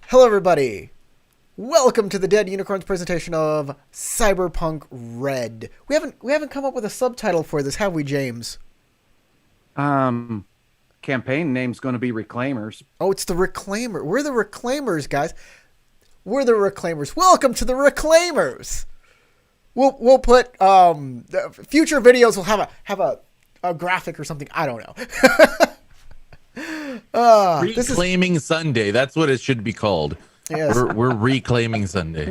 Hello, everybody. Welcome to the Dead Unicorns presentation of Cyberpunk Red. We haven't come up with a subtitle for this, have we, James? Um, Campaign name's going to be Reclaimers. Oh, it's the Reclaimer. We're the Reclaimers, guys. We're the Reclaimers. Welcome to the Reclaimers. We'll put future videos will have a graphic or something. I don't know. This is Reclaiming Sunday. That's what it should be called. yes. We're reclaiming Sunday.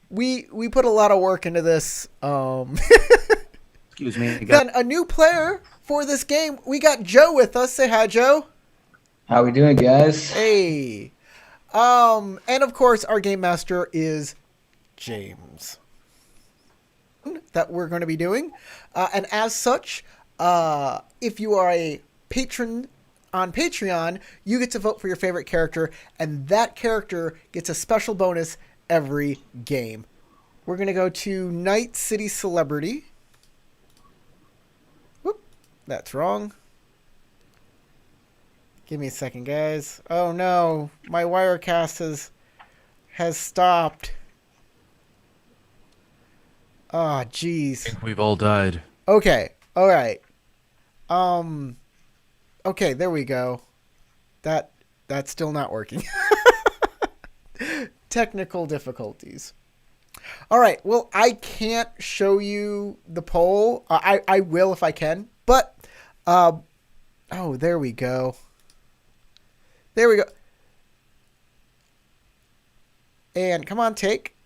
We put a lot of work into this. Excuse me. Then a new player for this game. We got Joe with us. Say hi, Joe. How we doing, guys? Hey. And of course, our game master is James. That we're going to be doing. And as such, if you are a patron on Patreon, you get to vote for your favorite character, and that character gets a special bonus every game. We're going to go to Night City Celebrity. Whoop, that's wrong. Give me a second, guys. Oh no, my Wirecast has stopped. Ah, jeez. I think we've all died. Okay, all right. Okay, there we go. That's still not working. Technical difficulties. All right. Well, I can't show you the poll. I will if I can. But oh, there we go. There we go. And come on, take.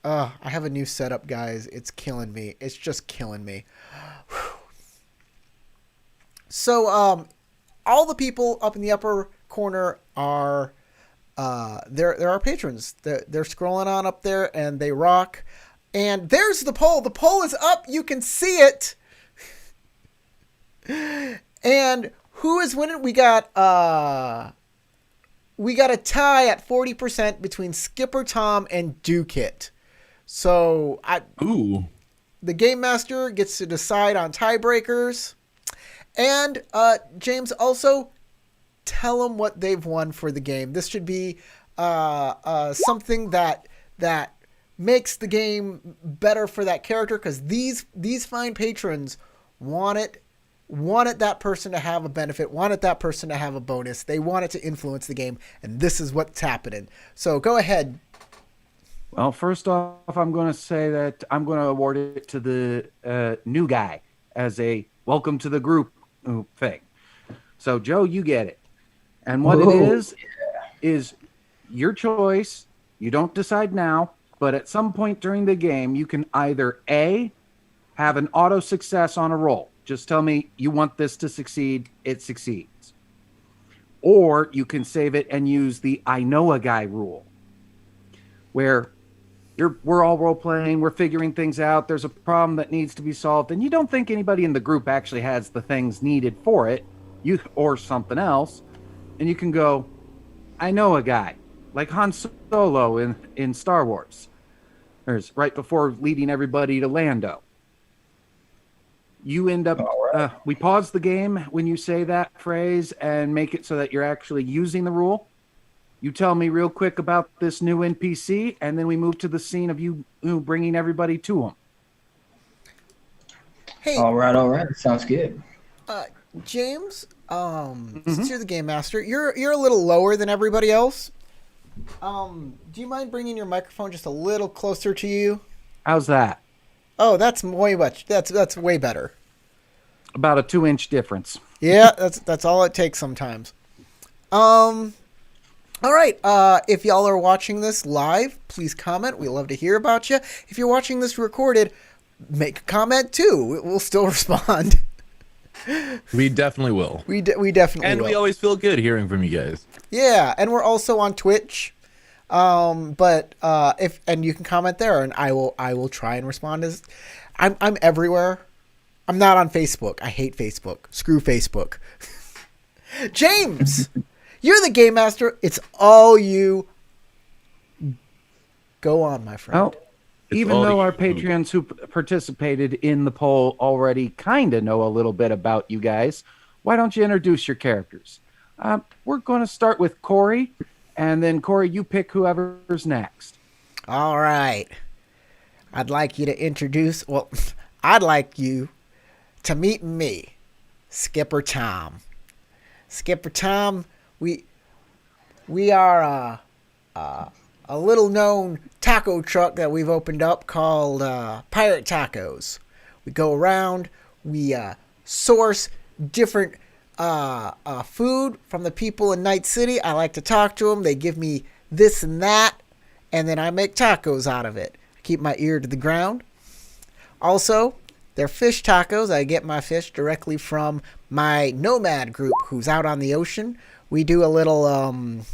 I have a new setup, guys. It's killing me. It's just killing me. Whew. So, all the people up in the upper corner are, they're our patrons. They're scrolling on up there, and they rock. And there's the poll. The poll is up. You can see it. And who is winning? We got a tie at 40% between Skipper Tom and Dukit. So, the Game Master gets to decide on tiebreakers. And James, also tell them what they've won for the game. This should be something that makes the game better for that character, because these fine patrons wanted that person to have a benefit, wanted that person to have a bonus. They wanted to influence the game, and this is what's happening. So go ahead. Well, first off, I'm going to say that I'm going to award it to the new guy as a welcome to the group thing. So, Joe, you get it. And what it is your choice. You don't decide now, but at some point during the game, you can either A, have an auto success on a roll. Just tell me you want this to succeed, it succeeds. Or you can save it and use the I know a guy rule, where we're all role-playing, we're figuring things out, there's a problem that needs to be solved, and you don't think anybody in the group actually has the things needed for it, or something else, and you can go, I know a guy, like Han Solo in Star Wars. There's right before leading everybody to Lando. You end up, we pause the game when you say that phrase and make it so that you're actually using the rule. You tell me real quick about this new NPC, and then we move to the scene of you bringing everybody to him. Hey. All right. Sounds good. James, since you're the game master, you're a little lower than everybody else. Do you mind bringing your microphone just a little closer to you? How's that? Oh, that's that's way better. About a 2-inch difference. Yeah, that's all it takes sometimes. All right. If y'all are watching this live, please comment. We love to hear about you. If you're watching this recorded, make a comment too. We'll still respond. We definitely will. We definitely And will. we always feel good hearing from you guys. Yeah, and we're also on Twitch. But if you can comment there, and I will try and respond as I'm everywhere. I'm not on Facebook. I hate Facebook. Screw Facebook. James, you're the game master. It's all you. Go on, my friend. Well, even though our Patreons who participated in the poll already kind of know a little bit about you guys, why don't you introduce your characters? We're going to start with Corey, And then Corey, you pick whoever's next. All right. I'd like you to introduce. Well, I'd like you to meet me, Skipper Tom. Skipper Tom, we are a little known taco truck that we've opened up called Pirate Tacos. We go around, we source different food from the people in Night City. I like to talk to them. They give me this and that, and then I make tacos out of it. I keep my ear to the ground. Also, they're fish tacos. I get my fish directly from my nomad group who's out on the ocean. We do a little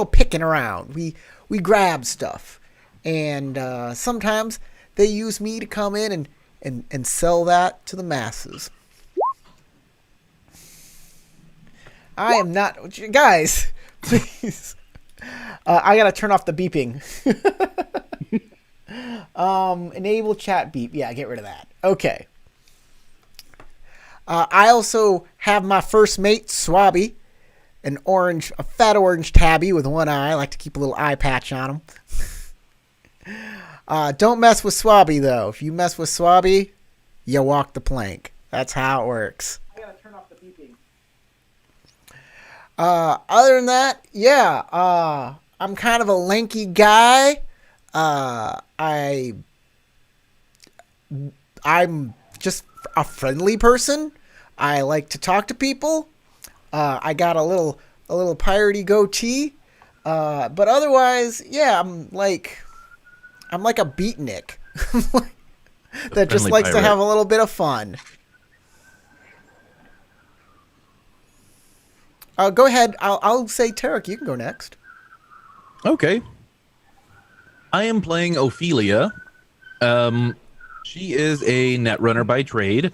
picking around. We grab stuff, and sometimes they use me to come in and sell that to the masses. I am not, guys. Please, I gotta turn off the beeping. Enable chat beep. Yeah, get rid of that. Okay. I also have my first mate, Swabby, a fat orange tabby with one eye. I like to keep a little eye patch on him. Don't mess with Swabby, though. If you mess with Swabby, you walk the plank. That's how it works. I gotta turn off the beeping. Other than that, yeah, I'm kind of a lanky guy. I'm just a friendly person. I like to talk to people. I got a little piratey goatee. But otherwise, yeah, I'm like a beatnik that just likes to have a little bit of fun. Go ahead. I'll say Tarek, you can go next. Okay. I am playing Ophelia. She is a netrunner by trade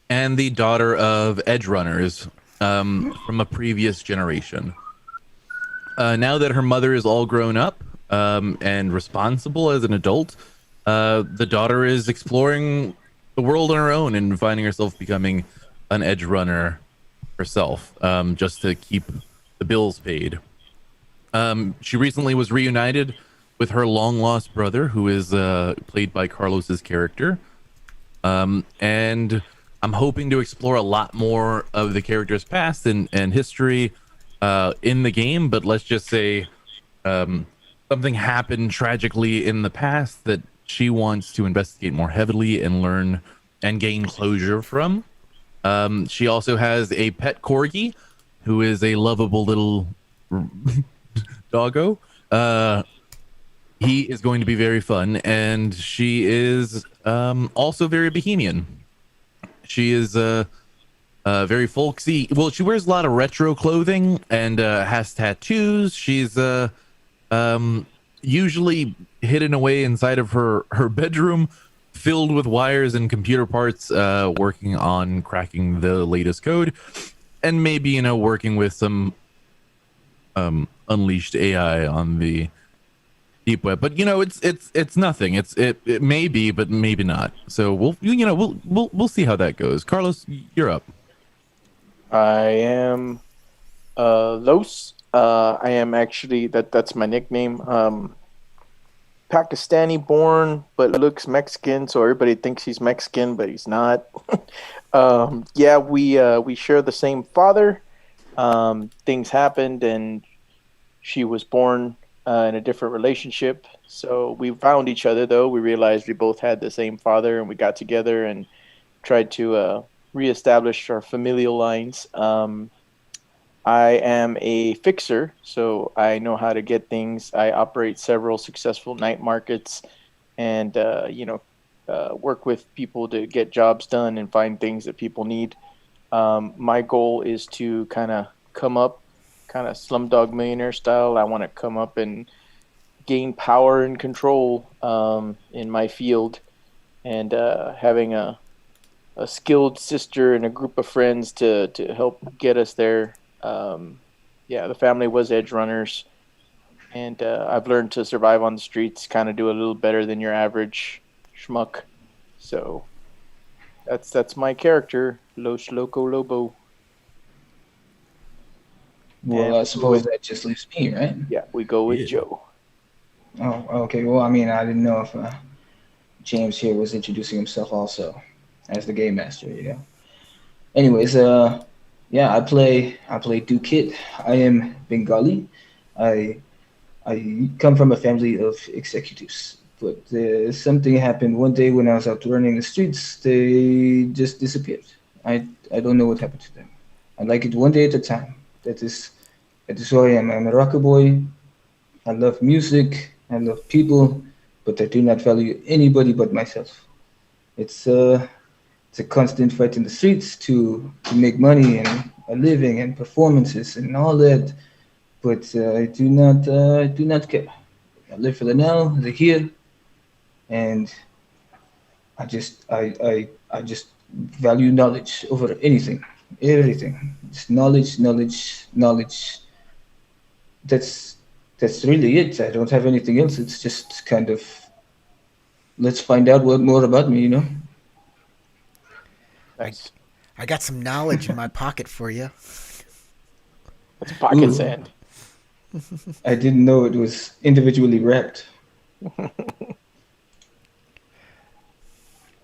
and the daughter of edge runners from a previous generation. Now that her mother is all grown up and responsible as an adult, the daughter is exploring the world on her own and finding herself becoming an edge runner herself, just to keep the bills paid. She recently was reunited with her long lost brother, who is played by Carlos's character. And I'm hoping to explore a lot more of the character's past and history in the game. But let's just say something happened tragically in the past that she wants to investigate more heavily and learn and gain closure from. She also has a pet corgi, who is a lovable little doggo. He is going to be very fun, and she is also very bohemian. She is very folksy. Well, she wears a lot of retro clothing and has tattoos. She's usually hidden away inside of her bedroom, filled with wires and computer parts, working on cracking the latest code, and maybe working with some unleashed AI on the deep web. But it's nothing. It may be, but maybe not. So we'll see how that goes. Carlos, you're up. I am Los. I am actually that's my nickname. Pakistani born, but looks Mexican, so everybody thinks he's Mexican, but he's not. Yeah, we share the same father. Things happened, and she was born in a different relationship. So we found each other, though. We realized we both had the same father, and we got together and tried to reestablish our familial lines. I am a fixer, so I know how to get things. I operate several successful night markets and, work with people to get jobs done and find things that people need. My goal is to kind of come up, kind of Slumdog Millionaire style. I want to come up and gain power and control in my field, and having a skilled sister and a group of friends to help get us there. The family was edge runners, and I've learned to survive on the streets, kind of do a little better than your average schmuck. So that's my character, Los Loco Lobo. Well, I suppose that just leaves me, right? Yeah, we go with Yeah. Joe. Oh, okay. Well, I mean, I didn't know if James here was introducing himself also as the game master. Anyways, yeah, I play Dukit. I am Bengali. I I come from a family of executives, but something happened one day when I was out running the streets. They just disappeared. I don't know what happened to them. I like it one day at a time. That is who I am. I'm a rocker boy. I love music. I love people, but I do not value anybody but myself. It's uh it's a constant fight in the streets to make money and a living and performances and all that. But I do not care. I live for the now, the here, and I just value knowledge over anything, everything. Just knowledge, knowledge, knowledge. That's that's really it. I don't have anything else. It's just kind of let's find out what more about me. Nice. I got some knowledge in my pocket for you. That's pocket Ooh. sand. I didn't know it was individually wrapped.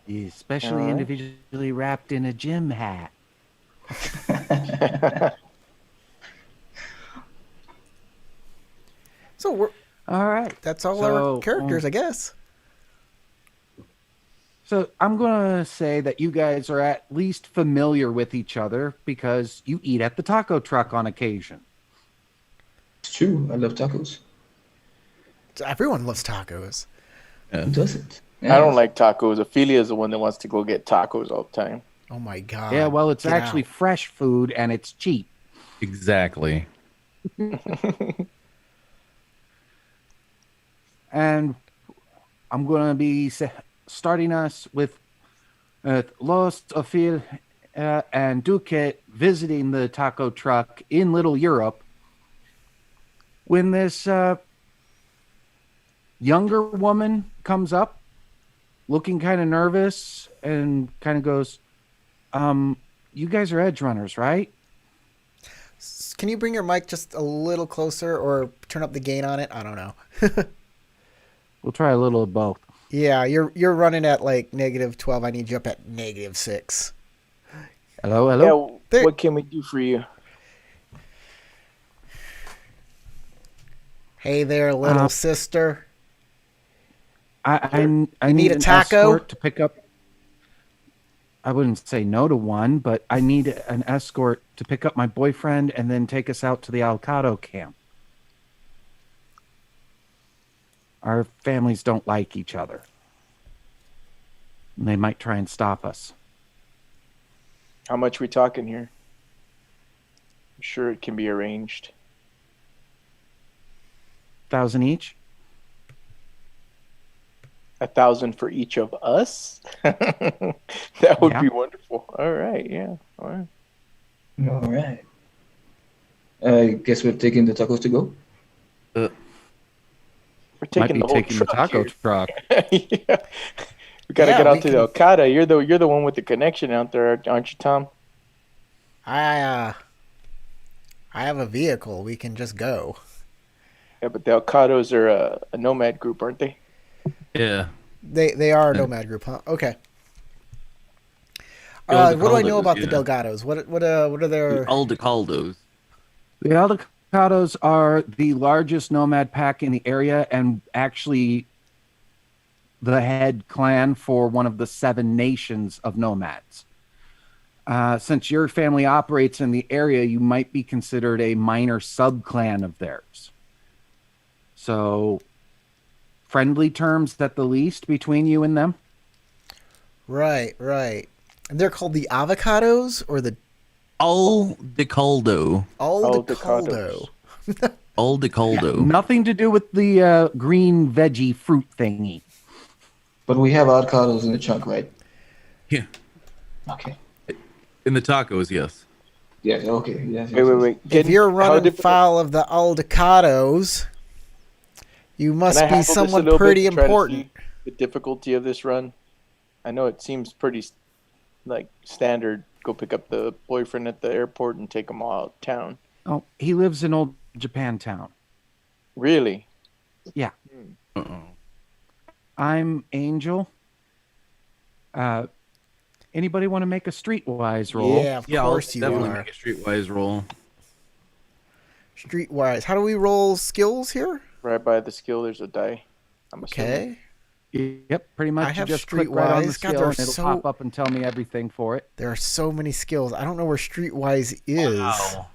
Especially All right. individually wrapped in a gym hat. So All right. that's all So, our characters, I guess. So I'm going to say that you guys are at least familiar with each other because you eat at the taco truck on occasion. It's true. I love tacos. Everyone loves tacos. Who doesn't? I don't like tacos. Ophelia is the one that wants to go get tacos all the time. Oh my god. Yeah, well, it's Get actually out. fresh food and it's cheap. Exactly. And I'm going to be starting us with Los Ophir and Duque visiting the taco truck in Little Europe when this younger woman comes up looking kind of nervous and kind of goes, you guys are edge runners, right? Can you bring your mic just a little closer or turn up the gain on it? I don't know. We'll try a little of both. Yeah, you're running at like -12. I need you up at -6. Hello, Yeah, hello. There- what can we do for you? Hey there, little sister. I You need a taco? escort to pick up. I wouldn't say no to one, but I need an escort to pick up my boyfriend and then take us out to the Alcado camp. Our families don't like each other. And they might try and stop us. How much we talking here? I'm sure it can be arranged. 1,000 each? 1,000 for each of us? That would Yeah. be wonderful. All right, yeah. All right. All right. I guess we're taking the tacos to go. We're Might taking be the whole taking the truck taco here. truck. Yeah. We gotta Yeah, get we out to the can- Okada. You're the one with the connection out there, aren't you, Tom? I have a vehicle. We can just go. Yeah, but the Okados are a nomad group, aren't they? Yeah. They are a nomad group, huh? Okay. The What do I know Caldos, about the yeah. Delgados? What are their? All the Caldos. The Alcados are the largest nomad pack in the area and actually the head clan for one of the 7 nations of nomads. Since your family operates in the area, you might be considered a minor sub-clan of theirs. So, friendly terms at the least between you and them? Right. And they're called the avocados or the All the Caldo. Aldo Aldecados. Caldo. All the Caldo. Nothing to do with the green veggie fruit thingy. But we have avocados in the trunk, right? Yeah. Okay. In the tacos, yes. Yeah. Okay. Yes. Wait. If you're How running difficult- foul of the Aldecados, you Can must I be handle this a someone little bit pretty to try to important. see the difficulty of this run? I know it seems pretty like standard. Go pick up the boyfriend at the airport and take him all out of town. Oh, he lives in old Japantown. Really? Yeah. Uh-oh. I'm Angel. Anybody want to make a streetwise roll? Yeah, of Yeah, I'll course you definitely are. make a streetwise roll. Streetwise. How do we roll skills here? Right by the skill, there's a die. I'm assuming. Okay. Yep, pretty much. I You have just click right on the streetwise. God, skill and it'll pop up and tell me everything for it. there are so many skills. I don't know where streetwise is. Wow.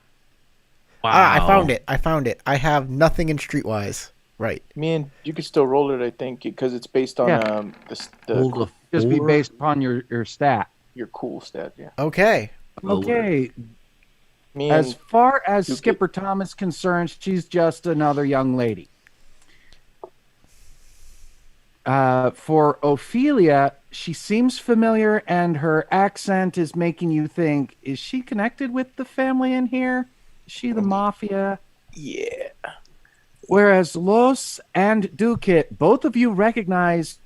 Ah, I found it. I have nothing in streetwise. Right. Man, you could still roll it, I think, because it's based on Yeah. Hold a Just be 4? based upon your stat. your cool stat. Yeah. Okay. Okay. Me As and far as Duke- Skipper Tom is concerned, she's just another young lady. For Ophelia, she seems familiar, and her accent is making you think, is she connected with the family in here? Is she the mafia? yeah. Whereas Los and Dukit, both of you recognize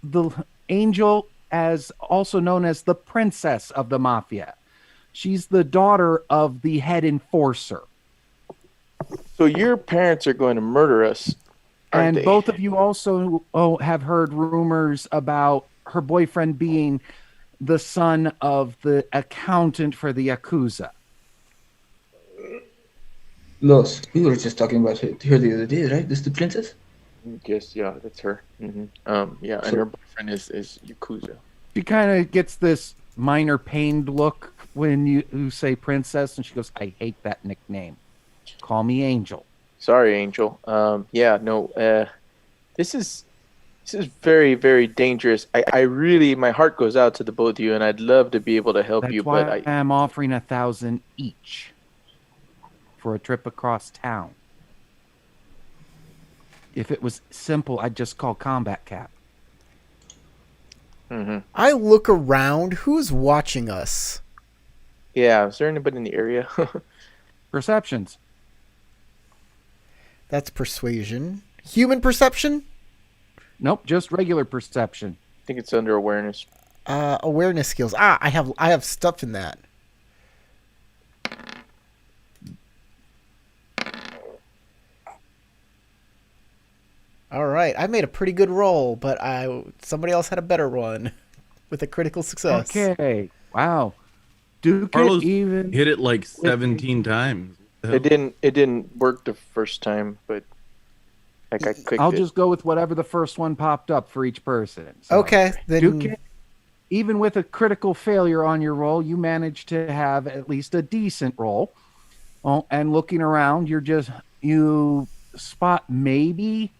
the angel as also known as the princess of the mafia. She's the daughter of the head enforcer. So your parents are going to murder us, aren't And they? both of you also have heard rumors about her boyfriend being the son of the accountant for the Yakuza. Los, we were just talking about her the other day, right? This the princess? Yes, yeah, that's her. Yeah, and So- her boyfriend is Yakuza. She kind of gets this minor pained look when you say princess, and she goes, I hate that nickname. Call me Angel. Sorry, Angel. Yeah, no. This is very, very dangerous. I really, my heart goes out to the both of you, and I'd love to be able to help That's you, why but I'm offering 1,000 each for a trip across town. If it was simple, I'd just call combat cap. I look around. Who's watching us? Yeah, is there anybody in the area? Perceptions. That's persuasion. Human perception? Nope, just regular perception. I think it's under awareness. Awareness skills. Ah, I have stuff in that. All right, I made a pretty good roll, but somebody else had a better one with a critical success. Okay. Wow. Duke Carlos even hit it like 17 times. It didn't work the first time, but like I clicked I'll it. just go with whatever the first one popped up for each person. So, Okay, then Duke, even with a critical failure on your roll, you managed to have at least a decent roll. Oh, and looking around, you spot maybe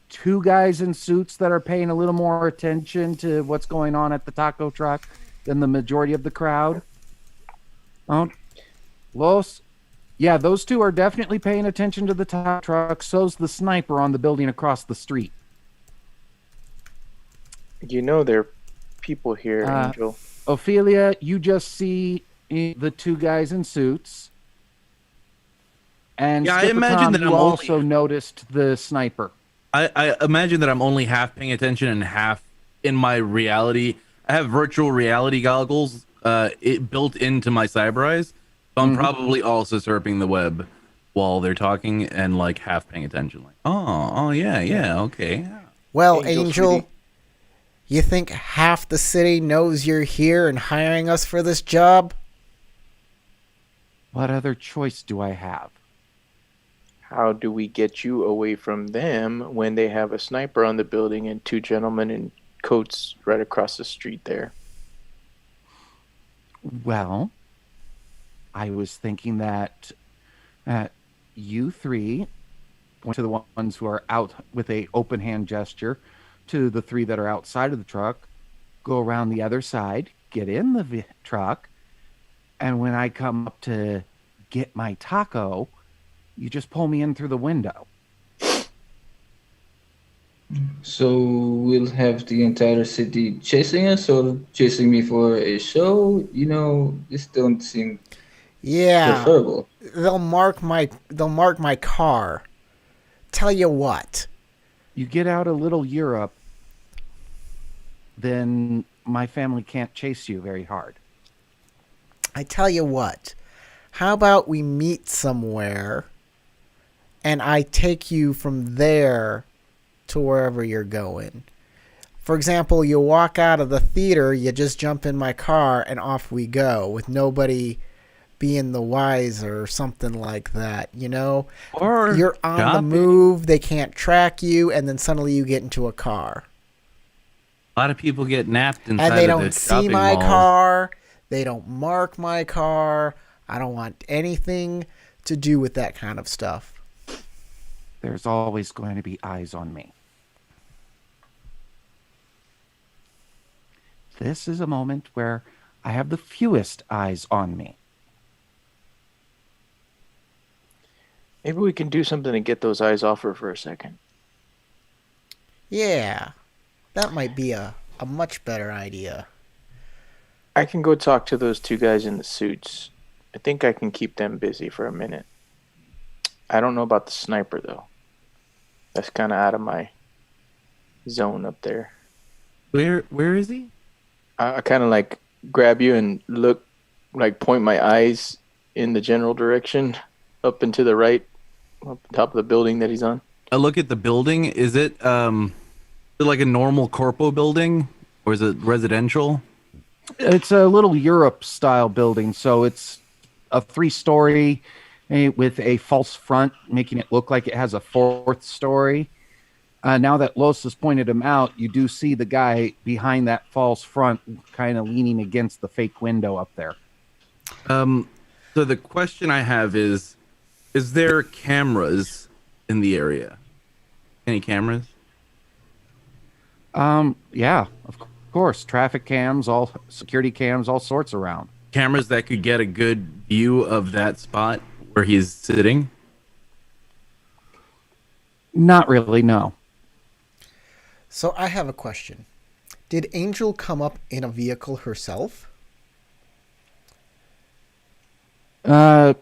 2 guys in suits that are paying a little more attention to what's going on at the taco truck than the majority of the crowd. Oh, Los, yeah, those 2 are definitely paying attention to the taco truck. So's the sniper on the building across the street. You know there are people here, Angel. Ophelia, you just see the 2 guys in suits. And Yeah, I Skipper imagine Tom, that you I'm also only- noticed the sniper. I imagine that I'm only half paying attention and half in my reality. I have virtual reality goggles it built into my cyber eyes. So I'm probably also surfing the web while they're talking and like half paying attention. Like, oh yeah, okay. well, Angel, Angel, sweetie. you think half the city knows you're here and hiring us for this job? What other choice do I have? How do we get you away from them when they have a sniper on the building and 2 gentlemen in coats right across the street there? Well, I was thinking that you 3 went to the ones who are out with a open hand gesture to the 3 that are outside of the truck, go around the other side, get in the truck, and when I come up to get my taco, you just pull me in through the window. So we'll have the entire city chasing us or chasing me for a show? You know, this don't seem Yeah, preferable. they'll mark my car. Tell you what. You get out a little Europe, then my family can't chase you very hard. I tell you what. How about we meet somewhere and I take you from there to wherever you're going? For example, you walk out of the theater, you just jump in my car, and off we go with nobody being the wiser or something like that, you know? Or you're on the move, they can't track you, and then suddenly you get into a car. A lot of people get napped inside and they of don't the see shopping my malls. car. They don't mark my car. I don't want anything to do with that kind of stuff. There's always going to be eyes on me. This is a moment where I have the fewest eyes on me. Maybe we can do something to get those eyes off her for a second. Yeah, that might be a much better idea. I can go talk to those two guys in the suits. I think I can keep them busy for a minute. I don't know about the sniper, though. That's kind of out of my zone up there. Where is he? I kind of like grab you and look, like point my eyes in the general direction, up and to the right, up top of the building that he's on. I look at the building. Is it like a normal corpo building, or is it residential? It's a little Europe-style building, so it's a 3-story with a false front, making it look like it has a 4th story. Now that Los has pointed him out, you do see the guy behind that false front kind of leaning against the fake window up there. So the question I have is there cameras in the area? Any cameras? Yeah, of course. Traffic cams, all security cams, all sorts around. Cameras that could get a good view of that spot where he's sitting? Not really, no. So I have a question. Did Angel come up in a vehicle herself? From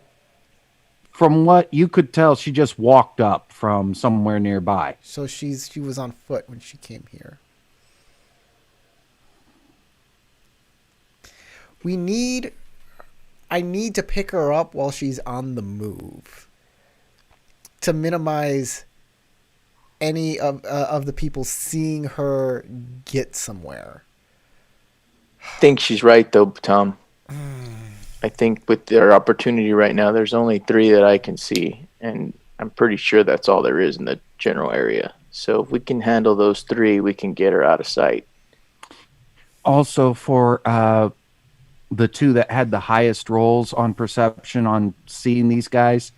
what you could tell, she just walked up from somewhere nearby. So she was on foot when she came here. I need to pick her up while she's on the move to minimize any of the people seeing her get somewhere. I think she's right, though, Tom. I think with their opportunity right now, there's only 3 that I can see, and I'm pretty sure that's all there is in the general area. So if we can handle those 3, we can get her out of sight. Also, for the 2 that had the highest rolls on perception on seeing these guys,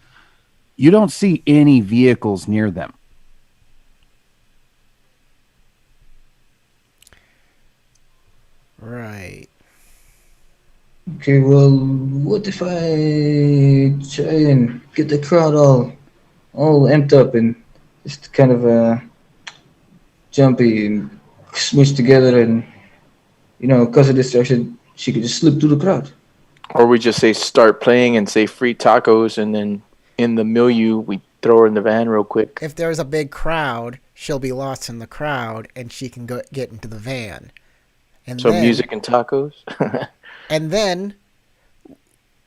you don't see any vehicles near them. Right. Okay, well, what if I try and get the crowd all amped up and just kind of jumpy and smushed together, and because of distraction, she could just slip through the crowd. Or we just say start playing and say free tacos, and then in the milieu we throw her in the van real quick. If there's a big crowd, she'll be lost in the crowd, and she can get into the van. And so then, music and tacos. and then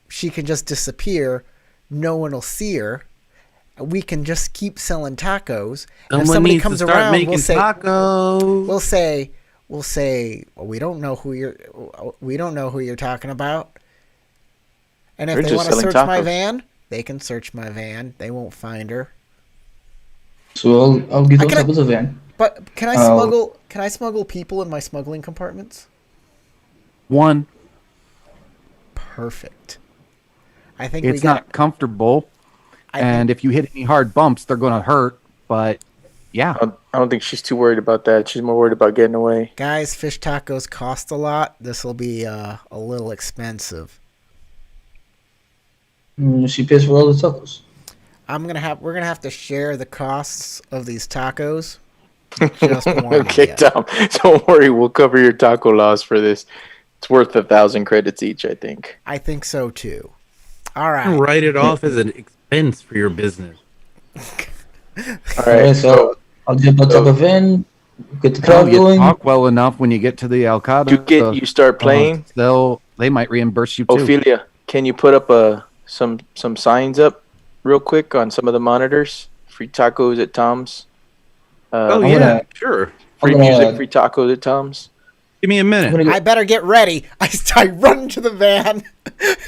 she can just disappear. No one will see her. We can just keep selling tacos. And if somebody comes around, we'll say, tacos. We'll say, well, we don't know who you're talking about. And if they want to search my van, they can search my van. They won't find her. So I'll get on top of the van. But can I smuggle people in my smuggling compartments? 1. Perfect. I think it's not comfortable, and if you hit any hard bumps, they're going to hurt. But yeah, I don't think she's too worried about that. She's more worried about getting away. Guys, fish tacos cost a lot. This will be a little expensive. She pays for all the tacos. We're gonna have to share the costs of these tacos. Just okay, Tom. Don't worry, we'll cover your taco loss for this. It's worth 1,000 credits each, I think. I think so too. All right. Write it off as an expense for your business. All right, so I'll jump on top of the van, get the crowd going. Talk well enough when you get to the Alcada. You start playing. They might reimburse you too. Ophelia, can you put up a some signs up real quick on some of the monitors. Free tacos at Tom's. Oh I'm yeah, gonna- sure. Free I'm gonna- music, free tacos at Tom's. Give me a I'm minute. gonna I better get ready. I run to the van.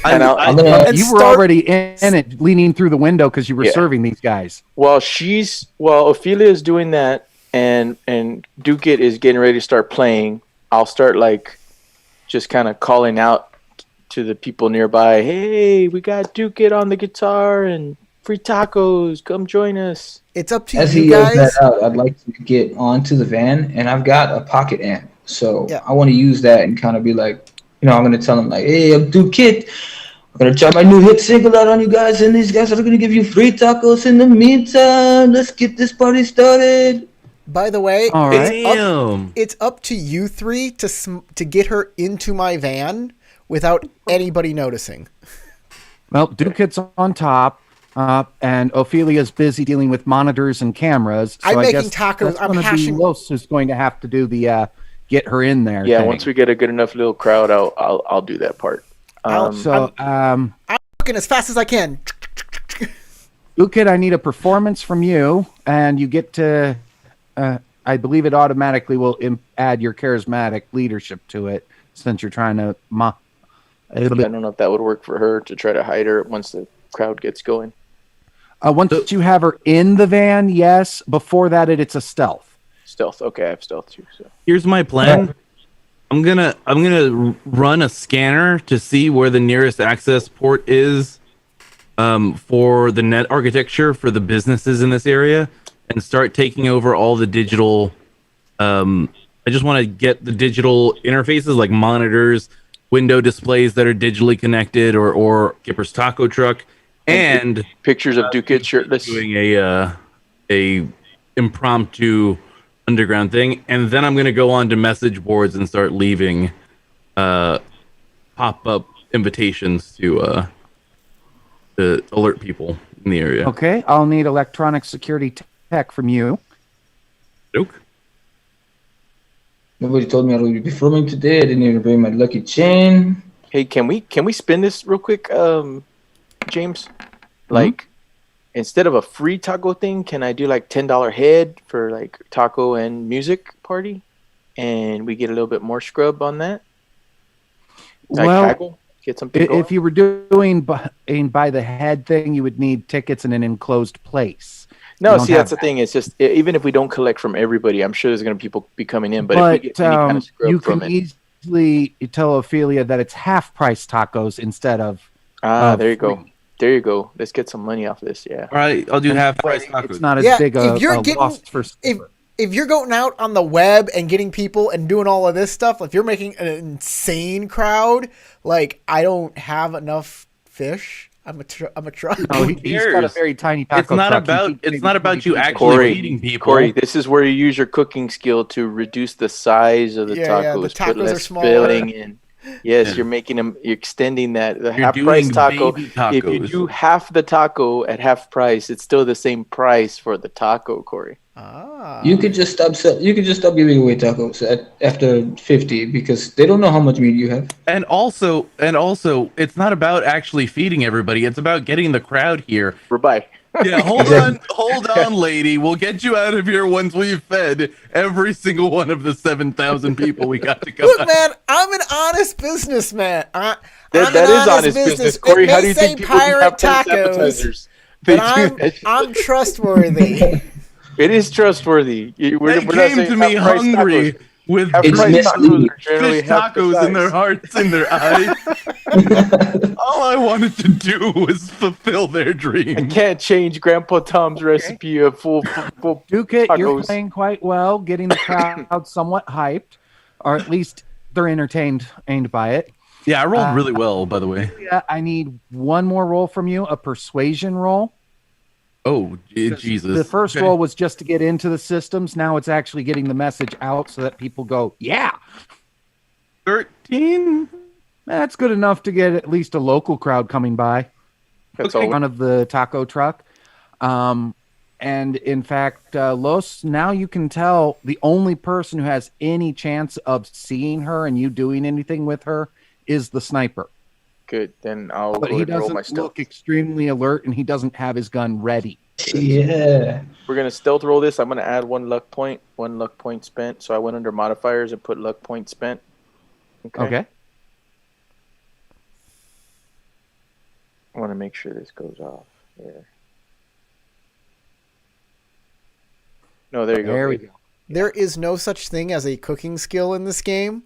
And I'm gonna- And You were start- already in it, leaning through the window because you were Yeah. serving these guys. While Ophelia is doing that, and Duke is getting ready to start playing, I'll start like just kind of calling out to the people nearby. Hey, we got Duke on the guitar and free tacos. Come join us. It's up to As you he yells guys. that out, I'd like to get onto the van, and I've got a pocket amp, so Yeah. I want to use that and kind of be like, I'm gonna tell him like, "Hey, I'm Duke Kid. I'm gonna try my new hit single out on you guys, and these guys are gonna give you free tacos in the meantime. Let's get this party started." By the way, All right. Damn. it's up to you three to get her into my van without anybody noticing. Well, Duke's on top, and Ophelia's busy dealing with monitors and cameras. So I'm I making guess tacos. that's I'm gonna be hashing. Los who's going to have to do the get her in there. Yeah, thing. once we get a good enough little crowd, I'll do that part. So, Walking as fast as I can. Duke, I need a performance from you, and you get to. I believe it automatically will add your charismatic leadership to it, since you're trying to. I don't know if that would work for her to try to hide her once the crowd gets going. Once you have her in the van, yes. Before that, it's a stealth. Stealth. Okay, I have stealth too. So Here's my plan. I'm gonna run a scanner to see where the nearest access port is for the net architecture for the businesses in this area, and start taking over all the digital. I just want to get the digital interfaces like monitors, window displays that are digitally connected, or Gipper's taco truck, and pictures of Duke shirtless. doing a impromptu underground thing, and then I'm gonna go on to message boards and start leaving pop-up invitations to alert people in the area. Okay, I'll need electronic security tech from you. Duke? Nobody told me I would be performing today. I didn't even bring my lucky chain. Hey, can we spin this real quick, James? Like, instead of a free taco thing, can I do like $10 head for like taco and music party, and we get a little bit more scrub on that? Like Well, haggle? Get something going? if you were doing by the head thing, you would need tickets in an enclosed place. No, you don't see, that's have the thing. It's just even if we don't collect from everybody, I'm sure there's going to people be coming in. But if we get any kind of scrub you from can it, easily tell Ophelia that it's half price tacos instead of. there you go. free. There you go. Let's get some money off this. Yeah. All right, I'll do half price It's tacos. not as Yeah, big if a, you're a getting- loss for. If you're going out on the web and getting people and doing all of this stuff, if you're making an insane crowd, like I don't have enough fish. I'm a truck. No, he's got a cares? very tiny taco It's not truck. He about feeds it's maybe not about 20 you people. actually Corey, feeding people. Corey, this is where you use your cooking skill to reduce the size of the Yeah, tacos. yeah, the Put tacos are less smaller. filling in. Yes, Yeah. you're making them. You're extending that. The You're half price doing taco. baby If you tacos. do half the taco at half price, it's still the same price for the taco, Corey. Ah. You could just stop. You could just stop giving away tacos after 50 because they don't know how much meat you have. And also, it's not about actually feeding everybody. It's about getting the crowd here. Bye. Yeah, hold on, lady. We'll get you out of here once we've fed every single one of the 7,000 people we got to go. Look, man, I'm an honest businessman. I'm That an is honest business, Corey. It How may do you say think people do pirate half price tacos, appetizers? They but do that shit. I'm trustworthy. It is trustworthy. We're They not came saying to me half-price hungry tacos. with Half-price It's tacos are generally fish half the tacos in their size. hearts, in their eyes. All I wanted to do was fulfill their I dream. can't change Grandpa Tom's recipe of full Duke, you're tacos. playing quite well, getting the crowd somewhat hyped, or at least they're entertained by it. Yeah, I rolled really well, by the way. Yeah, I need one more roll from you, a persuasion roll. Oh, Jesus. The first Okay. roll was just to get into the systems. Now it's actually getting the message out so that people go, yeah. 13? That's good enough to get at least a local crowd coming by. That's Okay. all. Front of the taco truck. And in fact, Los, now you can tell the only person who has any chance of seeing her and you doing anything with her is the sniper. Good. Then I'll But go he ahead and roll my doesn't stealth. look extremely alert, and he doesn't have his gun ready. Yeah. We're gonna stealth roll this. I'm gonna add 1 luck point. 1 luck point spent. So I went under modifiers and put luck point spent. Okay. I want to make sure this goes off. Yeah. No, there you go. There we go. There is no such thing as a cooking skill in this game.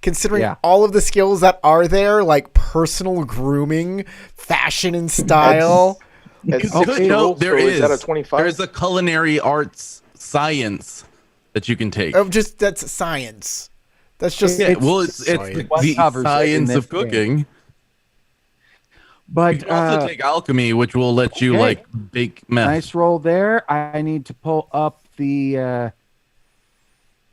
Considering Yeah. all of the skills that are there, like personal grooming, fashion and style. That's Oh, 60 no, rolls, there so is. that a 25? There's a culinary arts science that you can take. That's science. That's just Yeah, well, it's science. the covers it in science this of cooking. You But can also take alchemy, which will let you okay. like bake meth. nice roll there. I need to pull up the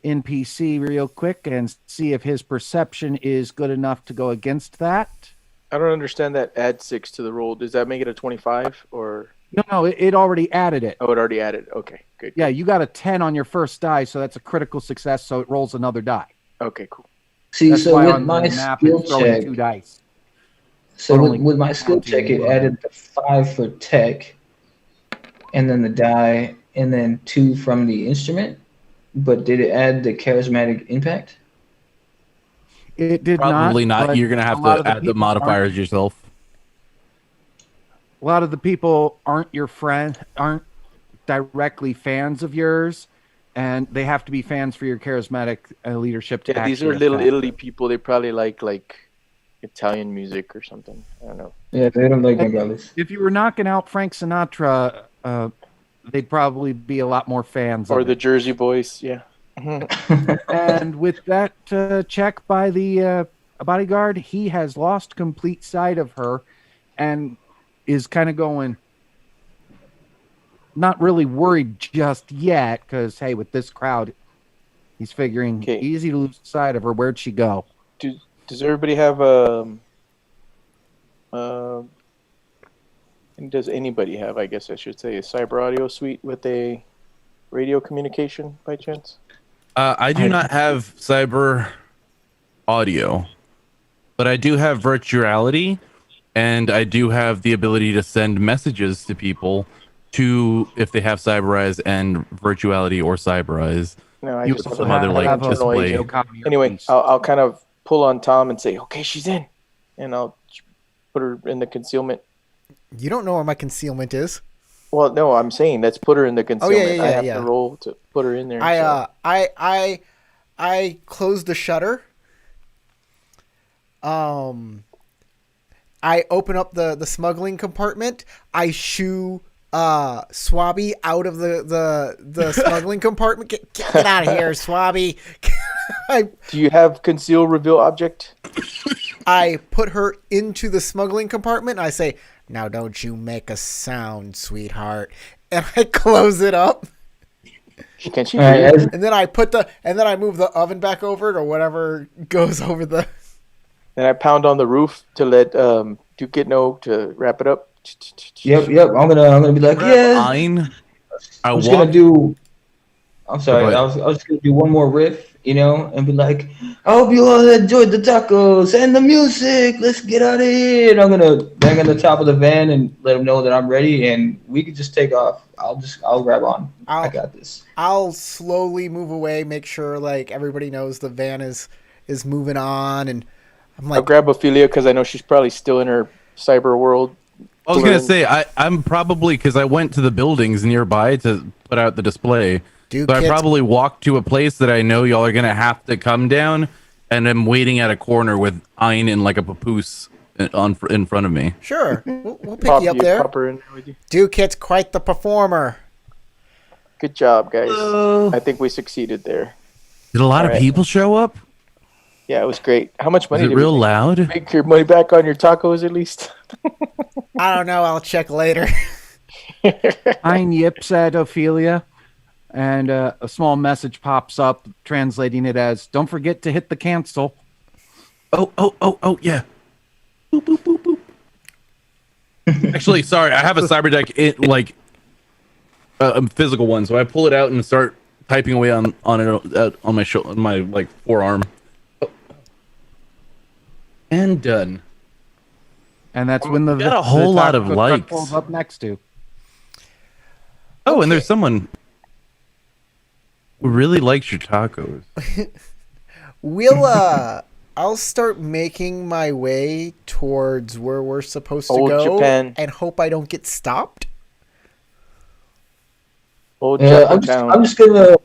NPC real quick and see if his perception is good enough to go against that. I don't understand that add 6 to the roll. Does that make it a 25 or? No, it already added it. Oh, it already added. Okay, good. Yeah, you got a 10 on your first die, so that's a critical success, so it rolls another die. Okay, cool. See, That's so why with on my the map skill it's throwing check, 2 dice. so only with my skill check, it counting added the 5 for tech, and then the die, and then 2 from the instrument. But did it add the charismatic impact? It did Probably not. but You're gonna have a lot to of add the people modifiers yourself. A lot of the people aren't your friend, aren't directly fans of yours, and they have to be fans for your charismatic leadership to Yeah, these actually are little affect. Italy people. They probably like Italian music or something. I don't know. Yeah, they don't like Bengals. If you were knocking out Frank Sinatra, they'd probably be a lot more fans Or of the it. Jersey Boys. Yeah. And with that check by the bodyguard, he has lost complete sight of her and is kind of going, not really worried just yet, because, hey, with this crowd, he's figuring Okay. easy to lose sight of her. Where'd she go? Does everybody have does anybody have, I guess I should say, a cyber audio suite with a radio communication by chance? I do not have cyber audio, but I do have virtuality, and I do have the ability to send messages to people if they have cyber eyes and virtuality or cyber eyes. No, I You just also have have an like internal display. agent. Anyway, I'll kind of pull on Tom and say, okay, she's in. And I'll put her in the concealment. You don't know where my concealment is. Well, no, I'm saying let's put her in the concealment. yeah, I have yeah. to roll to put her in there. I closed the shutter. I open up the smuggling compartment. I shoo Swabby out of the smuggling compartment. Get out of here, Swabby. Do you have conceal reveal object? I put her into the smuggling compartment. And I say, "Now don't you make a sound, sweetheart." And I close it up. Can she? All right, as, And then I move the oven back over or whatever goes over the. And I pound on the roof to let Duke know to wrap it up. yep. I'm gonna be like, yeah. Fine. I'm just gonna do. I'm sorry. I was just gonna do one more riff, and be like, I hope you all enjoyed the tacos and the music. Let's get out of here. And I'm gonna bang on the top of the van and let them know that I'm ready, and we can just take off. I'll grab on. I got this. I'll slowly move away, make sure like everybody knows the van is moving on, and I'm like, I'll grab Ophelia because I know she's probably still in her cyber world. I was gonna say I'm probably, because I went to the buildings nearby to put out the display. Dude, So I probably walked to a place that I know y'all are gonna have to come down, and I'm waiting at a corner with Ein in like a papoose in front of me. sure, we'll pick you up there. Pop her in there with you. Duke Kit's quite the performer. Good job, guys. I think we succeeded there. Did a lot of Alright. people show up? Yeah, it was great. How much Is money it did real we loud? make your money back on your tacos at least? I don't know. I'll check later. Ein yips at Ophelia, and a small message pops up translating it as, "Don't forget to hit the cancel." Oh, yeah. Boop, boop, boop, boop. Actually, sorry, I have a cyber deck, a physical one, so I pull it out and start typing away on it on my shoulder, my forearm. Oh. And done. And that's when the got a whole lot of taco truck likes. pulls up next to. Oh, and there's someone who really likes your tacos. I'll start making my way towards where we're supposed to Old go Japan. and hope I don't get stopped. Old Yeah, Japan. I'm just gonna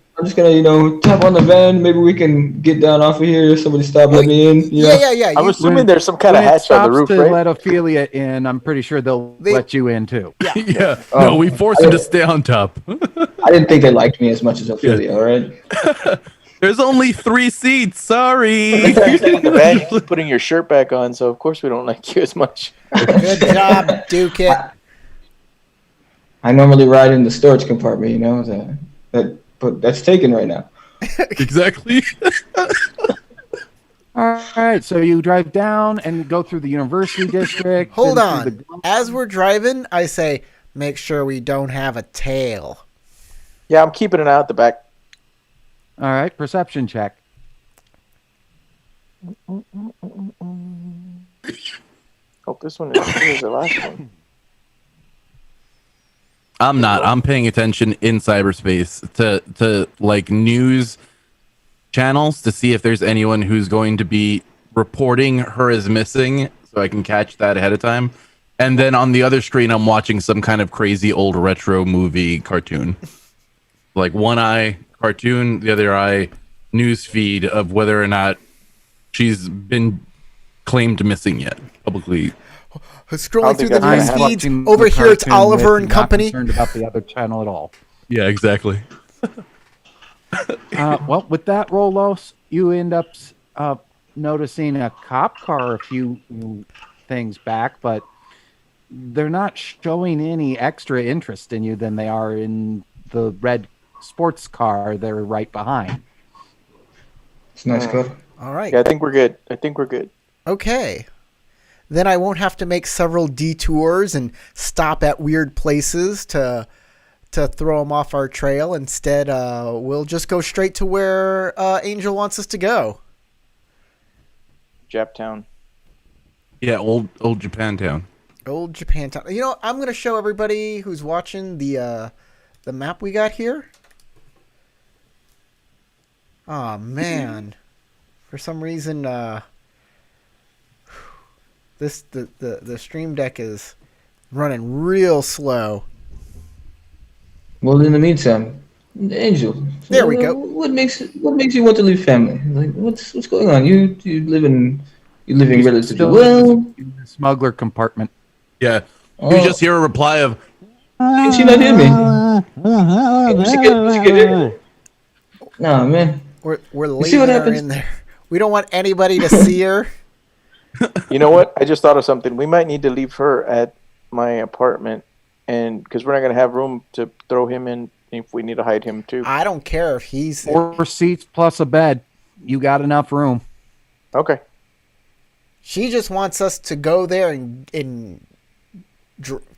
tap on the van. Maybe we can get down off of here. Somebody stop, let me in. Yeah. I'm You, assuming there's some kind When of it hatch on the stops roof, to right? let Ophelia in, I'm pretty sure they'll let you in too. Yeah. Oh. No, we forced him to stay on top. I didn't think they liked me as much as Ophelia. All right. There's only 3 seats. Sorry. You get in the van, you keep putting your shirt back on, so of course we don't like you as much. good job, Duke It. I normally ride in the storage compartment. But that's taken right now. Exactly. All right, so you drive down and go through the university district. Hold then through on. As we're driving, I say, make sure we don't have a tail. Yeah, I'm keeping an eye out the back. All right, perception check. Hope this one is as good as the last one. I'm not. I'm paying attention in cyberspace to like news channels to see if there's anyone who's going to be reporting her as missing so I can catch that ahead of time. And then on the other screen, I'm watching some kind of crazy old retro movie cartoon. Like one eye cartoon, the other eye news feed of whether or not she's been claimed missing yet publicly. Scrolling through the think news that's feeds. Watching the Over here, it's cartoon Oliver with and not Company. Concerned about the other channel at all. Yeah, exactly. Well, with that, Rolos, you end up noticing a cop car a few things back, but they're not showing any extra interest in you than they are in the red sports car they're right behind. It's a nice car. All right. Yeah, I think we're good. Okay. Then I won't have to make several detours and stop at weird places to throw them off our trail. Instead, we'll just go straight to where Angel wants us to go. Japtown. Yeah, old Japantown. Old Japantown. You know, I'm gonna show everybody who's watching the map we got here. Oh man, for some reason, the stream deck is running real slow. Well, in the meantime, Angel. There we go. What makes you want to leave family? Like, what's going on? You living relatively Still well. in the smuggler compartment. Yeah. Oh. You just hear a reply of, Can she not hear me? She can hear me. Nah, man. We're see what leaving her happens? in there. We don't want anybody to see her. You know what? I just thought of something. We might need to leave her at my apartment, and because we're not gonna have room to throw him in if we need to hide him too. I don't care if he's 4 seats plus a bed. You got enough room. Okay. She just wants us to go there and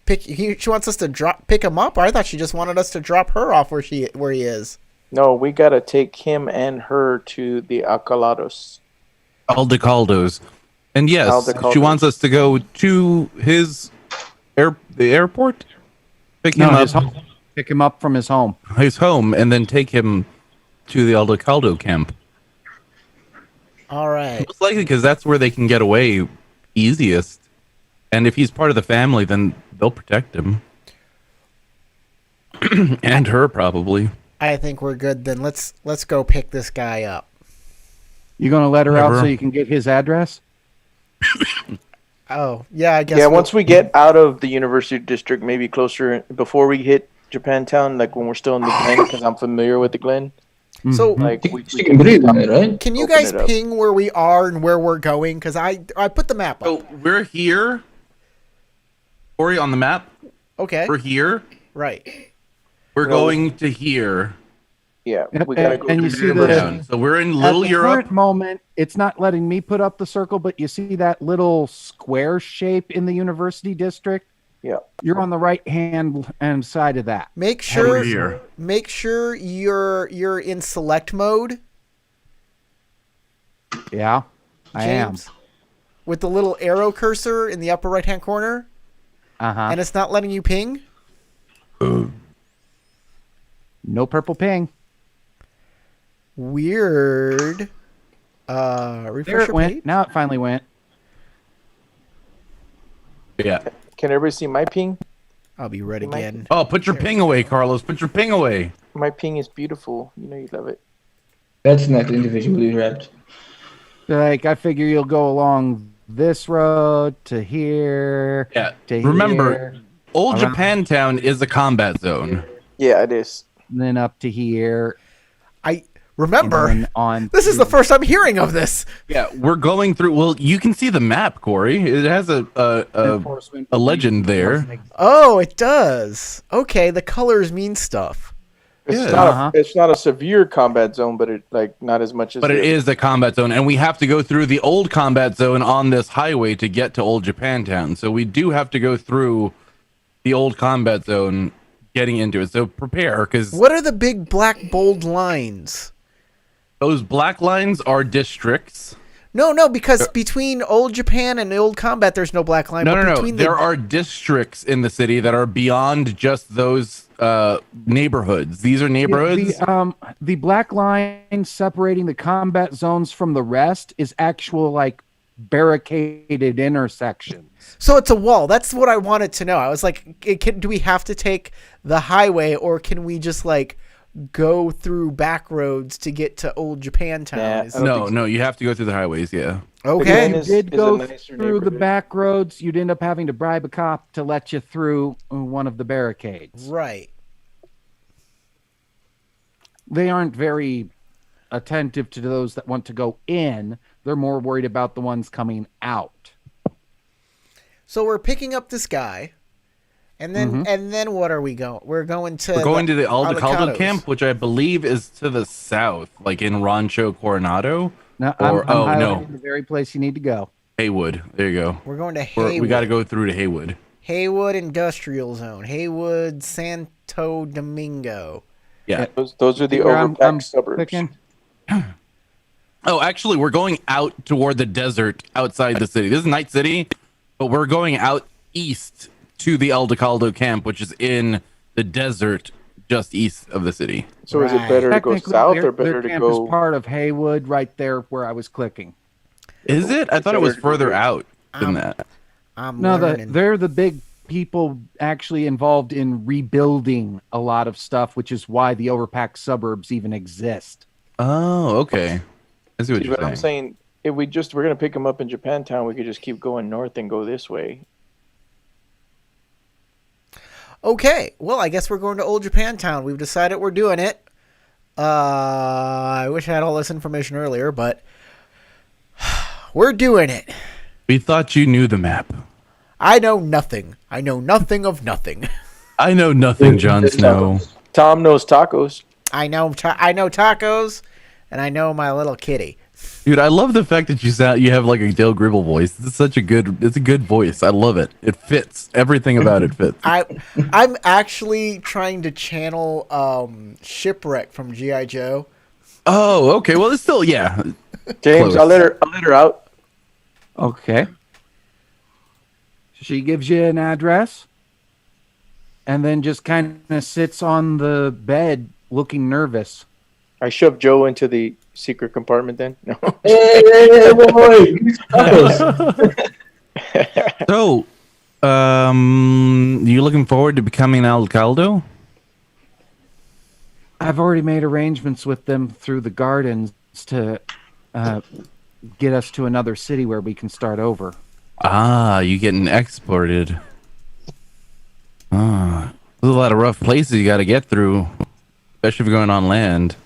pick. She wants us to pick him up. Or I thought she just wanted us to drop her off where he is. No, we gotta take him and her to the Alcalados. Aldecaldos. And yes, Aldecaldos. she wants us to go to the airport, pick him No, up, his home. Pick him up from his home. and then take him to the Aldecaldo camp. All right. Most likely because that's where they can get away easiest. And if he's part of the family, then they'll protect him. And her, probably. I think we're good then. Let's go pick this guy up. You gonna let her out Whatever. so you can get his address? Oh, yeah, I guess. Yeah, once we get out of the university district, maybe closer before we hit Japantown, like when we're still in the Glen, because I'm familiar with the Glen. So, Like She can breathe on it, right? can you open guys it up. ping where we are and where we're going? Because I put the map up. So we're here. Corey, on the map. Okay. We're here. Right. We're No. going to here. Yeah, Yep, we gotta go. and you to see the the- university. Down. So we're in At Little the Europe. current moment, it's not letting me put up the circle, but you see that little square shape in the university district? Yeah. You're on the right hand and side of that. Make We're sure here. you're in select mode, Yeah, I am. James. with the little arrow cursor in the upper right-hand corner, and it's not letting you ping? No purple ping. Weird. There Refresh it went. Now it finally went. Yeah. Can everybody see my ping? I'll be red again. Oh, put your ping away, Carlos. Put your ping away. My ping is beautiful. You know you love it. That's not individually wrapped. Like, I figure you'll go along this road to here. Yeah. To Remember, here, Old around- Japantown is a combat zone. Yeah, it is. and then up to here. I remember. And then on. This is the first I'm hearing of this. Yeah, we're going through. Well, you can see the map, Corey. It has a legend there. Oh, it does. Okay, the colors mean stuff. It's Yeah. not. It's not a severe combat zone, but it not as much as. But it is a combat zone, and we have to go through the old combat zone on this highway to get to Old Japantown. So we do have to go through the old combat zone getting into it. So prepare, because What are the big black bold lines? those black lines are districts. No, because between Old Japan and the Old Combat, there's no black line. but No. between There are districts in the city that are beyond just those neighborhoods. These are neighborhoods. The black line separating the combat zones from the rest is actual like barricaded intersections. So it's a wall. That's what I wanted to know. I was like, do we have to take the highway, or can we just like go through back roads to get to Old Japantown? Yeah, Is- I don't No, you have to go through the highways. Yeah. Okay. Again, You is did a go nicer through the neighborhood. back roads. You'd end up having to bribe a cop to let you through one of the barricades. Right. They aren't very attentive to those that want to go in. They're more worried about the ones coming out. So we're picking up this guy, and then what are we going? We're going to The Aldecaldo Avocados. camp, which I believe is to the south, like in Rancho Coronado. Now, Or- I'm oh, no. highlighting the very place you need to go. Haywood. There you go. We're going to Haywood. We got to go through to Haywood. Haywood Industrial Zone. Haywood Santo Domingo. Yeah. Those are the Where overpacked suburbs. clicking. Oh, actually, we're going out toward the desert outside the city. This is Night City, but we're going out east to the Aldecaldo camp, which is in the desert just east of the city. So is it Right. better to go Technically, south their or better to camp go? is part of Haywood, right there where I was clicking. Is it? I thought it was further out than that. I'm No, learning. they're the big people actually involved in rebuilding a lot of stuff, which is why the overpacked suburbs even exist. Oh, okay. I see what See, you're but I'm saying. saying if we're gonna pick them up in Japantown, we could just keep going north and go this way. Okay, well, I guess we're going to Old Japantown. We've decided we're doing it. I wish I had all this information earlier, but we're doing it. We thought you knew the map. I know nothing. I know nothing of nothing. I know nothing, Jon Snow. Tom knows tacos. I know tacos, and I know my little kitty. Dude, I love the fact that you have like a Dale Gribble voice. It's a good voice. I love it. It fits. Everything about it fits. I'm actually trying to channel Shipwreck from G.I. Joe. Oh, okay. Well, it's still, yeah. James, Close. I'll let her out. Okay. She gives you an address and then just kind of sits on the bed looking nervous. I shoved Joe into the secret compartment then. No. Hey, boy. Tacos. So, you looking forward to becoming an Aldecaldo? I've already made arrangements with them through the gardens to get us to another city where we can start over. Ah, you getting exported. Ah, there's a lot of rough places you got to get through, especially if you're going on land.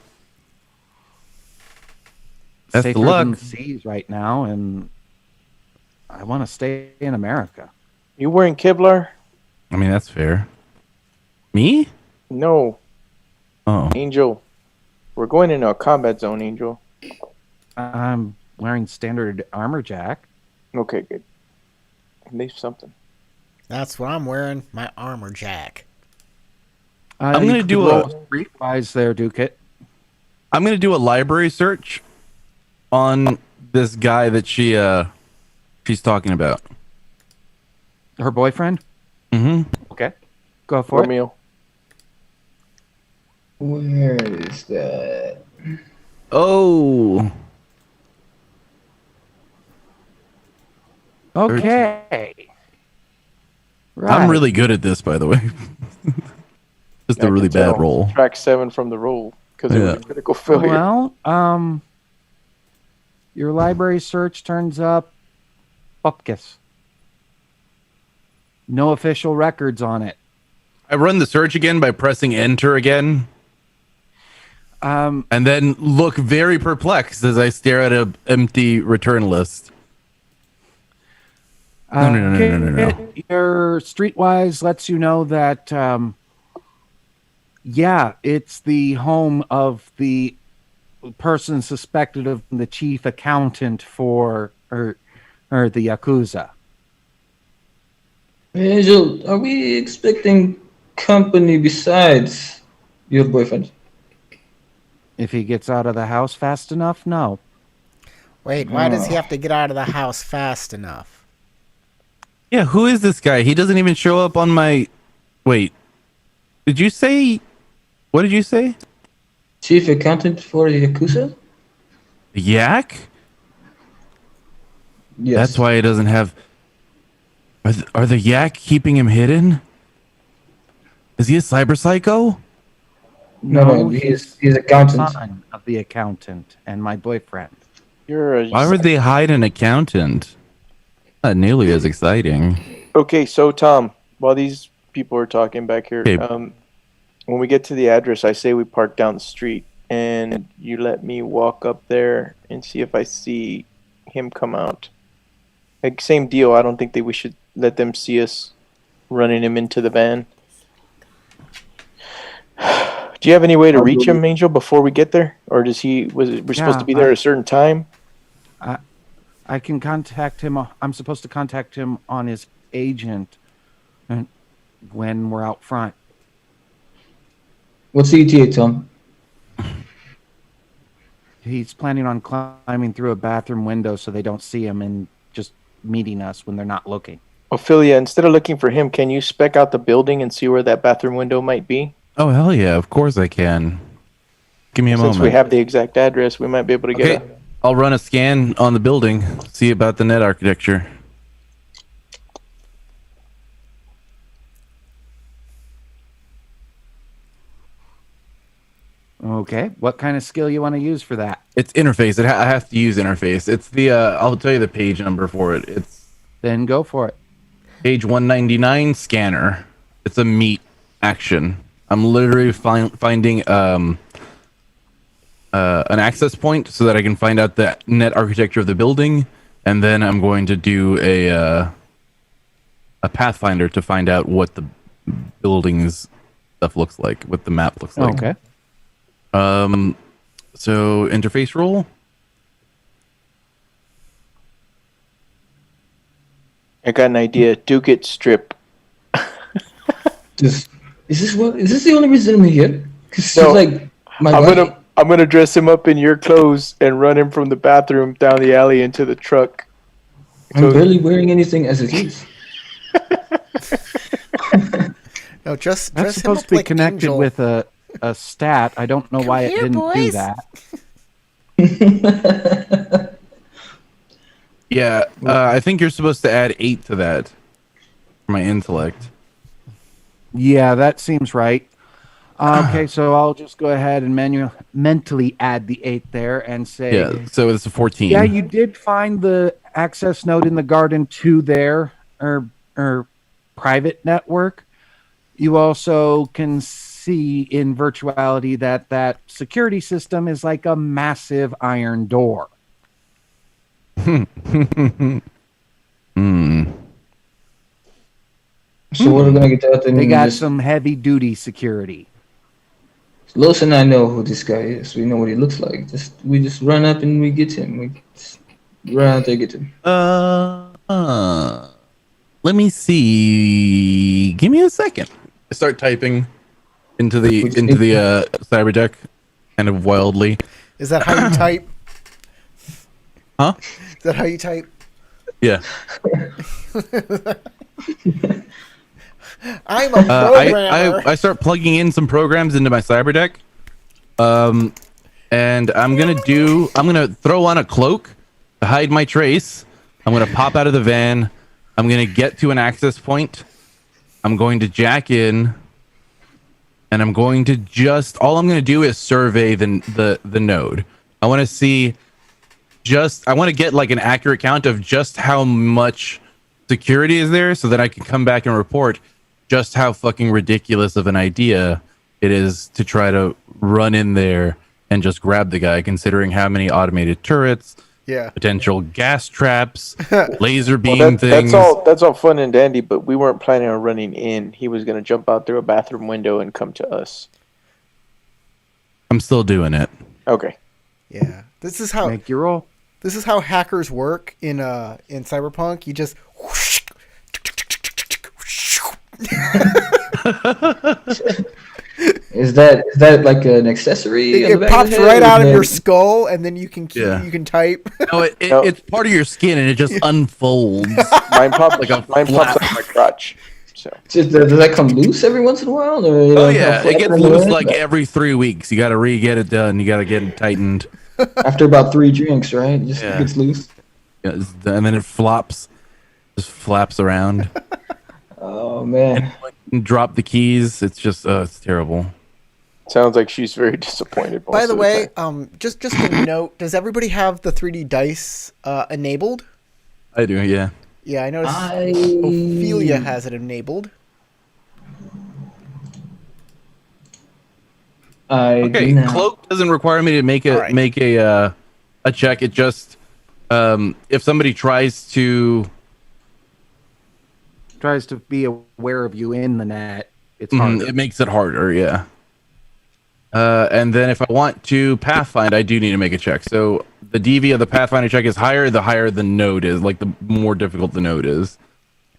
That's the Safer than luck. the seas right now, and I want to stay in America. You wearing Kevlar? I mean, that's fair. Me? No, Oh, Angel. We're going into a combat zone, Angel. I'm wearing standard armor jack. Okay, good. Leave something. That's what I'm wearing, my armor jack. I'm gonna do a- streetwise there, Duke. I'm gonna do a library search on this guy that she she's talking about? Her boyfriend? Mm-hmm. Okay. Go for it. Romeo. Where is that? Oh. Okay. Right. I'm really good at this, by the way. Just I a really can tell. bad roll. Track 7 from the roll because it was Yeah. a critical failure. Well, your library search turns up bupkis. No official records on it. I run the search again by pressing enter again. And then look very perplexed as I stare at an empty return list. No. Your Streetwise lets you know that, it's the home of the person suspected of the chief accountant for or the Yakuza. Angel, are we expecting company besides your boyfriend? If he gets out of the house fast enough, no. Wait, why does he have to get out of the house fast enough? Yeah, who is this guy? He doesn't even show up on my... Wait. Did you say... What did you say? Chief accountant for the Yakuza? Yak? Yes. That's why he doesn't have... Are the Yak keeping him hidden? Is he a cyber psycho? No, he's accountant. Son of the accountant and my boyfriend. Why would they hide an accountant? Not nearly as exciting. Okay, so Tom, while these people are talking back here, Okay. When we get to the address, I say we park down the street, and you let me walk up there and see if I see him come out. Like, same deal. I don't think that we should let them see us running him into the van. Do you have any way to reach him, Angel, before we get there, or we're supposed to be there at a certain time? I can contact him. I'm supposed to contact him on his agent when we're out front. What's the ETA, Tom? He's planning on climbing through a bathroom window so they don't see him and just meeting us when they're not looking. Ophelia, instead of looking for him, can you spec out the building and see where that bathroom window might be? Oh, hell yeah. Of course I can. Give me a moment. Since we have the exact address, we might be able to get Okay. I'll run a scan on the building. See about the net architecture. Okay. What kind of skill you want to use for that? It's interface. I have to use interface. It's the... I'll tell you the page number for it. It's Then go for it. page 199 scanner. It's a meet action. I'm literally finding an access point so that I can find out the net architecture of the building, and then I'm going to do a pathfinder to find out what the building's stuff looks like, what the map looks like. Okay. So interface roll. I got an idea. Duke it strip. Is this the only reason we're here? Because No, like I'm gonna dress him up in your clothes and run him from the bathroom down the alley into the truck. I'm barely wearing anything as it is. No, just That's dress him supposed up to be like connected Angel. with a stat. I don't know why here, it didn't do boys. that. Yeah, I think you're supposed to add 8 to that for my intellect. Yeah, that seems right. Okay, so I'll just go ahead and mentally add the 8 there and say... Yeah, so it's a 14. Yeah, you did find the access node in the garden to their private network. You also can see in virtuality that security system is like a massive iron door. So we're gonna get out and They got just, some heavy duty security. Los and I know who this guy is. We know what he looks like. We just run up and we get him. We just run out there, get him. Let me see. Give me a second. I start typing into the cyber deck kind of wildly. Is that how you type? Huh? Is that how you type? Yeah. I'm a programmer. I start plugging in some programs into my cyber deck. And I'm gonna throw on a cloak to hide my trace. I'm gonna pop out of the van. I'm gonna get to an access point. I'm going to jack in, and I'm going to all I'm gonna do is survey the node. I want to see I want to get like an accurate count of just how much security is there, so that I can come back and report just how fucking ridiculous of an idea it is to try to run in there and just grab the guy, considering how many automated turrets, potential gas traps, laser beam things. That's all fun and dandy, but we weren't planning on running in. He was going to jump out through a bathroom window and come to us. I'm still doing it. Okay. Yeah. This is how make your roll. This is how hackers work in Cyberpunk. You just Is that like an accessory? It pops right out of your skull, and then you can you can type. No, it's part of your skin, and it just unfolds. Mine pops like my crotch. So does that come loose every once in a while? Or, it gets loose like every 3 weeks. You got to get it done. You got to get it tightened. After about 3 drinks, right? It just gets loose. Yeah, and then it flops, just flaps around. Oh man! And drop the keys. It's just it's terrible. Sounds like she's very disappointed. By the way, just a note: does everybody have the 3D dice enabled? I do. Yeah. Yeah, I noticed Ophelia has it enabled. Okay, cloak doesn't require me to make a check. It just if somebody tries to be aware of you in the net, it's harder. It makes it harder, yeah. And then if I want to Pathfind, I do need to make a check. So the DV of the Pathfinder check is higher the higher the node is, like the more difficult the node is.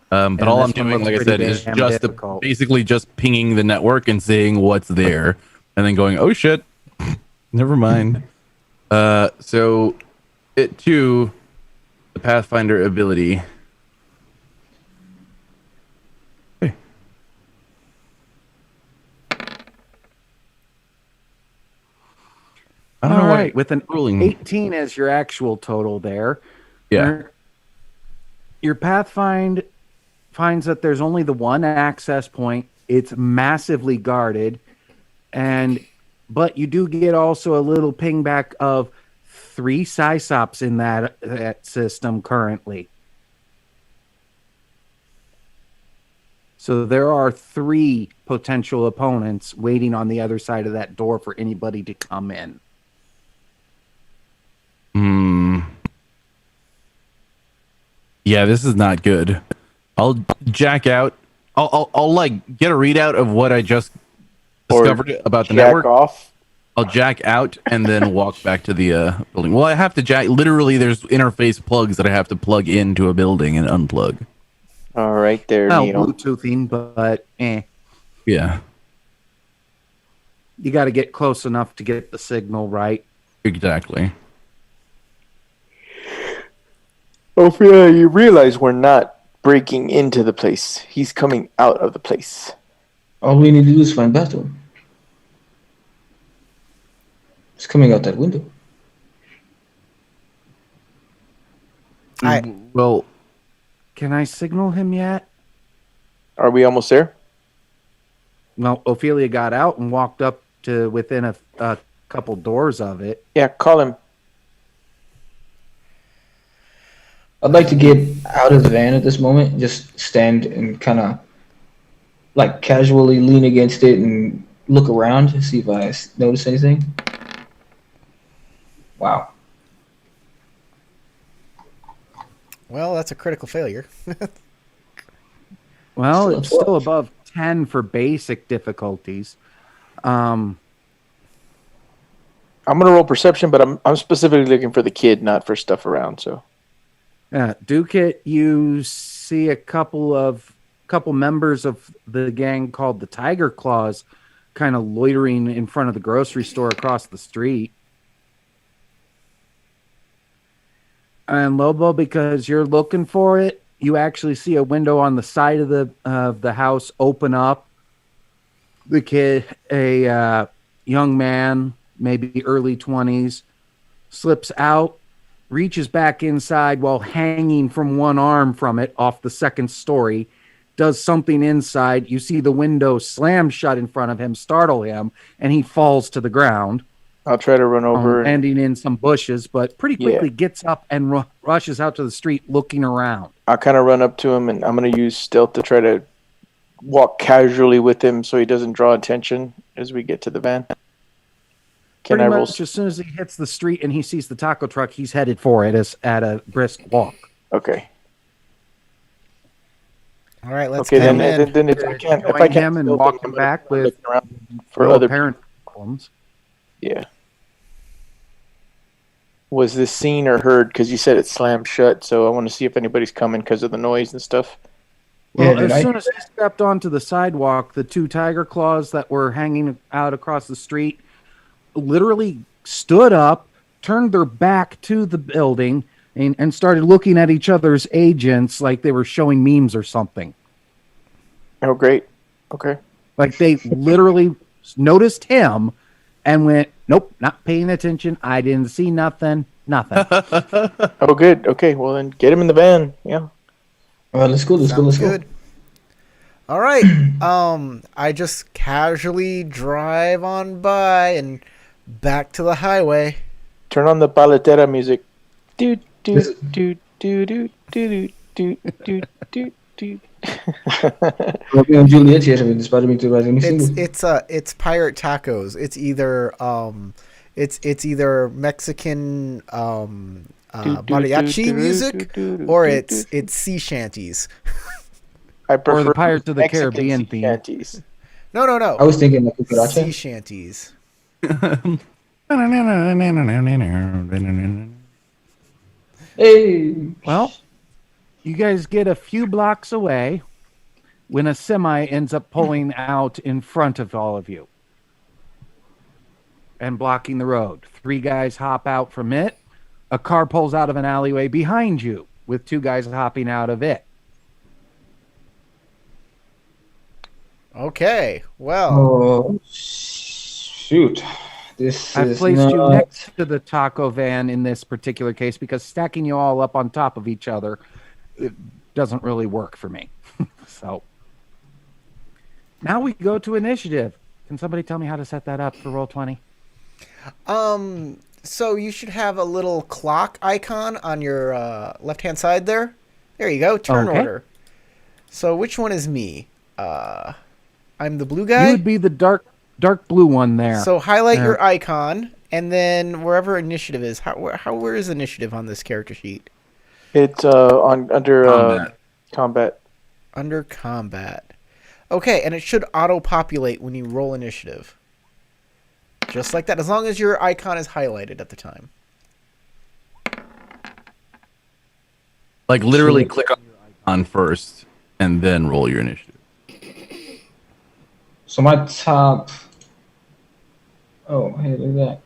But all I'm doing, like I said, is just basically just pinging the network and seeing what's there, and then going, oh shit, never mind. So it too, the Pathfinder ability. Okay. I don't know right, with an 18 as your actual total there. Yeah. Your Pathfind finds that there's only the one access point. It's massively guarded, but you do get also a little ping back of 3 Cysops in that system currently. So there are 3 potential opponents waiting on the other side of that door for anybody to come in. Yeah, this is not good. I'll jack out. I'll like get a readout of what I just discovered about the network. I'll jack out and then walk back to the building. Well, I have to jack. Literally, there's interface plugs that I have to plug into a building and unplug. All right, there. Bluetoothing, but yeah. You got to get close enough to get the signal right. Exactly. Ophelia, you realize we're not breaking into the place. He's coming out of the place. All we need to do is find bathroom. It's coming out that window. Well, can I signal him yet? Are we almost there? Well, Ophelia got out and walked up to within a couple doors of it. Yeah, call him. I'd like to get out of the van at this moment, just stand and kind of like casually lean against it and look around to see if I notice anything. Wow. Well, that's a critical failure. Well, it's still above 10 for basic difficulties. I'm gonna roll perception, but I'm specifically looking for the kid, not for stuff around. So. Yeah, Dukit, you see a couple members of the gang called the Tiger Claws kind of loitering in front of the grocery store across the street. And Lobo, because you're looking for it, you actually see a window on the side of the house open up. The kid, a young man, maybe early 20s, slips out, reaches back inside while hanging from one arm from it off the second story, does something inside. You see the window slam shut in front of him, startle him, and he falls to the ground. I'll try to run over. Landing in some bushes, but pretty quickly gets up and rushes out to the street looking around. I'll kind of run up to him, and I'm going to use stealth to try to walk casually with him so he doesn't draw attention as we get to the van. Can Pretty I roll? much as soon as he hits the street and he sees the taco truck, he's headed for it at a brisk walk. Okay. All right, let's Okay, count then in. if I can't, Join him and walk him back with for other parent problems. Yeah. Was this seen or heard? Because you said it slammed shut, so I want to see if anybody's coming because of the noise and stuff. Well, as soon as he stepped onto the sidewalk, the two tiger claws that were hanging out across the street literally stood up, turned their back to the building, and started looking at each other's agents like they were showing memes or something. Oh, great. Okay. Like they literally noticed him and went, nope, not paying attention. I didn't see nothing. Oh, good. Okay, well then get him in the van. Yeah. All right, let's go. Let's go. All right. I just casually drive on by and back to the highway. Turn on the paletera music. Do do do do do do do do do do. Romeo and Juliet here with Spider-Man 2 Rising Single. It's pirate tacos. It's either Mexican mariachi music or it's sea shanties. I prefer or the Pirates of the Mexican Caribbean sea theme. shanties. No. I was thinking like cucaracha. Sea shanties. Hey. Well, you guys get a few blocks away when a semi ends up pulling out in front of all of you and blocking the road. 3 guys hop out from it. A car pulls out of an alleyway behind you with 2 guys hopping out of it. Okay. Well. Oh shoot! I've placed you next to the taco van in this particular case because stacking you all up on top of each other it doesn't really work for me. So now we go to initiative. Can somebody tell me how to set that up for Roll20? So you should have a little clock icon on your left-hand side there. There you go. Turn order. So which one is me? I'm the blue guy. You would be the dark blue one there. So highlight your icon, and then wherever initiative is. Where is initiative on this character sheet? It's under combat. Under combat. Okay, and it should auto-populate when you roll initiative. Just like that, as long as your icon is highlighted at the time. Like literally click on your icon first and then roll your initiative. So my top. Oh, hey, look at that.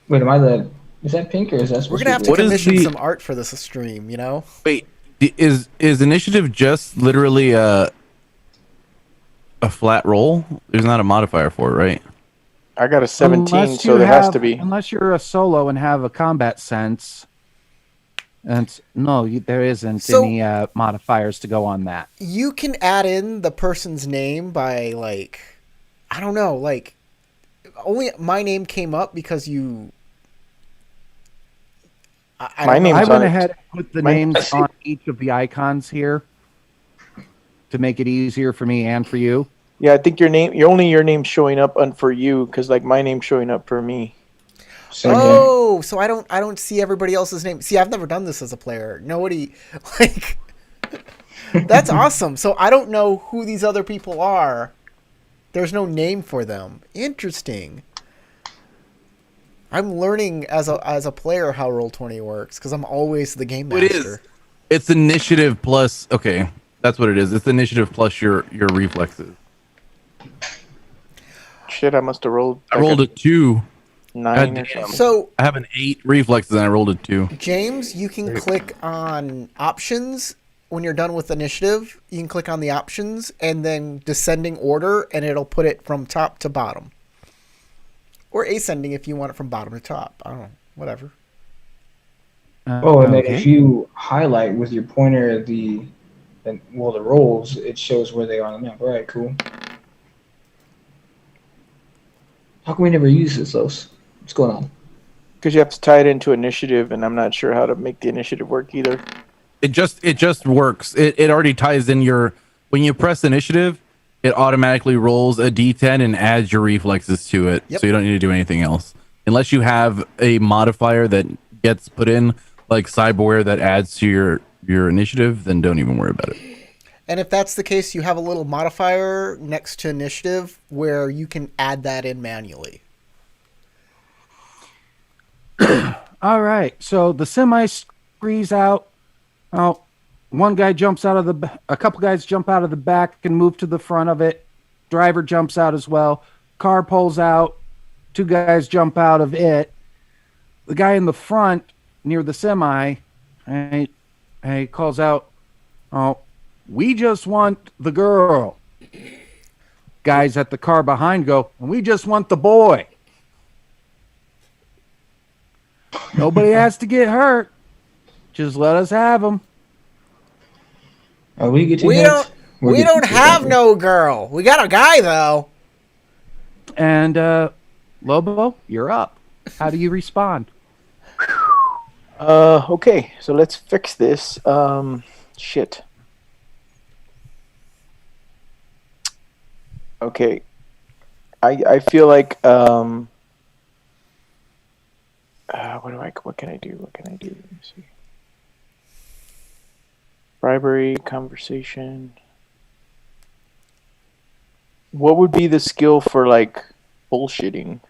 Wait, am I the? Is that pink or is that? We're gonna have to commission some art for this stream, you know. Wait, is initiative just literally a flat roll? There's not a modifier for it, right? I got a 17, so there has to be. Unless you're a solo and have a combat sense. And no, there isn't any modifiers to go on that. You can add in the person's name by like, I don't know, like only my name came up because you. I went ahead and put the names on each of the icons here to make it easier for me and for you. Yeah, I think your name's showing up for you because like my name's showing up for me. Oh, so I don't see everybody else's name. See, I've never done this as a player. Nobody like that's awesome. So I don't know who these other people are. There's no name for them. Interesting. I'm learning as a player how Roll20 works because I'm always the game master. It is. It's initiative plus. Okay, that's what it is. It's initiative plus your reflexes. Shit, I must have rolled. I rolled a 2. 9 or damn. something. So I have an 8 reflexes and I rolled a 2. James, you can click on options when you're done with initiative. You can click on the options and then descending order, and it'll put it from top to bottom, or ascending if you want it from bottom to top. I don't know, whatever. Oh, and then Okay. if you highlight with your pointer the rolls, it shows where they are on the map. All right, cool. How come we never use this, Los? What's going on? Because you have to tie it into initiative, and I'm not sure how to make the initiative work either. It just works. It already ties in your when you press initiative, it automatically rolls a d10 and adds your reflexes to it. Yep. So you don't need to do anything else. Unless you have a modifier that gets put in like cyberware that adds to your initiative, then don't even worry about it. And if that's the case, you have a little modifier next to initiative where you can add that in manually. All right. So the semi squeeze out. Oh, one guy jumps out of a couple guys jump out of the back and move to the front of it. Driver jumps out as well. Car pulls out. 2 guys jump out of it. The guy in the front near the semi, right, he calls out, "Oh, we just want the girl." Guys at the car behind go, "We just want the boy." Nobody has to get hurt. Just let us have him. We get We don't have no girl. We got a guy though. And Lobo, you're up. How do you respond? Okay, so let's fix this. Shit. Okay. I feel like what can I do? Let me see. Bribery, conversation. What would be the skill for like bullshitting?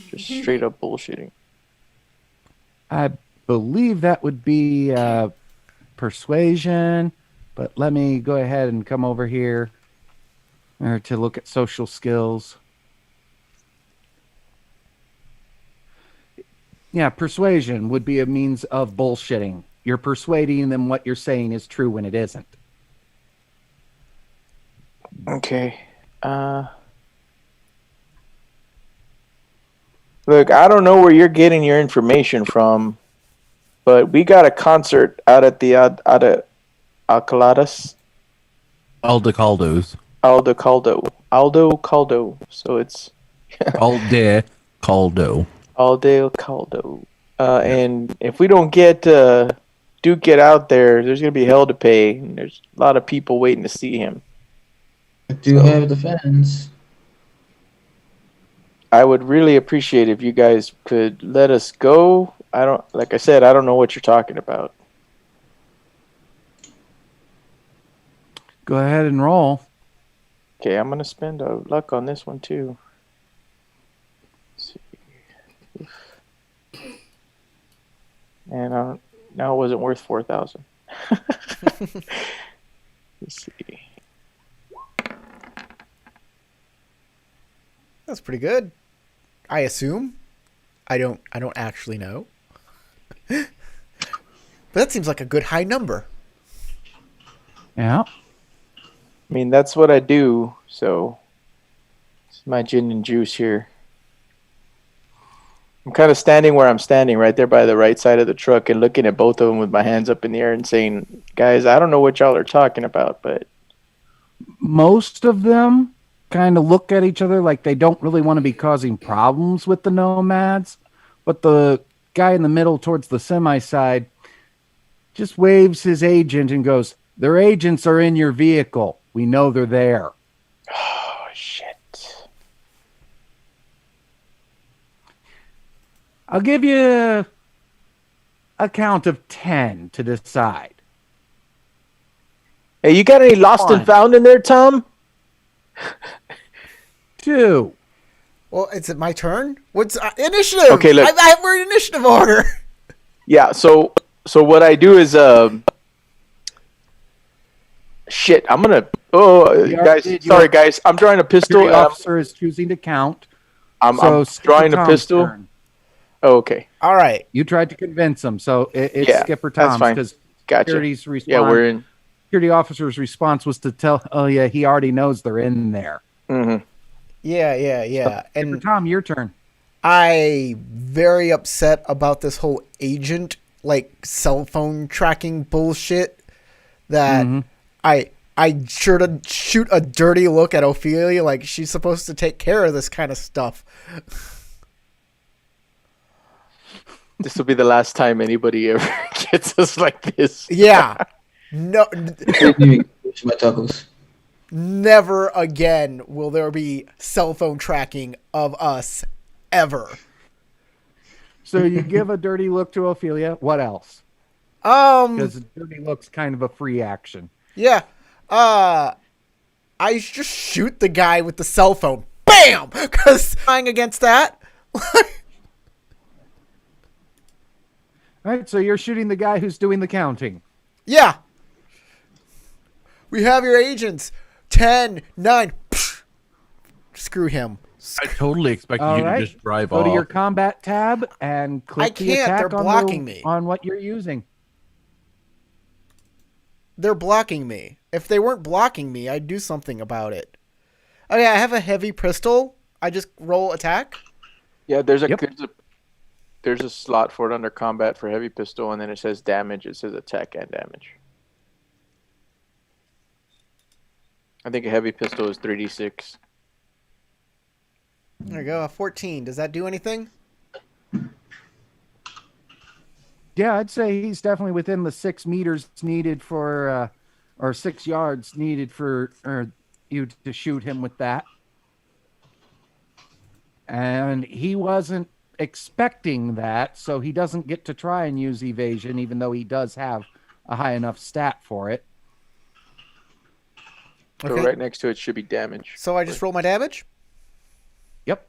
Just straight up bullshitting. I believe that would be persuasion, but let me go ahead and come over here to look at social skills. Yeah, persuasion would be a means of bullshitting. You're persuading them what you're saying is true when it isn't. Okay. Look, I don't know where you're getting your information from, but we got a concert out at the out at Alcaladas. Aldo Caldo's. Aldo Caldo. So it's Alde Caldo. Aldo Caldo. And if we don't get Duke out there, there's gonna be hell to pay. And there's a lot of people waiting to see him. I do have the fans. I would really appreciate if you guys could let us go. Like I said, I don't know what you're talking about. Go ahead and roll. Okay, I'm gonna spend a luck on this one too. Let's see. And now it wasn't worth 4,000. Let's see. That's pretty good. I assume. I don't actually know. But that seems like a good high number. Yeah. I mean, that's what I do. So it's my gin and juice here. I'm kind of standing where I'm standing, right there by the right side of the truck, and looking at both of them with my hands up in the air and saying, "Guys, I don't know what y'all are talking about, but." Most of them kind of look at each other like they don't really want to be causing problems with the nomads. But the guy in the middle towards the semi side just waves his agent and goes, "Their agents are in your vehicle. We know they're there." Oh, shit. I'll give you a count of 10 to decide. Hey, you got any lost and found in there, Tom? 2. Well, is it my turn? What's initiative? Okay, look. We're in initiative order. Yeah, so what I do is shit, We already guys, did sorry your- guys. I'm drawing a pistol. The officer is choosing to count. I'm Skipper drawing a Tom's pistol. turn. Oh, okay. All right. You tried to convince him, so it's Yeah, Skipper that's Tom's fine. because Gotcha. security's response. Yeah, we're in. Security officer's response was to tell, "Oh yeah, he already knows they're in there." Mm-hmm. Yeah. Skipper And Tom, your turn. I very upset about this whole agent cell phone tracking bullshit that I sure to shoot a dirty look at Ophelia like she's supposed to take care of this kind of stuff. This will be the last time anybody ever gets us like this. Yeah. No, My tacos. never again will there be cell phone tracking of us ever. So you give a dirty look to Ophelia. What else? Because a dirty look's kind of a free action. Yeah. I just shoot the guy with the cell phone. Bam! Because lying against that. All right, so you're shooting the guy who's doing the counting. Yeah. We have your agents. 10, 9. Psh. Screw him. I totally expected All you right. to just drive Go off. to your combat tab and click I the can't. attack They're on blocking me. on what you're using. They're blocking me. If they weren't blocking me, I'd do something about it. Oh yeah, I have a heavy pistol. I just roll attack. Yeah, there's a Yep. there's a slot for it under combat for heavy pistol, and then it says damage. It says attack and damage. I think a heavy pistol is 3d6. There you go. A 14. Does that do anything? Yeah, I'd say he's definitely within the 6 meters needed for, or 6 yards needed for you to shoot him with that. And he wasn't expecting that, so he doesn't get to try and use evasion, even though he does have a high enough stat for it. So right next to it should be damage. So I just roll my damage? Yep.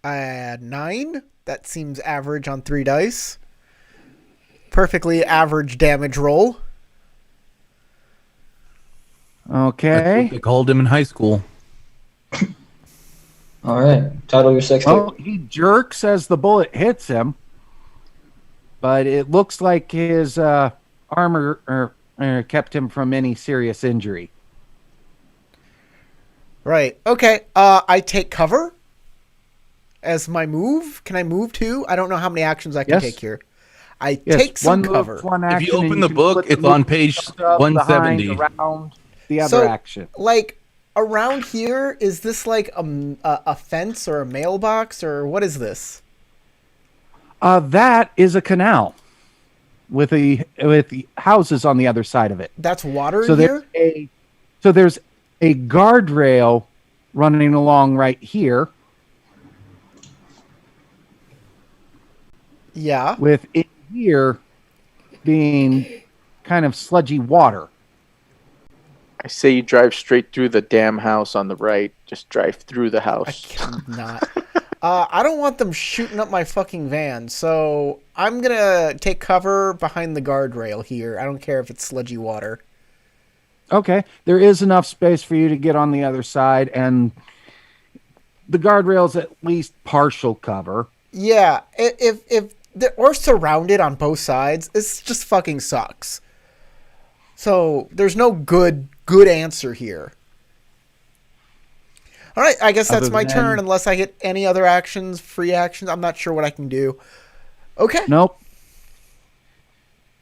I add 9. That seems average on 3 dice. Perfectly average damage roll. That's Okay. what they called him in high school. All right. Title your sex tape. Well, he jerks as the bullet hits him, but it looks like his armor kept him from any serious injury. Right. Okay. I take cover as my move. Can I move too? I don't know how many actions I can Yes. take here. I Yes, take some one move, cover. one If action, you and open the can book, split the it's on move page up, 170. behind, around the other So, action. like, around here, is this like a fence or a mailbox or what is this? That is a canal with the houses on the other side of it. That's water So here? there's a guardrail running along right here Yeah. with in here being kind of sludgy water. I say you drive straight through the damn house on the right. Just drive through the I house. cannot. I don't want them shooting up my fucking van, so I'm gonna take cover behind the guardrail here. I don't care if it's sludgy water. Okay, there is enough space for you to get on the other side, and the guardrail's at least partial cover. Yeah, if we're surrounded on both sides, this just fucking sucks. So there's no good answer here. All right, I guess that's Other my than- turn unless I hit any other actions, free actions. I'm not sure what I can do. Okay. Nope.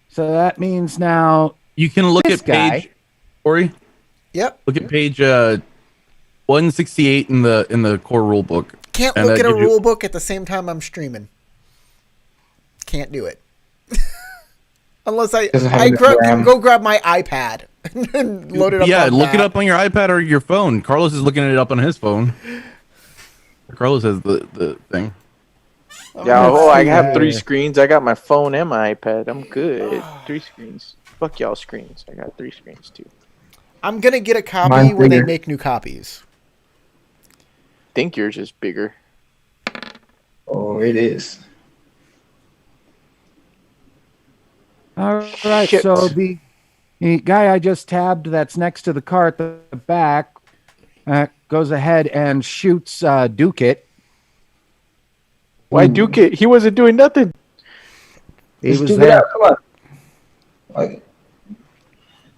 So that means now You can look This at page, guy- Corey. Yep. Look at page 168 in the core rule book. Can't And look that at a gives you- rule book at the same time I'm streaming. Can't do it. Unless Doesn't have I any RAM. go grab my iPad and load it up. Yeah, on look it that. up on your iPad or your phone. Carlos is looking it up on his phone. Carlos has the thing. Yeah, let's I see have 3 here. screens. I got my phone and my iPad. I'm good. 3 screens. Fuck y'all screens. I got 3 screens too. I'm gonna get a copy Mine's when they bigger. make new copies. Think yours is bigger. Oh, it is. All right, Shit. so the guy I just tabbed that's next to the car at the back goes ahead and shoots Duke it. Why Duke it? He wasn't doing nothing. He Let's was do it there. out. Come on. Okay.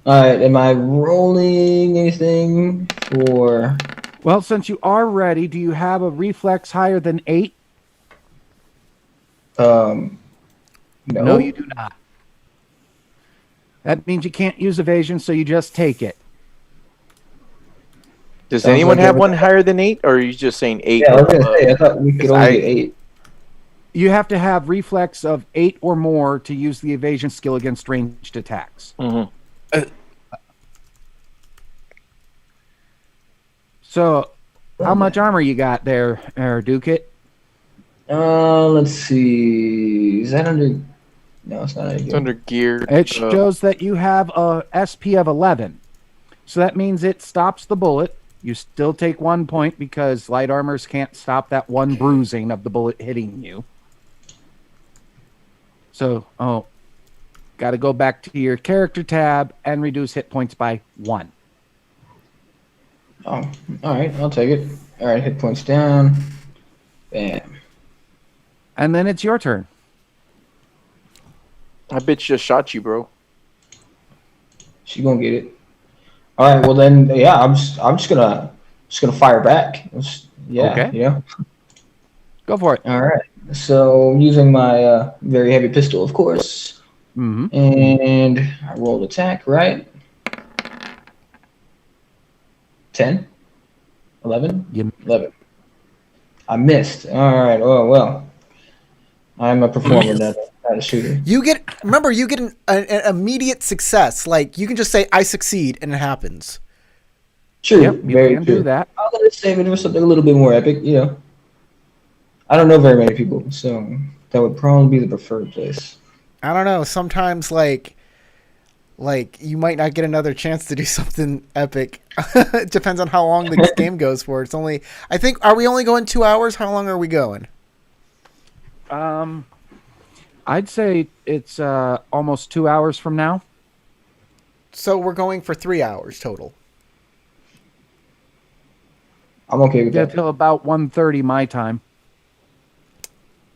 All right. Am I rolling anything for? Well, since you are ready, do you have a reflex higher than 8? No. No, you do not. That means you can't use evasion, so you just take it. Does Sounds anyone like have everything. one higher than 8, or are you just saying 8? Yeah, I was gonna say. I thought we could Because only get 8. You have to have reflex of 8 or more to use the evasion skill against ranged attacks. Mm-hmm. So, how much armor you got there, Duke? Let's see. Is that under? No, it's not under. It's under gear. It shows that you have a SP of 11. So that means it stops the bullet. You still take 1 point because light armors can't stop that one bruising of the bullet hitting you. So, got to go back to your character tab and reduce hit points by 1. Oh, all right. I'll take it. All right. Hit points down. Bam. And then it's your turn. I bitch just shot you, bro. She gonna get it. All right. Well then, yeah. I'm just gonna fire back. Yeah. Okay. You know. Go for it. All right. So using my very heavy pistol, of course, Mm-hmm. and I rolled attack. Right. 10, 11, 11. I missed. All right. Oh well. I'm a performer, not a shooter. You get an immediate success. Like you can just say I succeed and it happens. True. Yep, you very can true. do that. I was gonna say maybe something a little bit more epic. You know. I don't know very many people, so that would probably be the preferred place. I don't know. Sometimes like you might not get another chance to do something epic. It depends on how long the game goes for. It's only I think are we only going 2 hours? How long are we going? I'd say it's almost 2 hours from now. So we're going for 3 hours total. I'm okay with Yeah, that. till about 1:30 my time.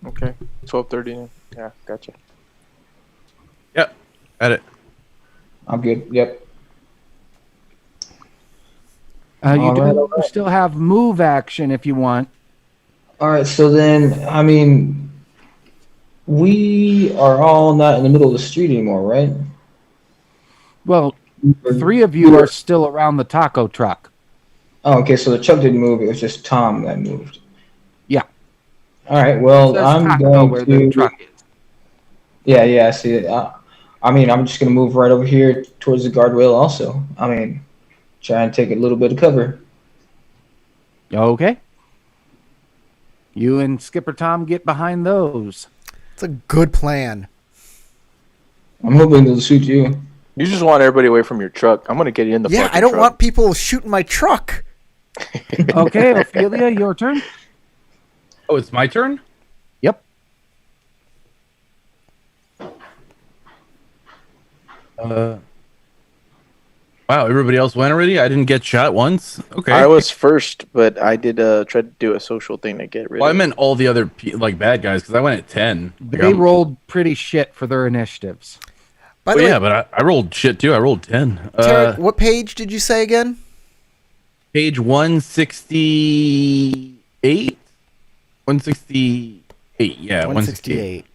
Okay. 12:30. Yeah, gotcha. Yep. Got it. I'm good. Yep. You still have move action if you want. All right. So then, I mean, we are all not in the middle of the street anymore, right? Well, 3 of you are still around the taco truck. Oh, okay. So the truck didn't move. It was just Tom that moved. Yeah. All right. Well, It says I'm taco going where to. the truck is. Yeah, I see it. I mean, I'm just gonna move right over here towards the guardrail. Also, I mean, try and take a little bit of cover. Okay. You and Skipper Tom get behind those. It's a good plan. I'm hoping they'll shoot you. You just want everybody away from your truck. I'm gonna get you in the Yeah, fucking I don't truck. want people shooting my truck. Okay, Ophelia, your turn. Oh, it's my turn? Yep. Wow, everybody else went already? I didn't get shot once? Okay. I was first, but I did try to do a social thing to get rid Well, I of it. meant all the other bad guys because I went at 10. Like, They rolled pretty shit for their initiatives. By the Well, way, yeah, but I rolled shit too. I rolled 10. Tarek, what page did you say again? Page 168? 168. Yeah, 168.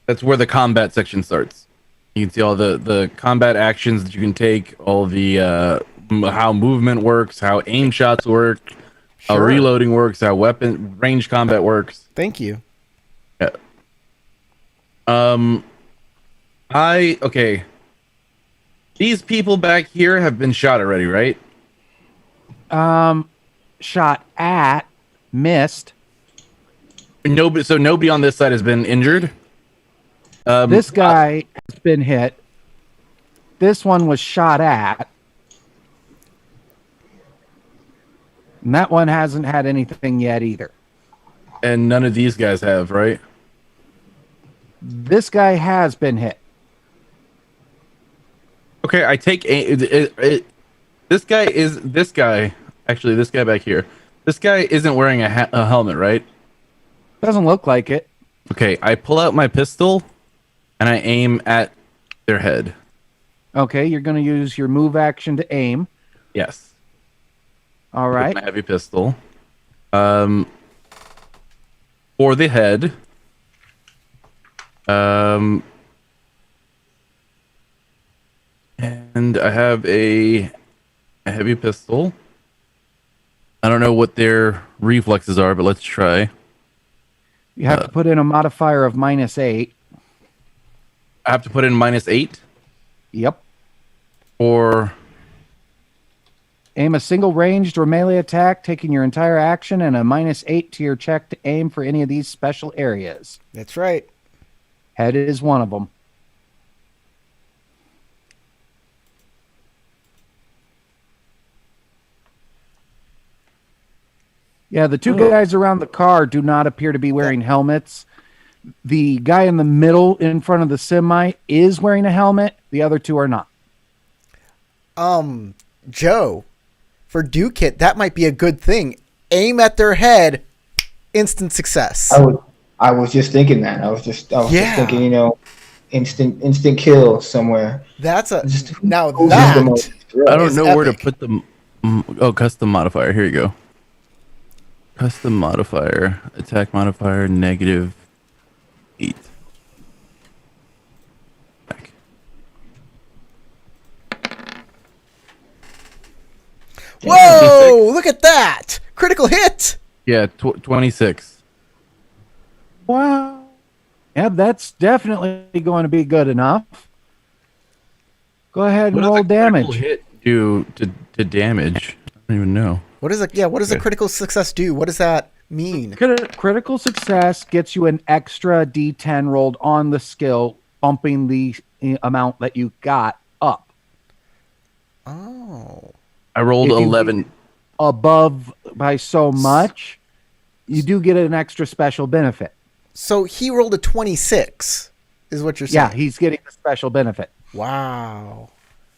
That's where the combat section starts. You can see all the combat actions that you can take, all the how movement works, how aim shots work, how Sure. reloading works, how weapon range combat works. Thank you. Yeah. Okay. These people back here have been shot already, right? Shot at, missed. Nobody. So nobody on this side has been injured. This guy has been hit. This one was shot at. And that one hasn't had anything yet either. And none of these guys have, right? This guy has been hit. Okay, I take this guy. Actually, this guy back here. This guy isn't wearing a helmet, right? Doesn't look like it. Okay, I pull out my pistol and I aim at their head. Okay, you're going to use your move action to aim. Yes. All With right. my heavy pistol. For the head. And I have a heavy pistol. I don't know what their reflexes are, but let's try. You have to put in a modifier of -8. I have to put in -8 Yep. or Aim a single ranged or melee attack, taking your entire action, and a -8 to your check to aim for any of these special areas. That's right. Head is one of them. Yeah, the two guys around the car do not appear to be wearing helmets. The guy in the middle in front of the semi is wearing a helmet. The other two are not. Joe, for Dukit, that might be a good thing. Aim at their head, instant success. I was just thinking that. I was just thinking, you know, instant kill somewhere. That's a Just now who's that the most- I don't is know where to epic. put the custom modifier. Here you go. Custom modifier, attack modifier -8. Back. Whoa! Look at that! Critical hit. Yeah, 26. Wow. Yeah, that's definitely going to be good enough. Go ahead and What does roll a critical damage. hit do to damage? I don't even know. What does a What does a Okay. critical success do? What does that mean? Critical success gets you an extra D10 rolled on the skill, bumping the amount that you got up. Oh, I rolled If you- 11. Above by so much, you do get an extra special benefit. so he rolled a 26, is what you're saying? Yeah, he's getting a special benefit. Wow.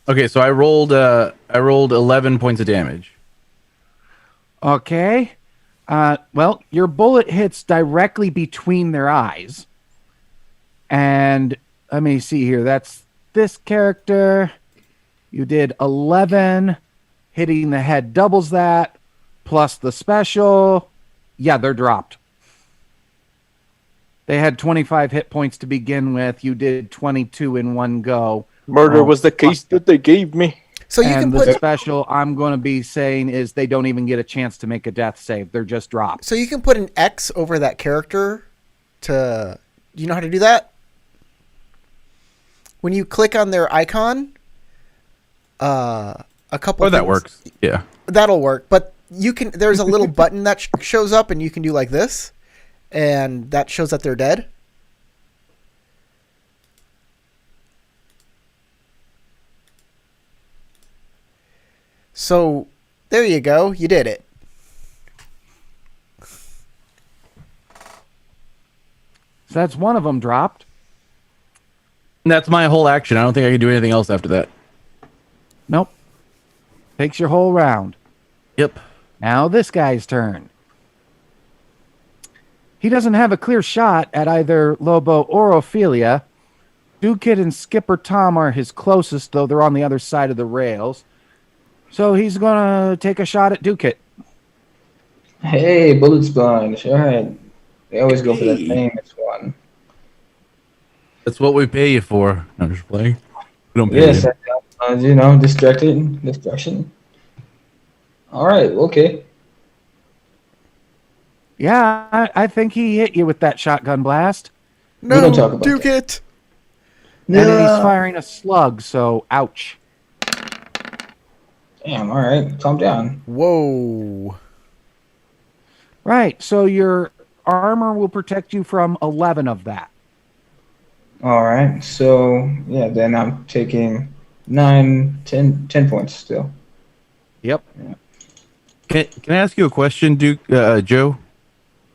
Okay, so I rolled 11 points of damage. Okay. Well, your bullet hits directly between their eyes. And let me see here. That's this character. You did 11. Hitting the head doubles that. Plus the special. Yeah, they're dropped. They had 25 hit points to begin with. You did 22 in one go. Murder was the case that they gave me. So you And can the put special I'm going to be saying is they don't even get a chance to make a death save. They're just dropped. an X over that character to. Do you know how to do that? When you click on their icon, a couple. Oh, that things- works. Yeah. That'll work, but you can. There's a little button that shows up, and you can do like this, and that shows that they're dead. So there you go. You did it. So that's one of them dropped. And that's my whole action. I don't think I can do anything else after that. Nope. Takes your whole round. Yep. Now this guy's turn. He doesn't have a clear shot at either Lobo or Ophelia. Dukit and Skipper Tom are his closest, though they're on the other side of the rails. So he's going to take a shot at Dukit. Hey, bullet sponge. All right. They always go for that Hey. famous one. That's what we pay you for. I'm just playing. We don't pay Yes, you. you know, distraction. All right, okay. Yeah, I think he hit you with that shotgun blast. No, don't talk about Duke that. it. And then he's firing a slug, so ouch. Damn, all right. Calm down. Whoa. Right, so your armor will protect you from 11 of that. All right. So, yeah, then I'm taking 9, 10 points still. Yep. Can I ask you a question, Duke, Joe?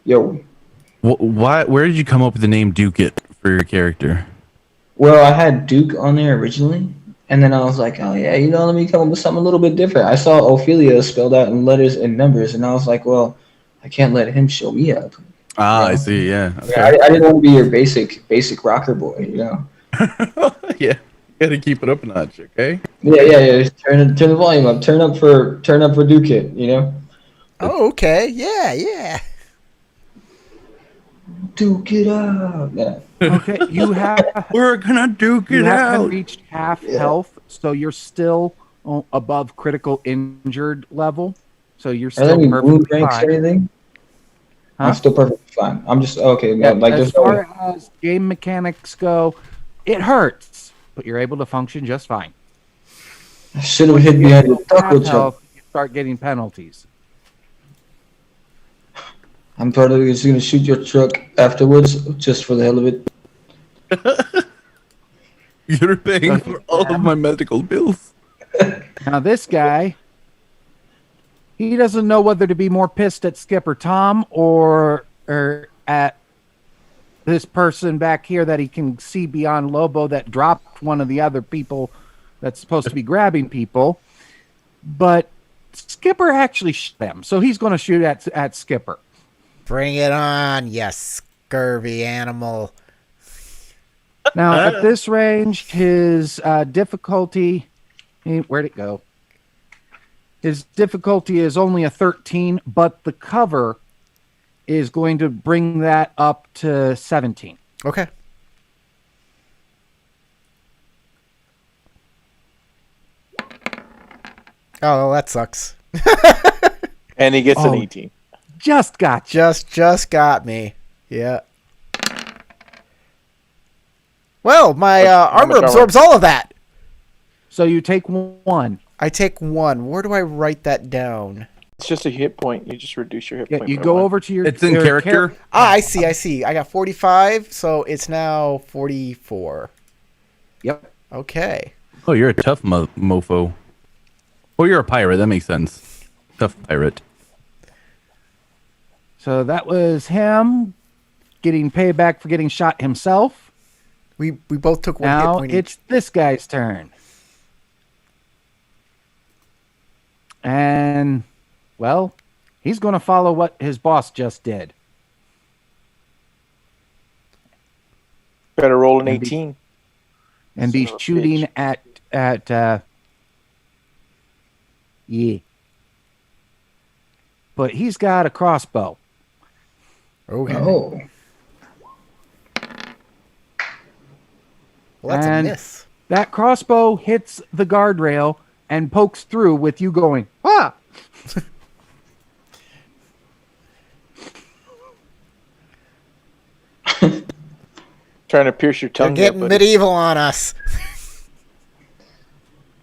Yo. Why? Where did you come up with the name Duke It for your character? Well, I had Duke on there originally, And then I was like, oh yeah, let me come up with something a little bit different. I saw Ophelia spelled out in letters and numbers, and I was like, well, I can't let him show me up. I see. Yeah. Yeah, Okay. I didn't want to be your basic rocker boy. Yeah. Gotta keep it up a notch. Okay. Yeah. Just turn the volume up. Turn up for Duke It. Oh, okay. Yeah. Duke it up. Yeah. Okay, We're gonna duke you it haven't out. reached half health, so you're still above critical injured level. So you're Are still there any perfectly wound ranks or fine. anything? Huh? I'm still perfectly fine. I'm just okay. Yeah, Like as there's far as game mechanics go, it hurts, but you're able to function just fine. I should have hit behind the Half taco truck. health, you start getting penalties. I'm probably just gonna shoot your truck afterwards, just for the hell of it. You're paying for all of my medical bills. Now this guy, he doesn't know whether to be more pissed at Skipper Tom or at this person back here that he can see beyond Lobo that dropped one of the other people that's supposed to be grabbing people. But Skipper actually shot them, so he's going to shoot at Skipper. Bring it on, you scurvy animal. Now, at this range, his difficulty... Where'd it go? His difficulty is only a 13, but the cover is going to bring that up to 17. Okay. Oh, that sucks. And he gets an Oh. 18. Just got you. Just got me. Yeah. Well, my armor much armor? absorbs all of that. So you take one. I take 1. Where do I write that down? It's just a hit point. You just reduce your hit Yeah, point. you by go one. over to your... It's in your character. I see. I got 45, so it's now 44. Yep. Okay. Oh, you're a tough mofo. Oh, you're a pirate. That makes sense. Tough pirate. So that was him getting payback for getting shot himself. We both took 1 hit Now point it's each. this guy's turn. And, well, he's going to follow what his boss just did. Better roll an And be- 18. And be Son of a shooting bitch. at yeah. But he's got a crossbow. Okay. Oh, Well, that's And- a miss. That crossbow hits the guardrail and pokes through with you going, ah! Trying to pierce your They're tongue. getting buddy. medieval on us.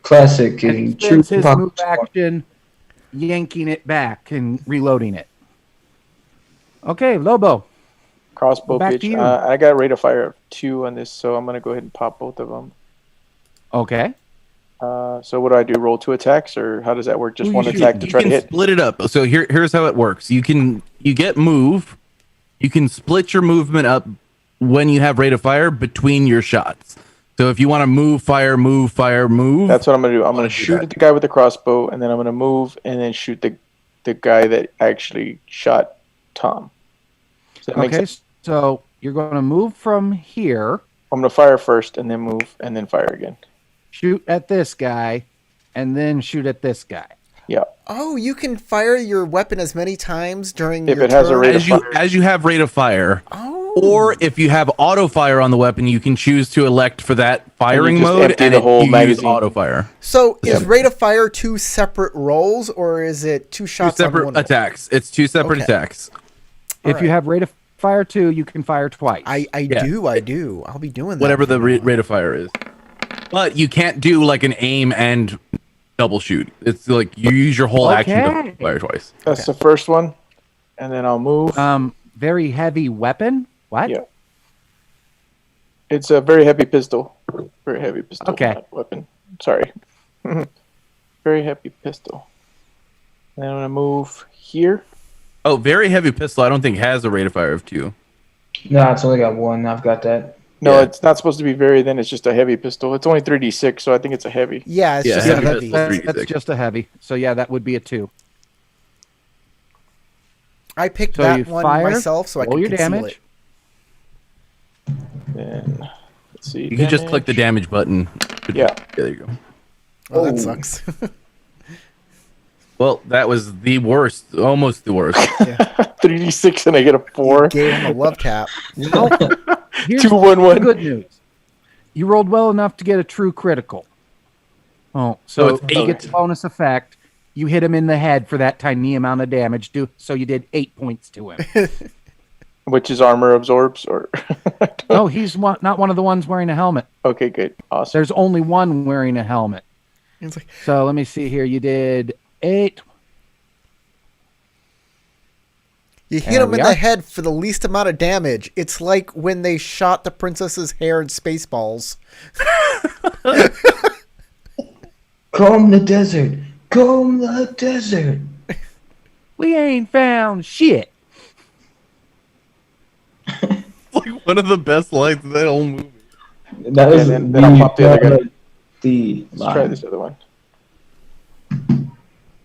classic And he and true spends his pop- move action yanking it back and reloading it. Okay, Lobo. Crossbow Back pitch. to you. I got a rate of fire of 2 on this, so I'm going to go ahead and pop both of them. Okay. So what do I do? Roll 2 attacks, or how does that work? Just Who one you attack shooting? to You try to can hit? split it up. So here's how it works. You get move. You can split your movement up when you have rate of fire between your shots. So if you want to move, fire, move, fire, move. That's what I'm going to do. I'm going do to shoot that. at the guy with the crossbow, and then I'm going to move and then shoot the guy that actually shot Tom. Does that make Okay, sense? so you're going to move from here, I'm going to fire first, and then move, and then fire again. shoot at this guy, and then shoot at this guy. Yeah. Oh, you can fire your weapon as many times during If your it has a turn? rate of fire. as you have rate of fire. Oh. Or if you have auto fire on the weapon, you can choose to elect for that firing just mode empty and the whole you use magazine. auto fire. So is Yep. rate of fire 2 separate rolls, or is it 2 Two shots on separate one roll? attacks. It's 2 separate Okay. attacks. If you have rate of fire 2, you can fire twice. I Yeah. do. I'll be doing that. Whatever the from now on. rate of fire is. But you can't do like an aim and double shoot. It's like you use your whole action Okay. to fire twice. That's the first one, and then I'll move. Very heavy weapon? What? Yeah. It's a very heavy pistol. Very heavy pistol. Okay. Not weapon. Sorry. Very heavy pistol. Then I'm gonna move here. Oh, very heavy pistol. I don't think has a rate of fire of 2. No, it's only got 1. I've got that. No, Yeah. it's not supposed to be very thin. It's just a heavy pistol. It's only 3d6, so I think it's a heavy. Yeah, it's Yeah, just heavy a heavy. pistol. That's 3d6. just a heavy. So yeah, that would be a 2. I picked So that you one fire, myself so I roll could your conceal damage. it. Then let's see. You can just click the damage button. Yeah. There you go. Oh, Oh. that sucks. Well, that was the worst. Almost the worst. 3d6 and I get a 4. Gave him a love tap. Well, here's 2-1-1. the good news. You rolled well enough to get a true critical. Oh, so it's he 8. gets a bonus effect. You hit him in the head for that tiny amount of damage. So you did 8 points to him. Which is armor absorbs, or No, he's not one of the ones wearing a helmet. okay, good, awesome. There's only one wearing a helmet. It's like, So let me see here. You did 8. you hit There him we in are. the head for the least amount of damage. It's like when they shot the princess's hair in Spaceballs. Comb the desert. Comb the desert. We ain't found shit. Like one of the best lines of that whole movie. That was then I'll pop the other guy. The Let's try line. this other one.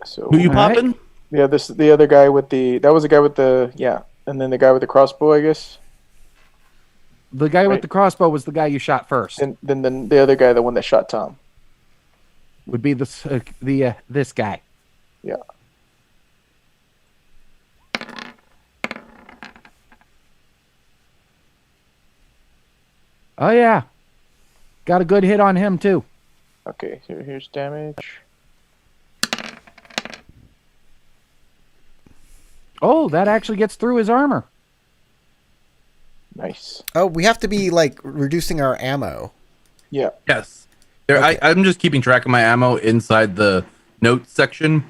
So Who you All right. popping? yeah, the other guy with that was the guy with and then the guy with the crossbow, I guess. The guy with Right. the crossbow was the guy you shot first. And then the other guy, the one that shot Tom. Would be this guy. Yeah. Oh yeah, got a good hit on him too. Okay, here's damage. Oh, that actually gets through his armor. Nice. Oh, we have to be like reducing our ammo. Yeah. Yes. There. Okay. I'm just keeping track of my ammo inside the notes section.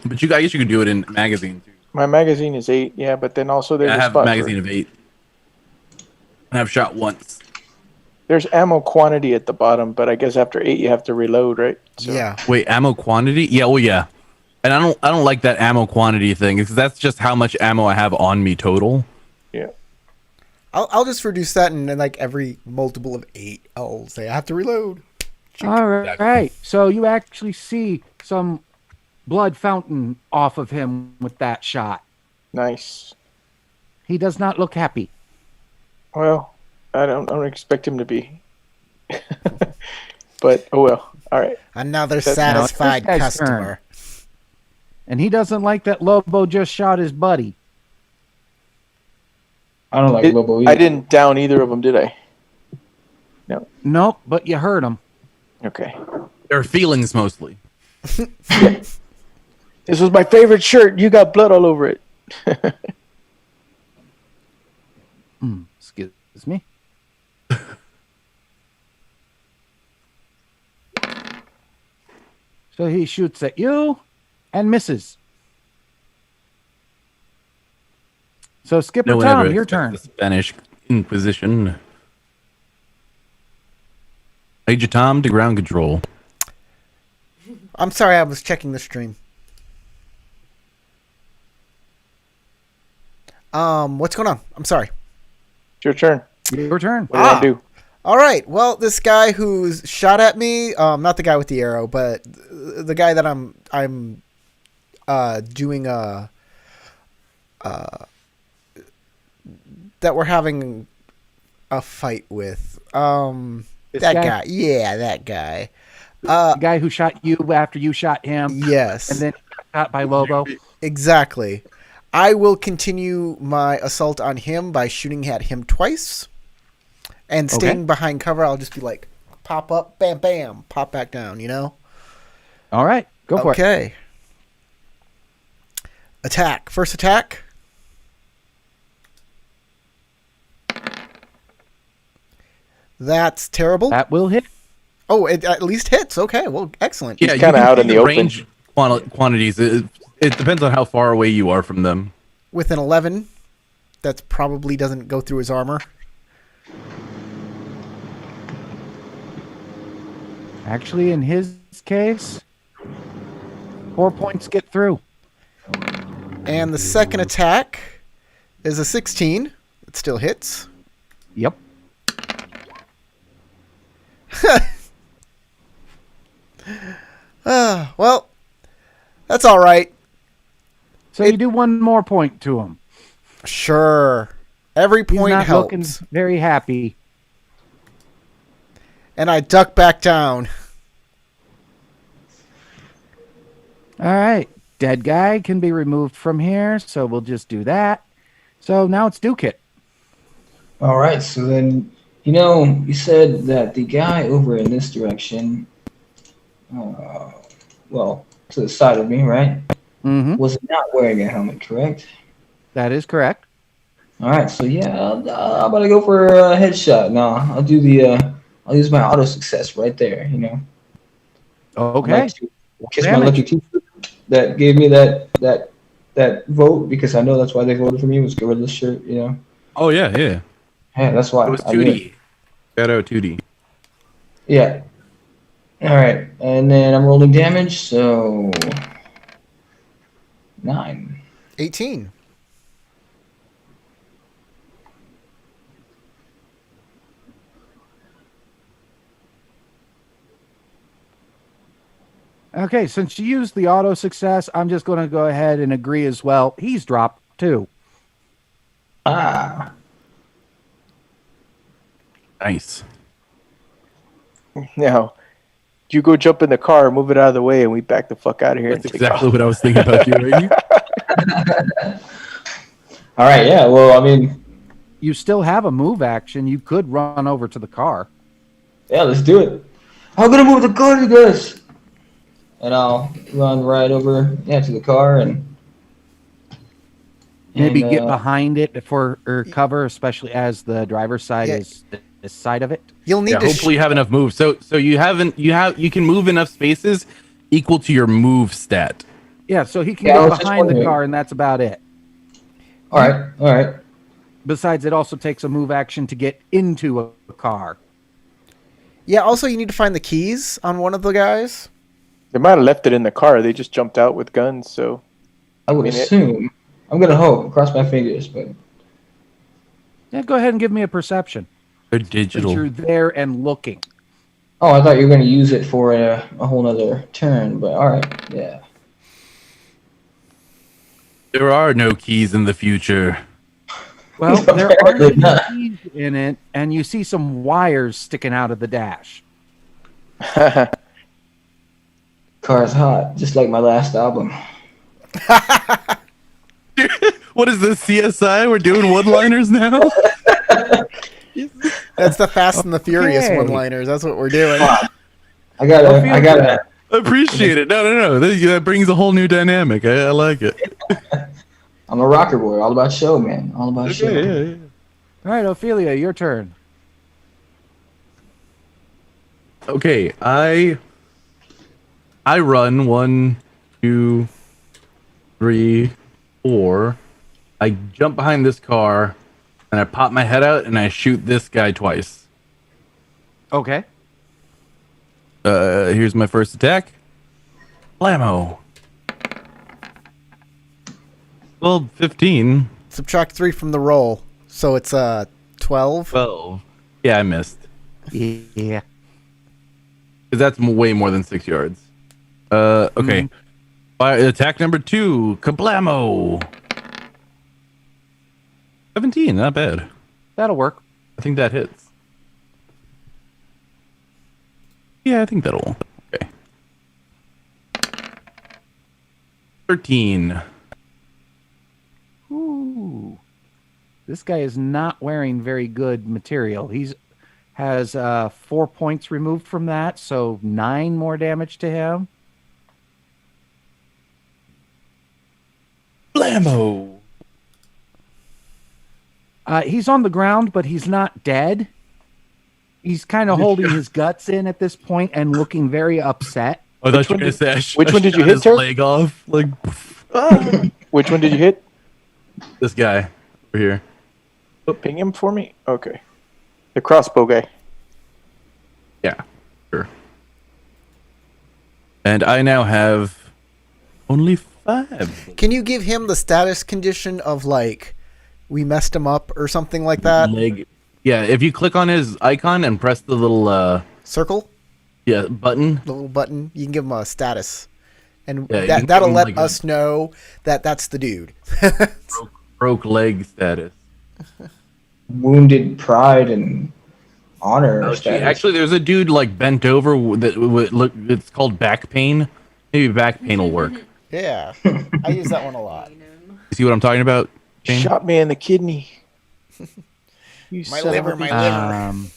But I guess you could do it in magazine too. My magazine is 8, yeah, but then also there's I a have a spot magazine of 8. And I've shot once. there's ammo quantity at the bottom, but I guess after 8 you have to reload, right? So, Yeah. Wait, ammo quantity? Yeah, well, yeah. And I don't like that ammo quantity thing because that's just how much ammo I have on me total. Yeah. I'll just reduce that, and then like every multiple of 8, I'll say I have to reload. All right. So you actually see some blood fountain off of him with that shot. Nice. He does not look happy. Well, I don't expect him to be. But oh well. All right. Another That's- satisfied now it's this guy's customer. And he doesn't like that Lobo just shot his buddy. I don't like Lobo either. I didn't down either of them, did I? Nope, but you heard him. Okay. There are feelings mostly. This was my favorite shirt. You got blood all over it. Excuse me. So he shoots at you and misses. So Skipper No one ever Tom, your expects turn. the Spanish Inquisition. Major Tom to ground control. I'm sorry, I was checking the stream. What's going on? I'm sorry. It's your turn. Your turn. What do you want to do? All right. Well, this guy who's shot at me, not the guy with the arrow, but the guy that I'm doing that we're having a fight with. This That guy? guy. Yeah, that guy. The guy who shot you after you shot him, Yes. and then shot by Lobo. Exactly. I will continue my assault on him by shooting at him twice. And staying behind cover, I'll just be like, pop up, bam, bam, pop back down, you know? All right, go for it. Okay. Attack. First attack. That's terrible. That will hit. Oh, it at least hits. Okay, well, excellent. Yeah, He's you kinda can out see in the open. range quantities. It depends on how far away you are from them. With an 11, that probably doesn't go through his armor. Actually, in his case, 4 points get through. And the second attack is a 16. It still hits. Yep. Well, that's all right. So you do one more point to him. Sure. Every He's point not helps. looking very happy. And I duck back down. All right. Dead guy can be removed from here, so we'll just do that. So now it's Dukit. All right. So then, you said that the guy over in this direction, well, to the side of me, right, Mm-hmm. was not wearing a helmet, correct? That is correct. All right. So yeah, I'm about to go for a headshot. Now I'll do I'll use my auto success right there. I'd Okay. like to kiss my lucky teacher that gave me that vote, because I know that's why they voted for me, was Gorilla Shirt. Oh yeah, yeah. Yeah, that's why. It was I did. 2D. Shout out 2D. Yeah. All right, and then I'm rolling damage, so 9. 18. Okay, since you used the auto success, I'm just going to go ahead and agree as well. He's dropped too. Ah. Nice. Now, you go jump in the car, move it out of the way, and we back the fuck out of here. That's exactly what I was thinking about you, right? All right. Yeah. Well, I mean, You still have a move action. You could run over to the car. yeah. Let's do it. I'm gonna move the car, you guys. And I'll run right over, to the car and Maybe get behind it for cover, especially as the driver's side is this side of it. You'll need to hopefully you have enough moves. So you can move enough spaces equal to your move stat. Yeah, so he can Yeah, I get was just behind the wondering. car, and that's about it. All right. Besides, it also takes a move action to get into a car. Yeah, also you need to find the keys on one of the guys. They might have left it in the car. They just jumped out with guns, so. I would assume. I'm gonna hope. Cross my fingers, but. Yeah, go ahead and give me a perception. They're Since digital. you're there and looking. Oh, I thought you were gonna use it for a whole nother turn, but all right, yeah. There are no keys in the future. Well, there Apparently aren't not. any keys in it, and you see some wires sticking out of the dash. Car's hot, just like my last album. What is this, CSI? We're doing one-liners now? That's the Fast and the Furious Okay. one-liners. That's what we're doing. I gotta. Appreciate it. No. That brings a whole new dynamic. I like it. I'm a rocker boy, all about show, man. All about show. Yeah. All right, Ophelia, your turn. Okay, I run 1, 2, 3, 4. I jump behind this car, and I pop my head out, and I shoot this guy twice. Okay. Here's my first attack. Blammo. Well, 15. Subtract 3 from the roll, so it's 12. 12. Yeah, I missed. Yeah. Because that's way more than 6 yards. Okay. Attack number 2. Kablamo. 17. Not bad. That'll work. I think that hits. Yeah, I think that'll. Okay. 13. Ooh. This guy is not wearing very good material. He's has 4 points removed from that, so 9 more damage to him. Blammo. He's on the ground, but he's not dead. He's kind of holding his guts in at this point and looking very upset. I thought you were going to say which one did you shot hit, his sir? leg off. Like, Which one did you hit? this guy over here. Ping him for me? Okay. The crossbow guy. Yeah, sure. And I now have only 5. Can you give him the status condition of, like, we messed him up or something like that? Leg. Yeah, if you click on his icon and press the little circle, Yeah, button. the little button. You can give him a status, and Yeah, you can that'll give him, let like, us know that that's the dude. Broke leg status. Wounded pride and honor Oh, status. actually, there's a dude like bent over that would look. It's called back pain. Maybe back pain will work. Yeah, I use that one a lot. You see what I'm talking about? Shane? Shot me in the kidney. You My son of liver, a my bitch. liver.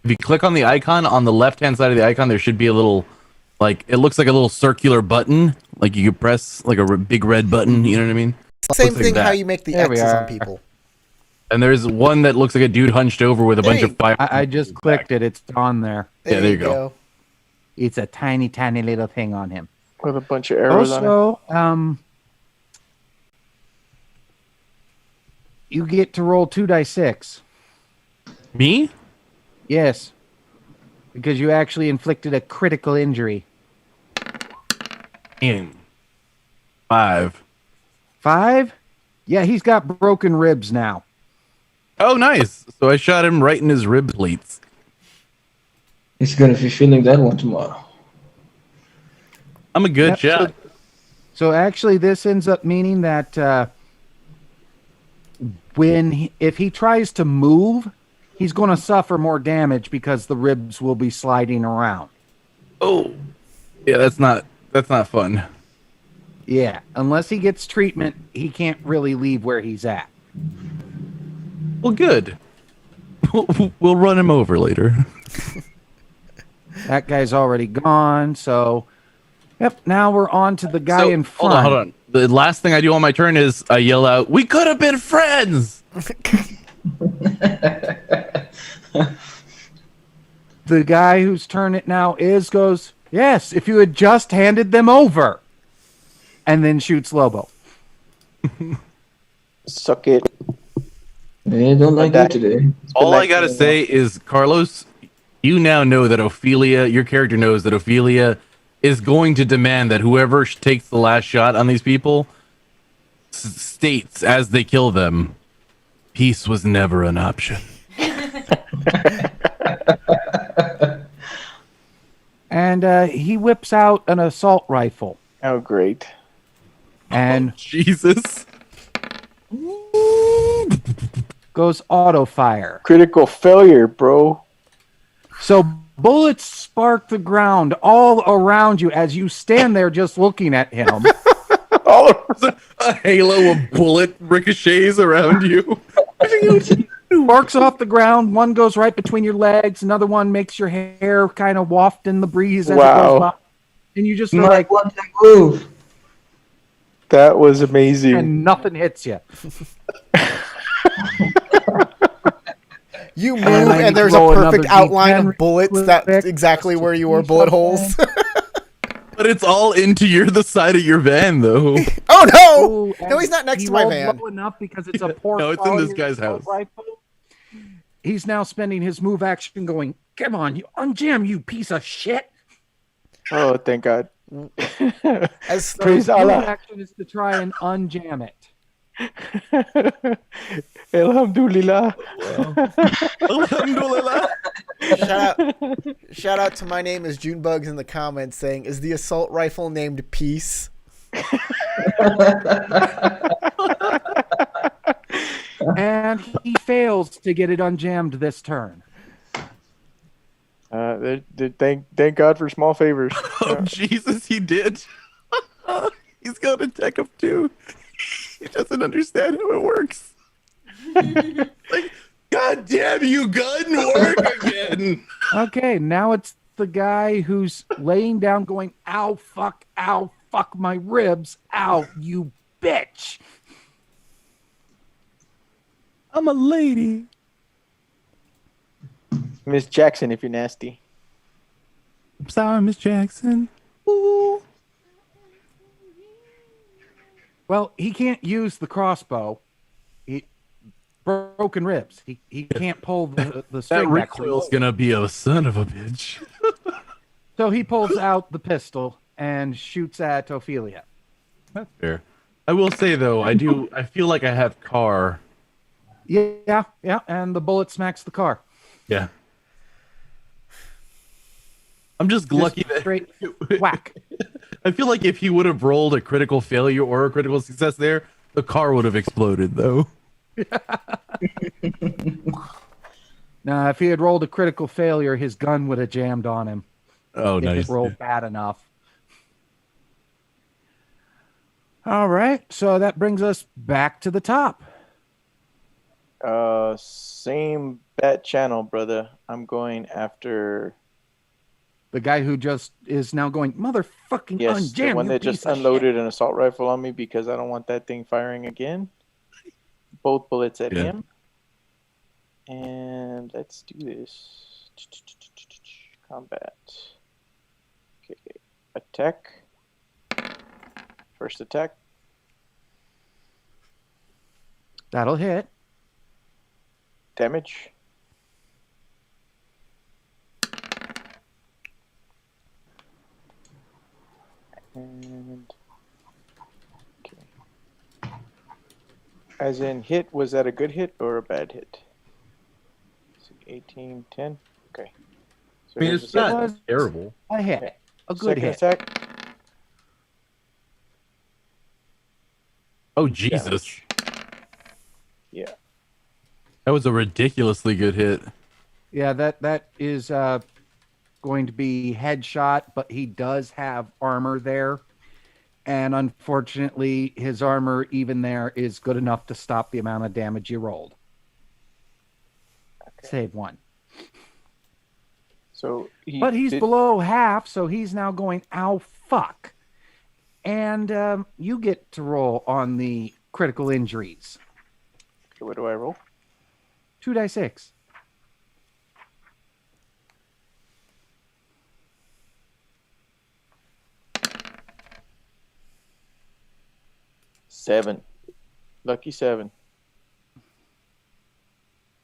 If you click on the icon on the left-hand side of the icon, there should be a little, like, it looks like a little circular button, like you could press like a big red button. You know what I mean? Same Looks like thing how that. you make the There we X's on are. people. And there's one that looks like a dude hunched over with a bunch Hey. of fire. I just clicked it. It's on there. Yeah, there you go. It's a tiny, tiny little thing on him. With a bunch of arrows on it. Also, you get to roll 2d6. Me? Yes. Because you actually inflicted a critical injury. In 5. 5? Yeah, he's got broken ribs now. Oh, nice. So I shot him right in his rib plates. He's gonna be feeling that one tomorrow. I'm a good Yep, shot. So actually, this ends up meaning that if he tries to move, he's going to suffer more damage because the ribs will be sliding around. Oh, yeah. That's not fun. Yeah, unless he gets treatment, he can't really leave where he's at. Well, good. We'll run him over later. That guy's already gone, so yep. Now we're on to the guy in front. Hold on. The last thing I do on my turn is I yell out, "We could have been friends." The guy whose turn it now is goes, "Yes, if you had just handed them over," and then shoots Lobo. Suck it. They don't like you today. All I gotta say is, Carlos, you now know that Ophelia, your character knows that Ophelia is going to demand that whoever takes the last shot on these people states as they kill them, peace was never an option. And he whips out an assault rifle Oh, great. and Jesus. goes auto fire. Critical failure, bro. So bullets spark the ground all around you as you stand there just looking at him. All of A halo of bullet ricochets around you. Sparks off the ground. One goes right between your legs. Another one makes your hair kind of waft in the breeze as it Wow. goes by. And you just are Mike, like, what the move? that was amazing. and nothing hits you. You move, And I and there's a roll another perfect outline D10 of bullets. real That's quick. exactly where you were bullet holes. But it's all into the side of your van, though. Oh no! Ooh, No, he's not next he to my rolled van. low enough because it's a poor No, it's in this quality guy's assault house. rifle. He's now spending his move action going, "Come on, you unjam, you piece of shit." Oh, thank God. As So Praise his move Allah. action is to try and unjam it. Alhamdulillah. Alhamdulillah. shout out to my name is Junebugs in the comments saying, "Is the assault rifle named Peace?" And he fails to get it unjammed this turn. Thank God for small favors. Oh, Jesus, he did. He's got a tech of 2. He doesn't understand how it works. Like, God damn you, gun, work again. Okay, now it's the guy who's laying down going, ow, fuck, my ribs, ow, you bitch. I'm a lady. Miss Jackson, if you're nasty. I'm sorry, Miss Jackson. Ooh. Well, he can't use the crossbow. He broken ribs. He can't pull the That string back. recoil's gonna be a son of a bitch. So he pulls out the pistol and shoots at Ophelia. That's fair. I will say though, I feel like I have car. Yeah, and the bullet smacks the car. Yeah. I'm just lucky that straight whack. I feel like if he would have rolled a critical failure or a critical success there, the car would have exploded though. Now, if he had rolled a critical failure, his gun would have jammed on him. Oh, if nice. it rolled bad enough. All right, so that brings us back to the top. Same bat channel, brother. I'm going after the guy who just is now going, motherfucking yes, unjam, the one you that piece just of unloaded shit. an assault rifle on me because I don't want that thing firing again. Both bullets at him. And let's do this. Combat. Okay. Attack. First attack. That'll hit. Damage. And okay. As in hit, was that a good hit or a bad hit? 18, 10. Okay. So I mean, here's it's the not second- terrible. A hit. Okay. A good second hit. attack. Oh, Jesus. Damage. Yeah. That was a ridiculously good hit. Yeah, that is going to be headshot, but he does have armor there. And unfortunately, his armor, even there, is good enough to stop the amount of damage you rolled. Okay. Save one. So but he's below half, so he's now going, ow, fuck. And you get to roll on the critical injuries. Okay, what do I roll? 2d6. Seven. Lucky 7.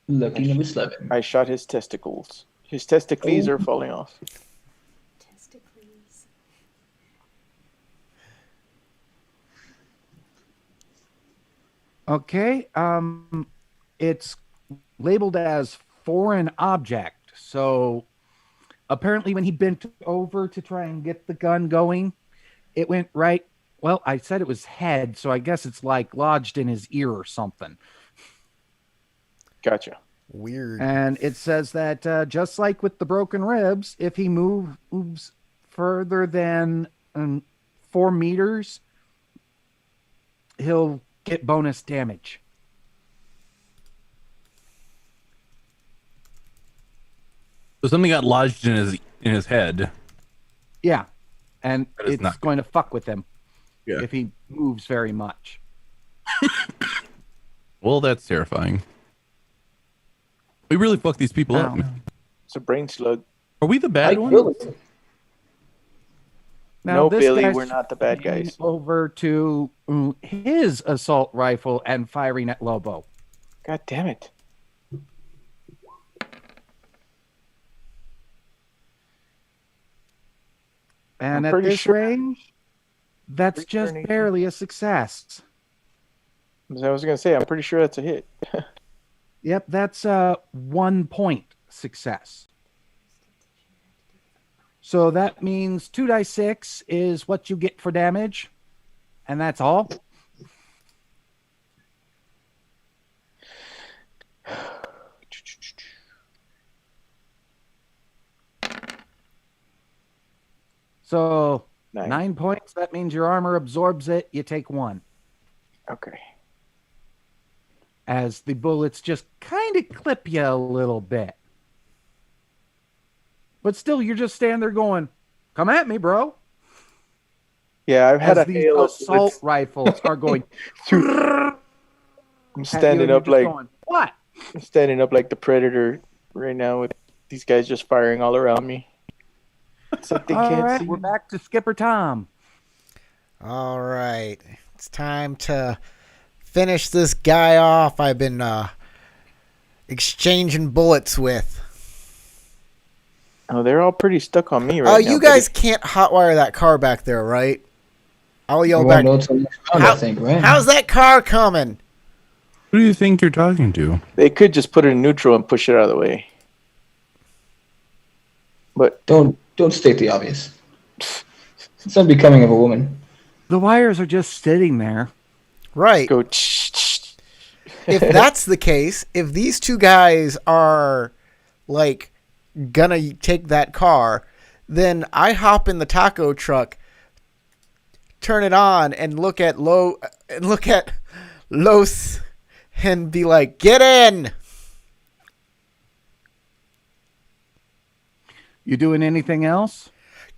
Lucky number 7. I shot his testicles. His testicles are falling off. Testicles. Okay. It's labeled as foreign object. So apparently when he bent over to try and get the gun going, it went right. Well, I said it was head, so I guess it's like lodged in his ear or something. Gotcha. Weird. And it says that just like with the broken ribs, if he moves further than 4 meters, he'll get bonus damage. So something got lodged in his head. Yeah, and it's it's going to fuck with him Yeah. if he moves very much. Well, that's terrifying. We really fucked these people up. Ow. Man. It's a brain slug. Are we the bad ones? Really? Now, No, this Billy, guy's we're not the bad swinging guys. Over to his assault rifle and firing at Lobo. God damn it. And I'm at pretty this sure- range, that's just Returning- barely a success. As I was going to say, I'm pretty sure that's a hit. Yep, that's a 1 point success. So that means 2d6 is what you get for damage, and that's all. So 9 points, that means your armor absorbs it, you take 1. Okay. As the bullets just kind of clip you a little bit. But still, you're just standing there going, come at me, bro. Yeah, I've had As a these hail of assault bullets. rifles are going. I'm at standing you, and up you're just like going, what? I'm standing up like the Predator right now with these guys just firing all around me. It's like they All can't right, see we're me. back to Skipper Tom. All right. It's time to finish this guy off I've been exchanging bullets with. Oh, they're all pretty stuck on me right Oh, now. you guys can't hotwire that car back there, right? I'll yell You back. won't know till next round, I think, right? How's that car coming? Who do you think you're talking to? They could just put it in neutral and push it out of the way. But Don't Don't state the obvious. It's unbecoming of a woman. The wires are just sitting there. Right. Go. If that's the case, if these two guys are like gonna take that car, then I hop in the taco truck, turn it on, and look at Los, and be like, "Get in!" You doing anything else?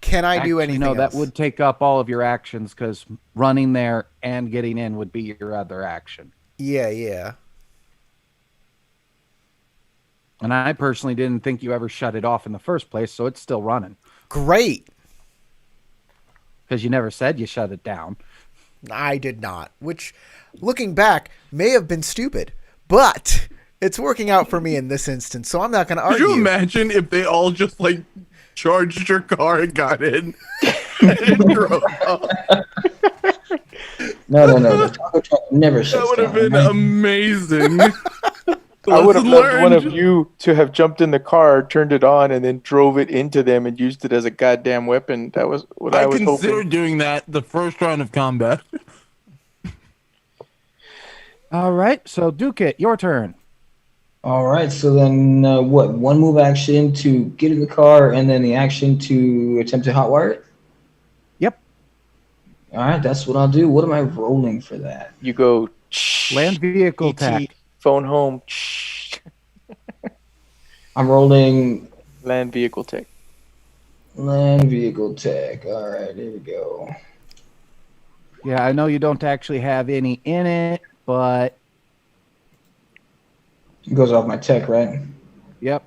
Can I do anything? No, that else? would take up all of your actions because running there and getting in would be your other action. Yeah. And I personally didn't think you ever shut it off in the first place, so it's still running. Great. Because you never said you shut it down. I did not, which, looking back, may have been stupid, but it's working out for me in this instance, so I'm not going to argue. Could you imagine if they all just like charged your car and got in and drove off? No. The taco truck never shuts That would have down. been amazing. I would have Lesson loved one of learned. you to have jumped in the car, turned it on, and then drove it into them and used it as a goddamn weapon. That was what I I was considered hoping. doing that the first round of combat. All right, so Duke, your turn. All right, so then what? One move action to get in the car, and then the action to attempt to hotwire it? Yep. All right, that's what I'll do. What am I rolling for that? You go Land vehicle ET, tech. phone home, I'm rolling land vehicle tech. land vehicle tech. All right, here we go. Yeah, I know you don't actually have any in it, but It goes off my tech, right? yep.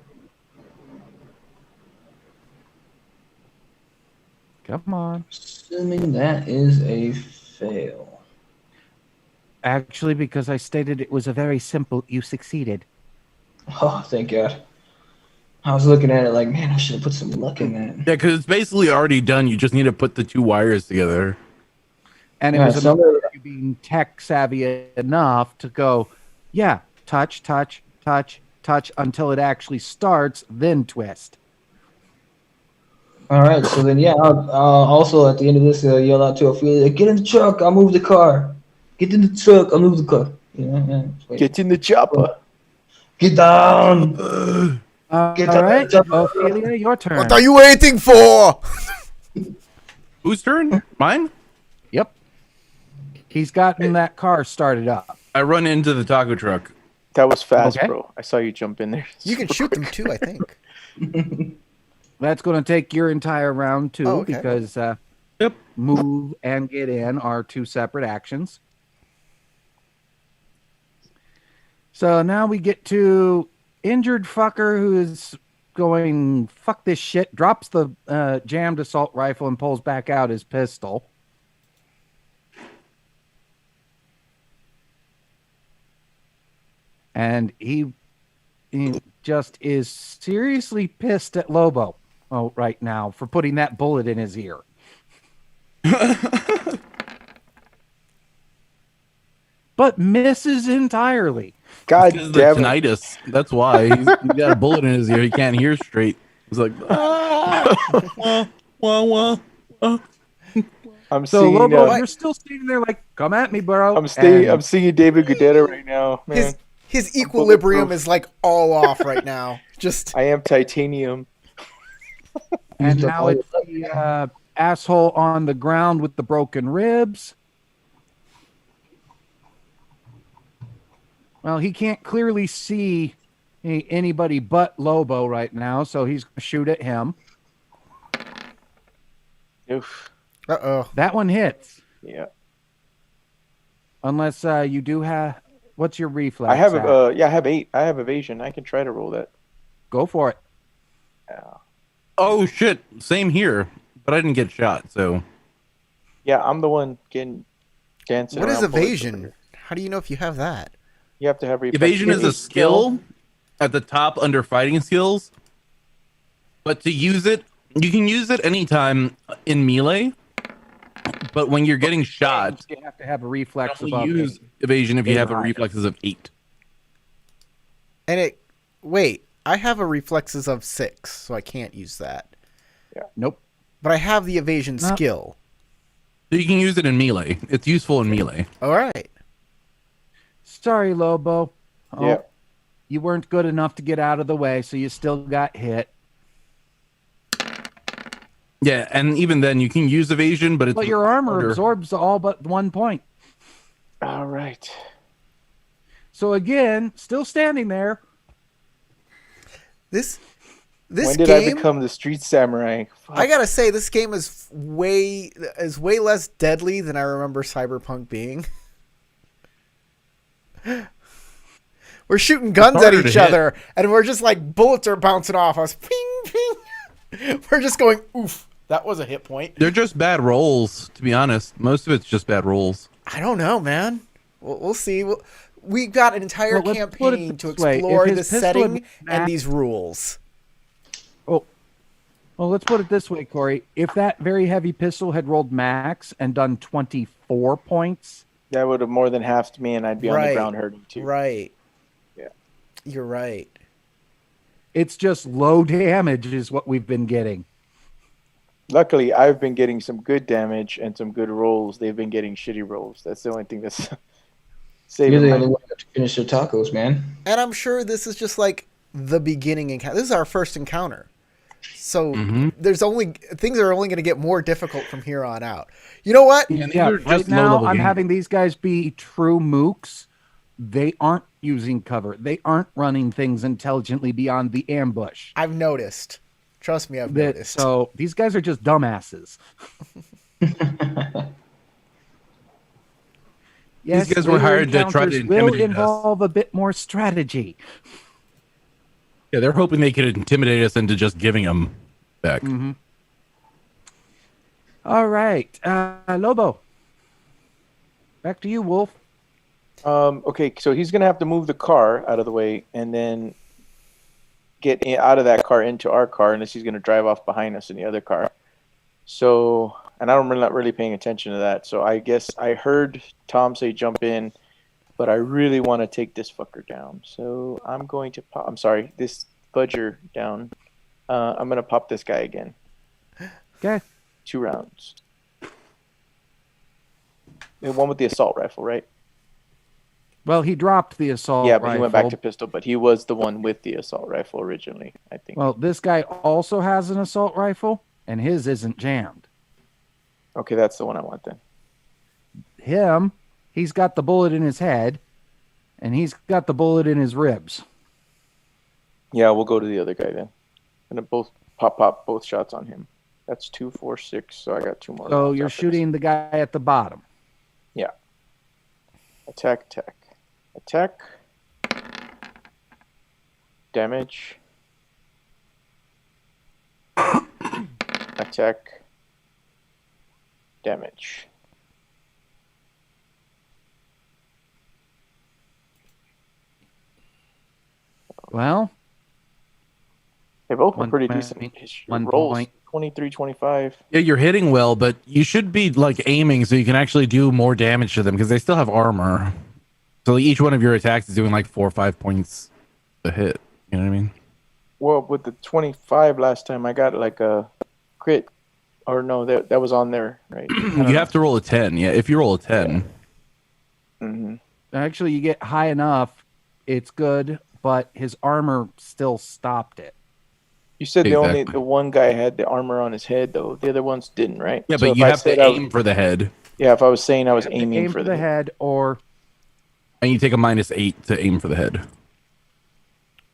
Come on. Assuming that is a fail. Actually, because I stated it was a very simple, you succeeded. Oh, thank God. I was looking at it like, man, I should have put some luck in that. Yeah, because it's basically already done. You just need to put the two wires together. And it Yeah, was a so- matter of you being tech savvy enough to go, yeah, touch until it actually starts, then twist. All right, so then, yeah, I'll also at the end of this yell out to Ophelia, get in the truck, I'll move the car. Get in the truck, I'll move the car. Yeah. Wait. Get in the chopper. Get down. Get All right, down. Ophelia, your turn. What are you waiting for? Whose turn? Mine? Yep. He's gotten that car started up. I run into the taco truck. That was fast, Okay. bro. I saw you jump in there. You can super shoot them quick. too, I think. That's going to take your entire round too, Oh, okay. because Yep. move and get in are two separate actions. So now we get to injured fucker who is going, fuck this shit, drops the jammed assault rifle and pulls back out his pistol. And he just is seriously pissed at Lobo right now for putting that bullet in his ear. But misses entirely. God Because of the damn it. tinnitus. That's why. He's got a bullet in his ear. He can't hear straight. He's like, wah, wah. I'm So singing. Lobo, you're still standing there like, come at me, bro. I'm And singing David Guetta right now, man. His equilibrium bulletproof. is like all off right now. Just I am titanium. And now it's the asshole on the ground with the broken ribs. Well, he can't clearly see anybody but Lobo right now, so he's going to shoot at him. Oof. uh-oh. That one hits. Yeah. Unless you do have... What's your reflex? I have at? I have 8. I have evasion. I can try to roll that. Go for it. Oh, shit. Same here. But I didn't get shot, so. Yeah, I'm the one dancing. What is around bullets over evasion? here. How do you know if you have that? You have to have reflex. Evasion is Any a skill at the top under fighting skills. But to use it, you can use it anytime in melee. But when you're getting shot, You have to have a reflex only above use 8. evasion if you 8 have a higher. reflexes of 8. And wait, I have a reflexes of 6, so I can't use that. Nope. but I have the evasion No. skill. So you can use it in melee. It's useful in melee. All right. Sorry, Lobo. Oh, Yeah. you weren't good enough to get out of the way, so you still got hit. Yeah, and even then you can use evasion, but it's But your armor harder. absorbs all but 1 point. All right. So again, still standing there. This When did game, I become the street samurai? Fuck. I gotta say, this game is way less deadly than I remember Cyberpunk being. We're shooting guns at harder to each hit. other, and we're just like bullets are bouncing off us. Ping, ping. We're just going, oof. That was a hit point. They're just bad rolls, to be honest. Most of it's just bad rolls. I don't know, man. We'll see. We've got an entire Well, let's put it campaign to this way. If explore his the pistol setting had and these rules. Oh, well, let's put it this way, Corey. If that very heavy pistol had rolled max and done 24 points, That would have more than halved me, and I'd be on Right. the ground hurting too. Right. Yeah. You're right. it's just low damage is what we've been getting. Luckily, I've been getting some good damage and some good rolls. They've been getting shitty rolls. That's the only thing that's You're saving the my. only one to finish your tacos, man. And I'm sure this is just like the beginning encounter. This is our first encounter. So things are only going to get more difficult from here on out. You know what? Yeah, and these Yeah, are just right now low-level I'm games. having these guys be true mooks. They aren't using cover. They aren't running things intelligently beyond the ambush. I've noticed. Trust me, I've noticed. So these guys are just dumbasses. Yes, These guys were later hired to try to encounters will intimidate us. involve a bit more strategy. Yeah, they're hoping they could intimidate us into just giving them back. All right, Lobo. Back to you, Wolf. Okay, so he's gonna have to move the car out of the way and then get out of that car into our car, unless he's gonna drive off behind us in the other car. So, and I'm not really paying attention to that. So I guess I heard Tom say jump in, but I really want to take this fucker down. So I'm going to pop. I'm sorry, this fudger down. I'm gonna pop this guy again. Okay. 2 rounds. The one with the assault rifle, right? Well, he dropped the assault Yeah, but rifle. he went back to pistol, but he was the one with the assault rifle originally, I think. Well, this guy also has an assault rifle, and his isn't jammed. Okay, that's the one I want then. Him, he's got the bullet in his head, and he's got the bullet in his ribs. Yeah, we'll go to the other guy then. Gonna both pop both shots on him. That's 2, 4, 6. So I got 2 more. So rounds you're after shooting the guy at the bottom. this. Yeah. Attack. Attack. Damage. Attack. Damage. Well, They both were 1 pretty point, decent 1 rolls. point. 23, 25. Yeah, you're hitting well, but you should be like aiming so you can actually do more damage to them because they still have armor. So each one of your attacks is doing like 4 or 5 points a hit. You know what I mean? Well, with the 25 last time, I got like a crit. Or no, that was on there, right? You have to roll a 10. Yeah, if you roll a 10. Mm-hmm. actually, you get high enough, it's good, but his armor still stopped it. You said Exactly. the one guy had the armor on his head, though. The other ones didn't, right? Yeah, So but if you I have said to I- aim for the head. Yeah, if I was saying I was aiming Aim for the head, or And you take a -8 to aim for the head.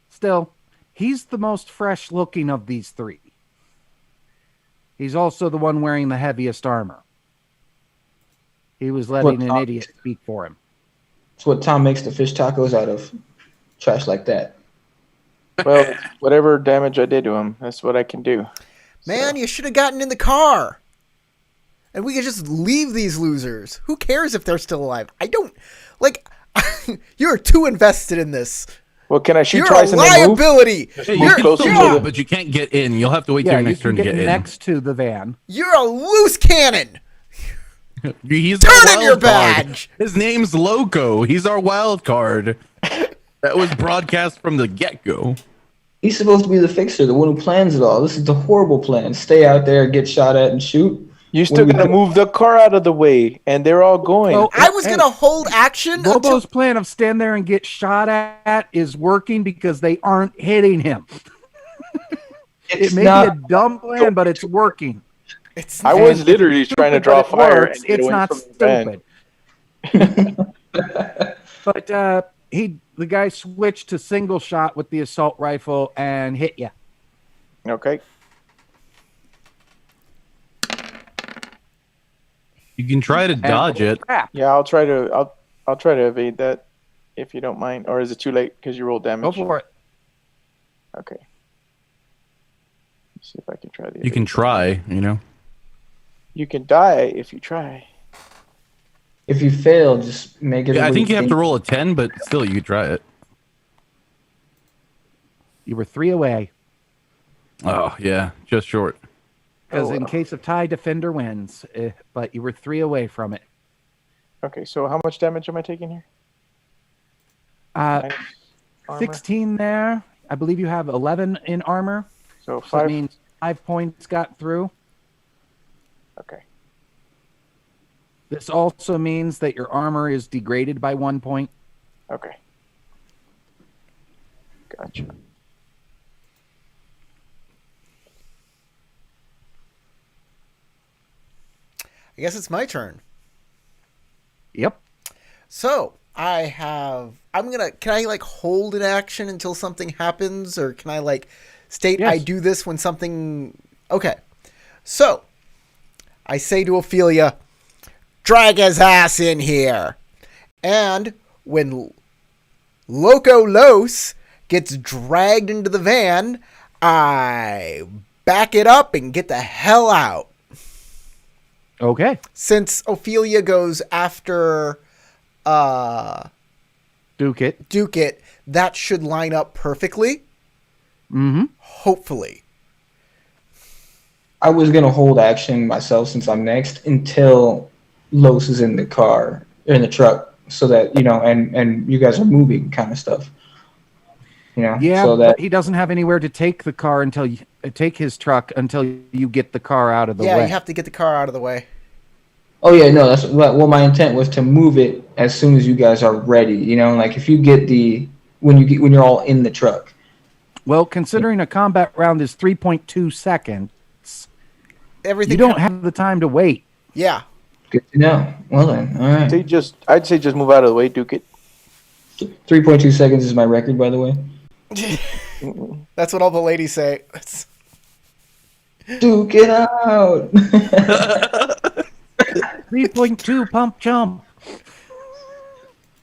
still, he's the most fresh looking of these 3. He's also the one wearing the heaviest armor. He was letting an idiot speak for him. That's what Tom makes the fish tacos out of. Trash like that. Well, whatever damage I did to him, that's what I can do. Man, you should have gotten in the car. And we could just leave these losers. Who cares if they're still alive? I don't... Like, you're too invested in this. Well, can I shoot You're twice a and then move? liability. Yeah, Move you can closer still to move, the- but you can't get in. You'll have to wait till Yeah, your you next can turn to get get in. next to the van. You're a loose cannon. He's Turn our in your wild card. badge. His name's Loco. He's our wild card. That was broadcast from the get-go. He's supposed to be the fixer, the one who plans it all. This is the horrible plan. Stay out there, get shot at, and shoot. You still gotta move the car out of the way, and they're all going. Oh, I was gonna hold action. Lobo's plan of stand there and get shot at is working because they aren't hitting him. It may be a dumb plan, but it's working. I was literally trying to draw fire. It's not stupid. But the guy switched to single shot with the assault rifle and hit you. Okay. You can try to dodge it. Yeah, I'll try to evade that if you don't mind. Or is it too late because you rolled damage? Go for it. Okay. Let's see if I can try the. You can try, you know. You can die if you try. If you fail, just make it. Yeah, I think you have to roll a 10, but still, you could try it. You were 3 away. Oh, yeah, just short. Because in case of tie, defender wins. But you were 3 away from it. Okay, so how much damage am I taking here? 16 there. I believe you have 11 in armor. So 5. So that means 5 points got through. Okay. This also means that your armor is degraded by 1 point. Okay. Gotcha. I guess it's my turn. Yep. So can I like hold an action until something happens, or can I like state Yes. I do this when something, okay. So I say to Ophelia, drag his ass in here. And when Loco Los gets dragged into the van, I back it up and get the hell out. Okay. Since Ophelia goes after Duke it. that should line up perfectly. Mm-hmm. Hopefully. I was gonna hold action myself since I'm next until Los is in the car, in the truck, so that and you guys are moving, kind of stuff. Yeah, so that but he doesn't have anywhere to take the car until you take his truck until you get the car out of the way. Yeah, you have to get the car out of the way. Oh yeah, no, that's well. My intent was to move it as soon as you guys are ready. Like if you get when you're all in the truck. Well, considering a combat round is 3.2 seconds, Everything you don't have the time to wait. Yeah. Good to know. Well then, all right. I'd say just move out of the way, Duke it. 3.2 seconds is my record, by the way. That's what all the ladies say. Duke it out. 3.2 pump jump.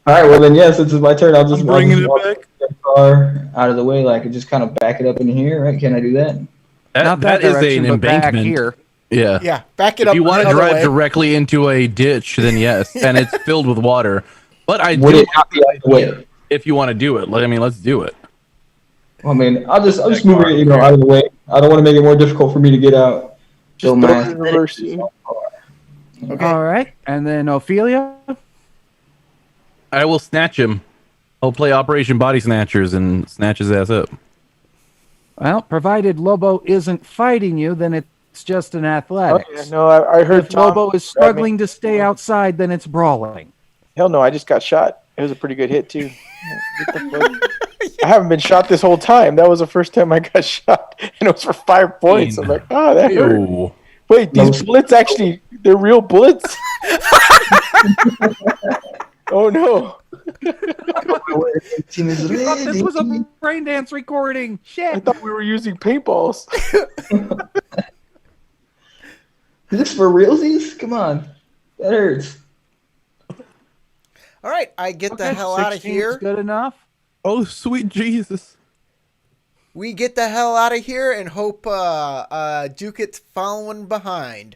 All right, well then, since it's my turn, I'll just bringing it walk back. the car out of the way, like, and just kind of back it up in here, right? Can I do that? That is direction, an but back embankment. here. Yeah. Yeah, back it up. If you want to the other drive way. directly into a ditch, then yes, and it's filled with water. But I Would do it not be out of the way? if you want to do it. Let's do it. I mean, I'll just move it, out of the way. I don't want to make it more difficult for me to get out. Just So throw my it in reverse. Okay. All right. And then Ophelia. I will snatch him. I'll play Operation Body Snatchers and snatch his ass up. Well, provided Lobo isn't fighting you, then it's just an athletics. Oh, yeah, no, I heard If Lobo is struggling to stay outside, then it's brawling. Hell no, I just got shot. It was a pretty good hit, too. What the fuck? I haven't been shot this whole time. That was the first time I got shot, and it was for 5 points. I'm like, that hurt. Ew. Wait, these bullets actually, they're real bullets? Oh, no. I thought this was a brain dance recording. Shit. I thought we were using paintballs. Is this for realsies? Come on. That hurts. All right, I get the hell out of 16's here. Good enough. Oh, sweet Jesus. We get the hell out of here and hope Dukett's following behind.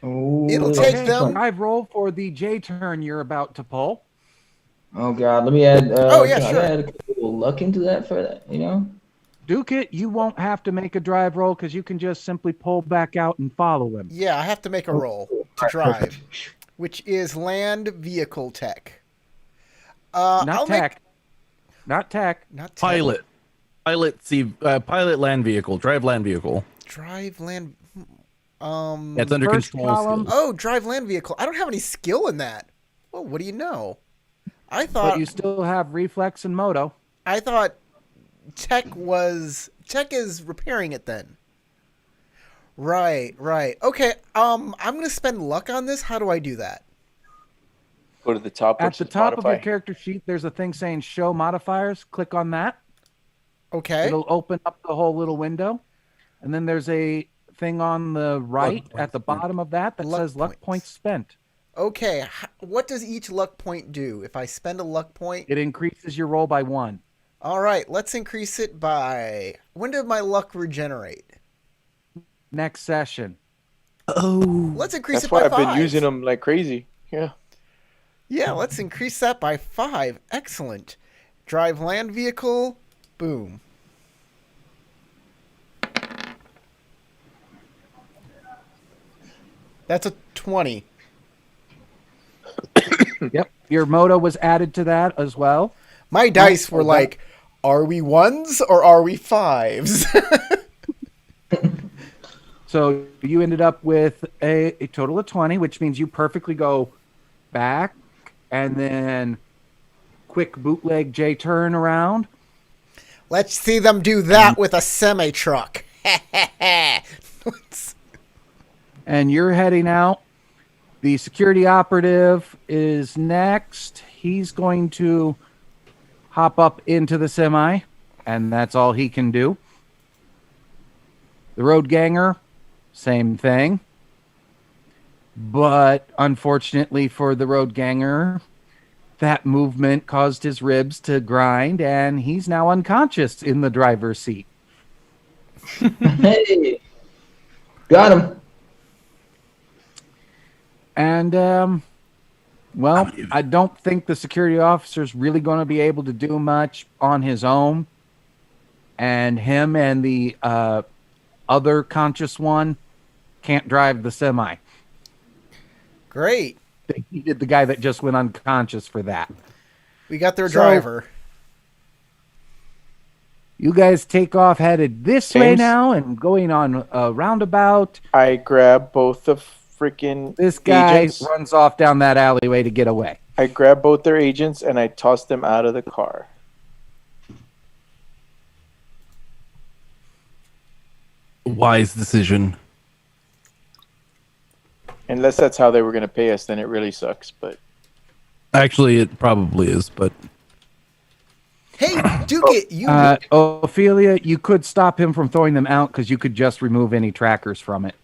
Oh, It'll take them. Drive roll for the J turn you're about to pull. Oh God, let me add. Oh, yeah, can sure. I add a little luck into that for that. Duke it, you won't have to make a drive roll because you can just simply pull back out and follow him. Yeah, I have to make a roll to drive, which is land vehicle tech. Not I'll tech. Make, Not tech. not tech. Pilot. pilot land vehicle, drive land vehicle. Drive land. Yeah, it's under First control column. skills. Oh, drive land vehicle. I don't have any skill in that. Well, what do you know? I But thought you still have reflex and moto. tech is repairing it then. Right. Okay. I'm gonna spend luck on this. How do I do that? Go to the top. At the top of your character sheet, there's a thing saying show modifiers. Click on that. Okay. It'll open up the whole little window. And then there's a thing on the right at the bottom of that says luck points spent. Okay. What does each luck point do? If I spend a luck point, It increases your roll by 1. all right. Let's increase it by. When did my luck regenerate? Next session. Oh, Let's increase That's it why by I've 5. been using them like crazy. Yeah. Yeah, let's increase that by 5. Excellent. Drive land vehicle. Boom. That's a 20. Yep. Your moto was added to that as well. My dice were like, are we 1s or are we 5s? So you ended up with a total of 20, which means you perfectly go back and then quick bootleg J turn around. Let's see them do that with a semi-truck. And you're heading out. The security operative is next. He's going to hop up into the semi, and that's all he can do. The road ganger, same thing. But unfortunately for the road ganger, that movement caused his ribs to grind, and he's now unconscious in the driver's seat. Hey, got him. And, well, I don't think the security officer's really going to be able to do much on his own. And him and the other conscious one can't drive the semi. Great. They needed the guy that just went unconscious for that. We got their driver. You guys take off headed this way James? now and going on a roundabout. I grab both the freaking This guy agents. runs off down that alleyway to get away. I grab both their agents and I toss them out of the car. wise decision. Unless that's how they were going to pay us, then it really sucks. But Actually, it probably is, but Hey, Duke, you. Ophelia, you could stop him from throwing them out because you could just remove any trackers from it.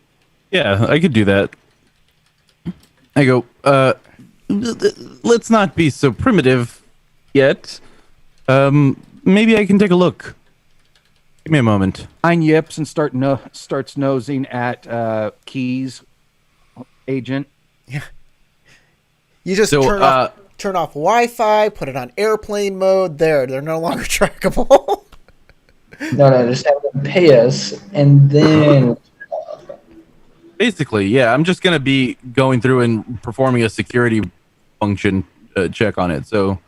yeah, I could do that. I go, let's not be so primitive yet. Maybe I can take a look. Give me a moment. Nine yips and starts nosing at Keys agent. You just So, turn off Wi-Fi, put it on airplane mode. They're no longer trackable. No, just have them pay us, and then Basically, yeah, I'm just gonna be going through and performing a security function check on it. So,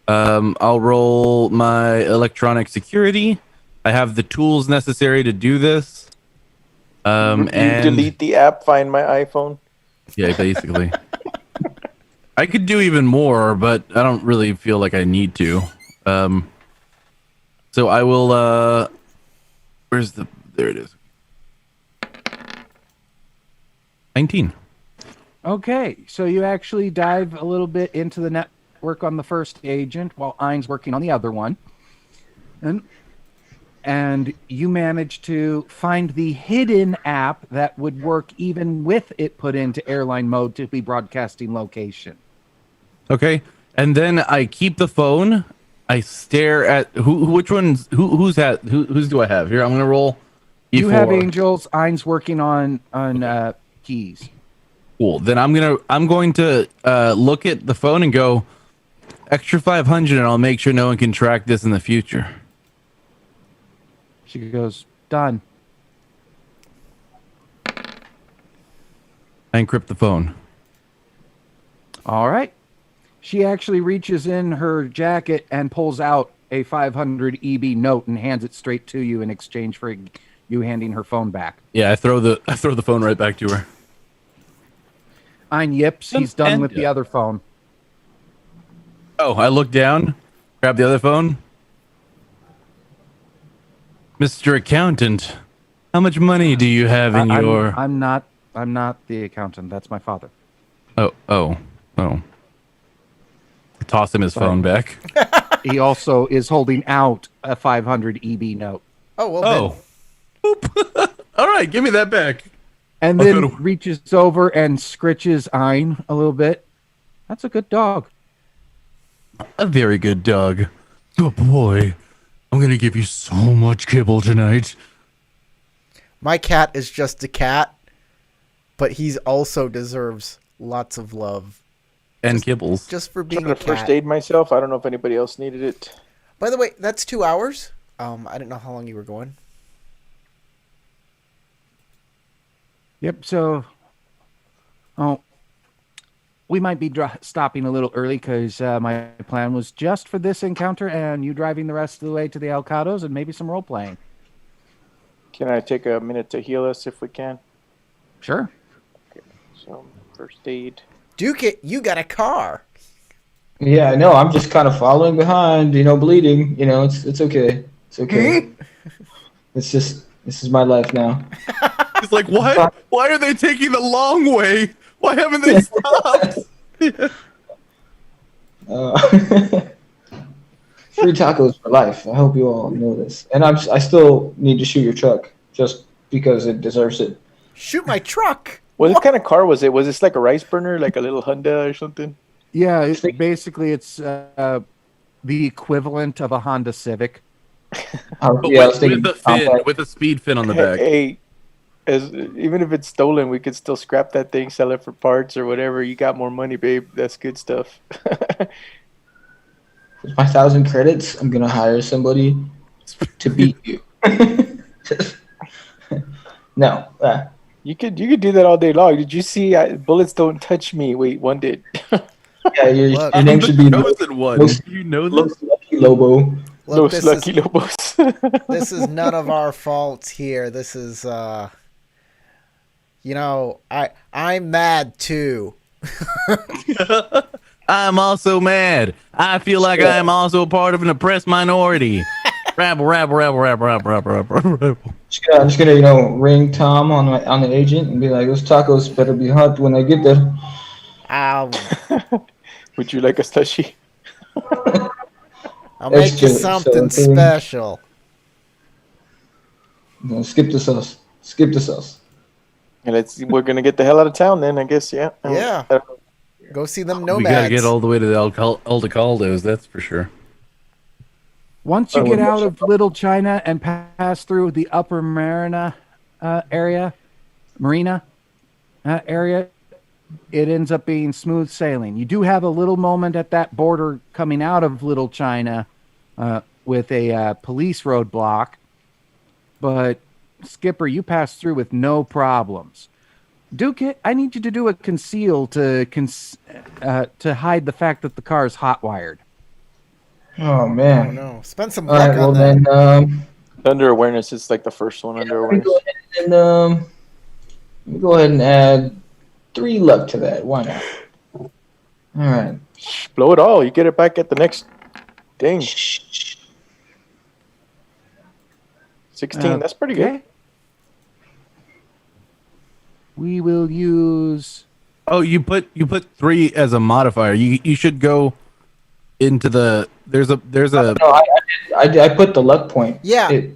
I'll roll my electronic security. I have the tools necessary to do this. you And delete the app, find my iPhone. yeah, basically. I could do even more, but I don't really feel like I need to. So I will. There it is. 19. Okay, so you actually dive a little bit into the network on the first agent while Ein's working on the other one. And you manage to find the hidden app that would work even with it put into airline mode to be broadcasting location. Okay, and then I keep the phone. I stare at which ones? Who's do I have here? I'm gonna roll. You have E4. angels. Ein's working on keys. Cool. Then I'm going to look at the phone and go extra 500, and I'll make sure no one can track this in the future. She goes, done. I encrypt the phone. All right. She actually reaches in her jacket and pulls out a 500 EB note and hands it straight to you in exchange for you handing her phone back. Yeah, I throw the phone right back to her. Ein yips. He's done with the other phone. Oh, I look down, grab the other phone. Mr. Accountant, how much money do you have in your... I'm not the accountant. That's my father. Oh. Toss him his phone back. He also is holding out a 500 EB note. Oh, well. Boop. All right, give me that back. And then reaches over and scritches Ein a little bit. That's a good dog. A very good dog. Good boy. I'm going to give you so much kibble tonight. My cat is just a cat, but he also deserves lots of love. And kibbles. Just for being a cat. First aid myself. I don't know if anybody else needed it. By the way, that's 2 hours. I didn't know how long you were going. Yep, so... we might be stopping a little early because my plan was just for this encounter and you driving the rest of the way to the Alcados and maybe some role-playing. Can I take a minute to heal us if we can? Sure. Okay, so first aid. Duke it, you got a car. Yeah, I know. I'm just kind of following behind, bleeding. It's okay. It's okay. This is my life now. He's like, what? Why are they taking the long way? Why haven't they stopped? Free tacos for life. I hope you all know this. And I still need to shoot your truck just because it deserves it. Shoot my truck. What kind of car was it? Was this like a rice burner, like a little Honda or something? Yeah, basically it's the equivalent of a Honda Civic. With a speed fin on the back. Hey, even if it's stolen, we could still scrap that thing, sell it for parts or whatever. You got more money, babe. That's good stuff. With my 1,000 credits, I'm gonna hire somebody to beat you. No. You could do that all day long. Did you see? Bullets don't touch me. Wait, one did. Yeah, your name should be Los Lucky Lobo. Look, Los Lucky Lobos. This is none of our faults here. This is, I'm mad too. I'm also mad. I feel like I am also part of an oppressed minority. Rabble. I'm just gonna, ring Tom on the agent and be like, those tacos better be hot when I get there. Would you like a slushie? I'll make you something special. No, skip the sauce. And we're gonna get the hell out of town then, I guess. Yeah. Yeah. Go see them nomads. We gotta get all the way to the Aldecaldos, that's for sure. Once you get out of Little China and pass through the Upper Marina area, it ends up being smooth sailing. You do have a little moment at that border coming out of Little China with a police roadblock, but Skipper, you pass through with no problems. Duke, I need you to do a conceal to hide the fact that the car is hot-wired. Oh, man. Oh, no. Spend some luck on that. Then, under awareness is like the first one under awareness. Let me go ahead and add 3 luck to that. Why not? All right. Blow it all. You get it back at the next thing. 16. That's pretty good. We will use... Oh, you put 3 as a modifier. You should go into the... There's a... No, I put the luck point. Yeah. It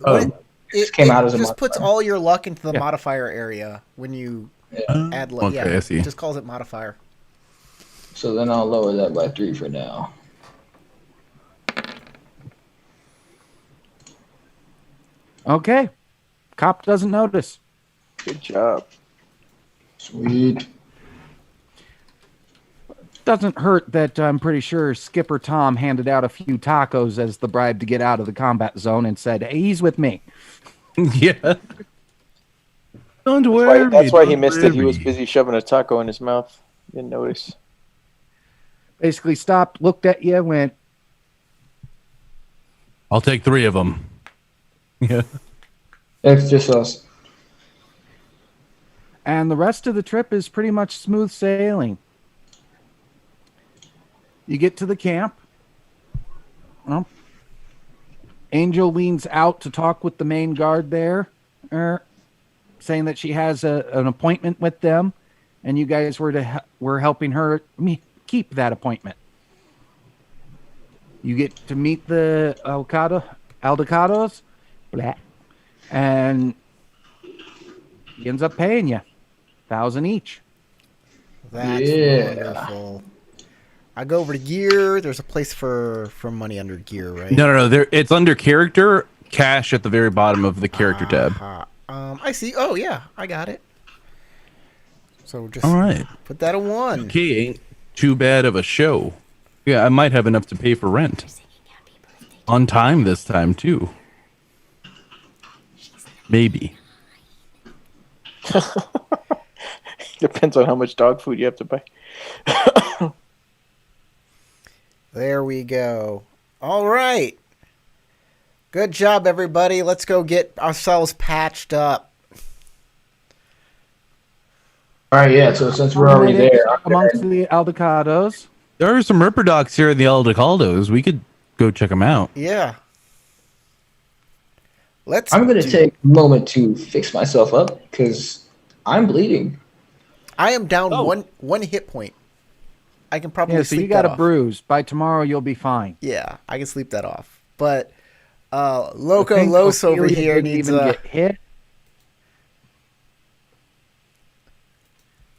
came out as a modifier. Just puts all your luck into the modifier area when you add luck. Okay, I see. It just calls it modifier. So then I'll lower that by 3 for now. Okay. Cop doesn't notice. Good job. Sweet. Doesn't hurt that I'm pretty sure Skipper Tom handed out a few tacos as the bribe to get out of the combat zone and said, hey, he's with me. Yeah. Don't worry. That's why he missed it. He was busy shoving a taco in his mouth. Didn't notice. Basically stopped, looked at you, went, I'll take 3 of them. Yeah. It's just us. And the rest of the trip is pretty much smooth sailing. You get to the camp. Well, Angel leans out to talk with the main guard there, saying that she has an appointment with them, and you guys were helping her keep that appointment. You get to meet the Aldecados, and he ends up paying you 1,000 each. That's wonderful. I go over to gear. There's a place for money under gear, right? No. It's under character, cash at the very bottom of the character tab. I see. Oh yeah, I got it. So just all right. Put that in 1. Okay, ain't too bad of a show. Yeah, I might have enough to pay for rent. On time this time too. Maybe. Depends on how much dog food you have to buy. There we go. All right. Good job, everybody. Let's go get ourselves patched up. All right, yeah. So since we're already there, amongst the Aldecados, There are some Ripperdocs here in the Aldecaldos. We could go check them out. Yeah. I'm going to take a moment to fix myself up because I'm bleeding. I am down one hit point. I can probably so you got a bruise. By tomorrow, you'll be fine. Yeah, I can sleep that off. But Loco Los over here needs a get hit.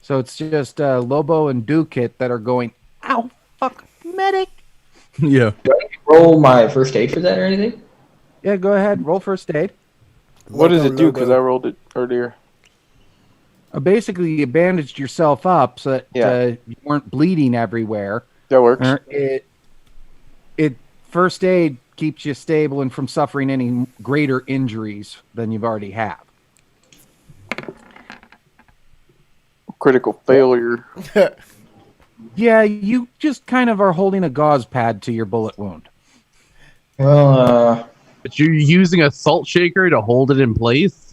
So it's just Lobo and Dukit that are going, ow, fuck, medic. Yeah. Do I roll my first aid for that or anything? Yeah, go ahead. Roll first aid. What does it do? Because I rolled it earlier. Basically, you bandaged yourself up so that you weren't bleeding everywhere. That works. It first aid keeps you stable and from suffering any greater injuries than you've already have. Critical failure. Yeah, you just kind of are holding a gauze pad to your bullet wound. Well, but you're using a salt shaker to hold it in place?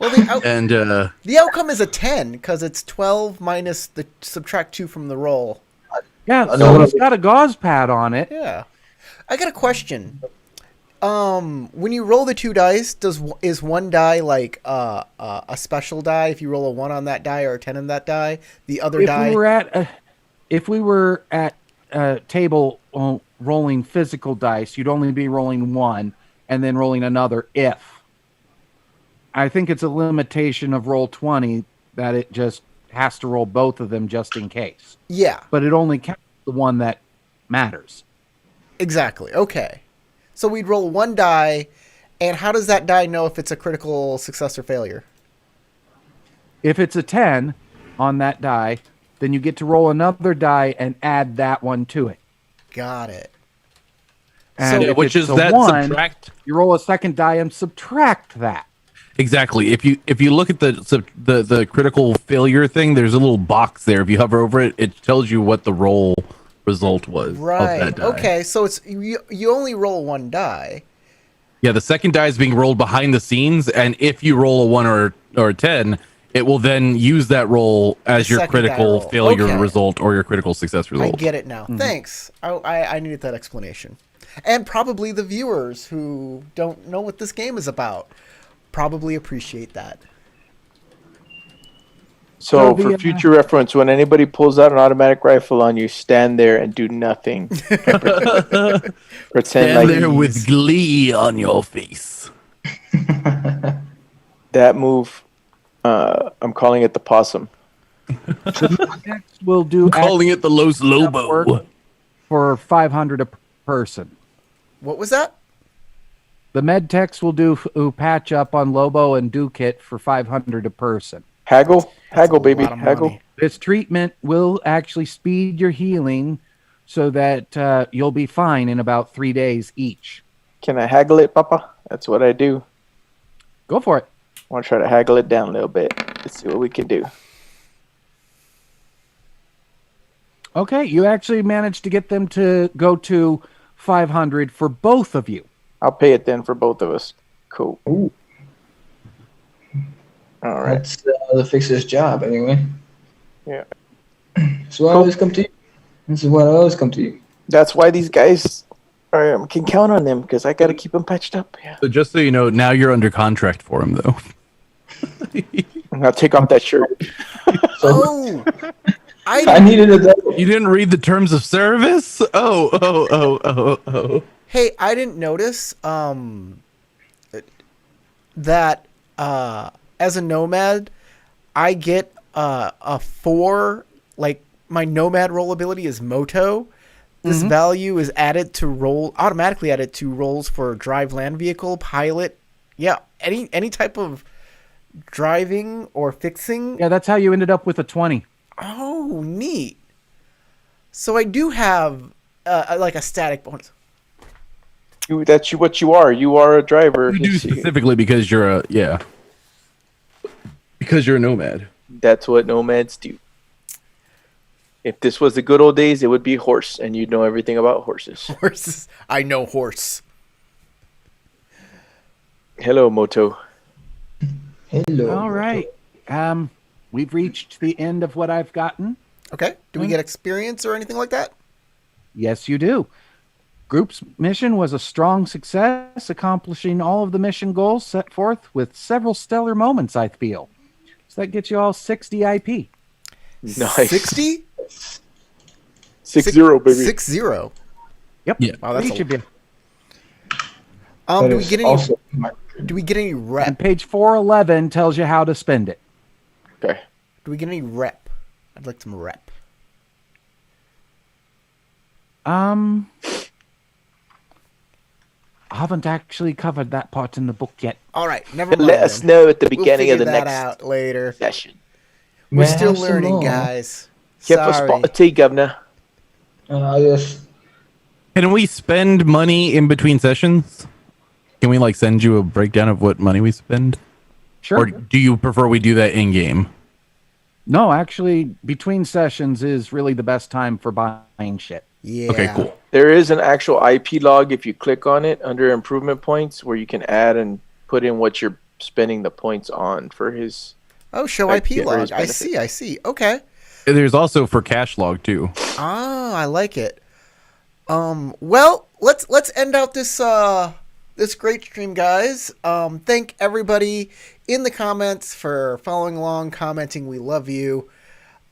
Well, the outcome is a 10 because it's 12 minus the subtract 2 from the roll. Yeah, so it's got a gauze pad on it. Yeah. I got a question. When you roll the 2 dice, is one die like a special die? If you roll a 1 on that die or a 10 on that die, the other die. If we were at a table rolling physical dice, you'd only be rolling 1 and then rolling another if. I think it's a limitation of roll 20 that it just has to roll both of them just in case. Yeah. But it only counts the one that matters. Exactly. Okay. So we'd roll 1 die, and how does that die know if it's a critical success or failure? If it's a 10 on that die, then you get to roll another die and add that one to it. Got it. And so, which is that 1, subtract? You roll a second die and subtract that. Exactly. If you look at the critical failure thing, there's a little box there. If you hover over it, it tells you what the roll result was. Right. Of that die. Okay. So it's you only roll 1 die. Yeah, the second die is being rolled behind the scenes, and if you roll a 1 or a 10, it will then use that roll as your critical failure result or your critical success result. I get it now. Mm-hmm. Thanks. I needed that explanation. And probably the viewers who don't know what this game is about probably appreciate that. So for future reference, when anybody pulls out an automatic rifle on you, stand there and do nothing. Pretend stand there with glee on your face. That move, I'm calling it the possum. Next, we'll do. Calling it the Los Lobo for 500 a person. What was that? The med techs will do patch up on Lobo and Dukit for 500 a person. Haggle, baby, haggle. This treatment will actually speed your healing so that you'll be fine in about 3 days each. Can I haggle it, Papa? That's what I do. Go for it. I want to try to haggle it down a little bit. Let's see what we can do. Okay, you actually managed to get them to go to 500 for both of you. I'll pay it then for both of us. Cool. Ooh. All right. That's the fixer's job, anyway. Yeah. So I always come to you. This is why I always come to you. That's why these guys can count on them because I got to keep them patched up. Yeah. So just so you know, now you're under contract for him, though. I'll take off that shirt. Oh, I needed a double. You didn't read the terms of service? Oh. hey, I didn't notice that as a nomad, I get a 4, like my nomad roll ability is Moto. This value is automatically added to rolls for drive land vehicle, pilot. Yeah, any type of driving or fixing. Yeah, that's how you ended up with a 20. Oh, neat. So I do have like a static bonus. That's what you are. You are a driver. You do specifically because you're a nomad. That's what nomads do. If this was the good old days, it would be horse, and you'd know everything about horses. Horses. I know horse. Hello, Moto. Hello. All right. We've reached the end of what I've gotten. Okay. Do we get experience or anything like that? Yes, you do. Group's mission was a strong success, accomplishing all of the mission goals set forth with several stellar moments, I feel. So that gets you all 60 IP. Nice. 60? 6-0, baby. 6-0. Yep. Yeah. Wow, that's Each of you. Do we get any And rep? page 411 tells you how to spend it. Okay. Do we get any rep? I'd like some rep. I haven't actually covered that part in the book yet. All right, never mind. Let us then. know at the We'll beginning of figure the that next out later. session. We're May I still have some learning, more? guys. Give us a spot of tea, Governor. Yes. Can we spend money in between sessions? Can we like send you a breakdown of what money we spend? Sure. Or do you prefer we do that in game? No, actually, between sessions is really the best time for buying shit. Yeah. Okay, cool. There is an actual IP log if you click on it under improvement points where you can add and put in what you're spending the points on for his. Oh, show Like, IP yeah, for his log. I see. Okay. There's also for cash log too. Ah, I like it. Well, let's end out this this great stream, guys. Thank everybody in the comments for following along, commenting. We love you.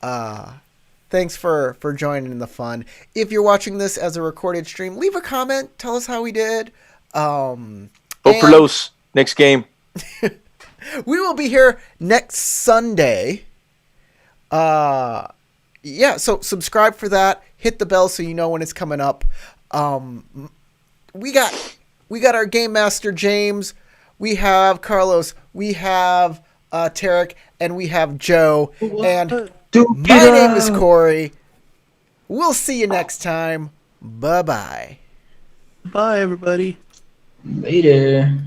Thanks for joining in the fun. If you're watching this as a recorded stream, leave a comment. Tell us how we did. Vote for Los. Next game. We will be here next Sunday. Yeah, so subscribe for that. Hit the bell so you know when it's coming up. We got our game master James. We have Carlos. We have Tarek, and we have Joe. And my name is Corey. We'll see you next time. Bye-bye. Bye, everybody. Later.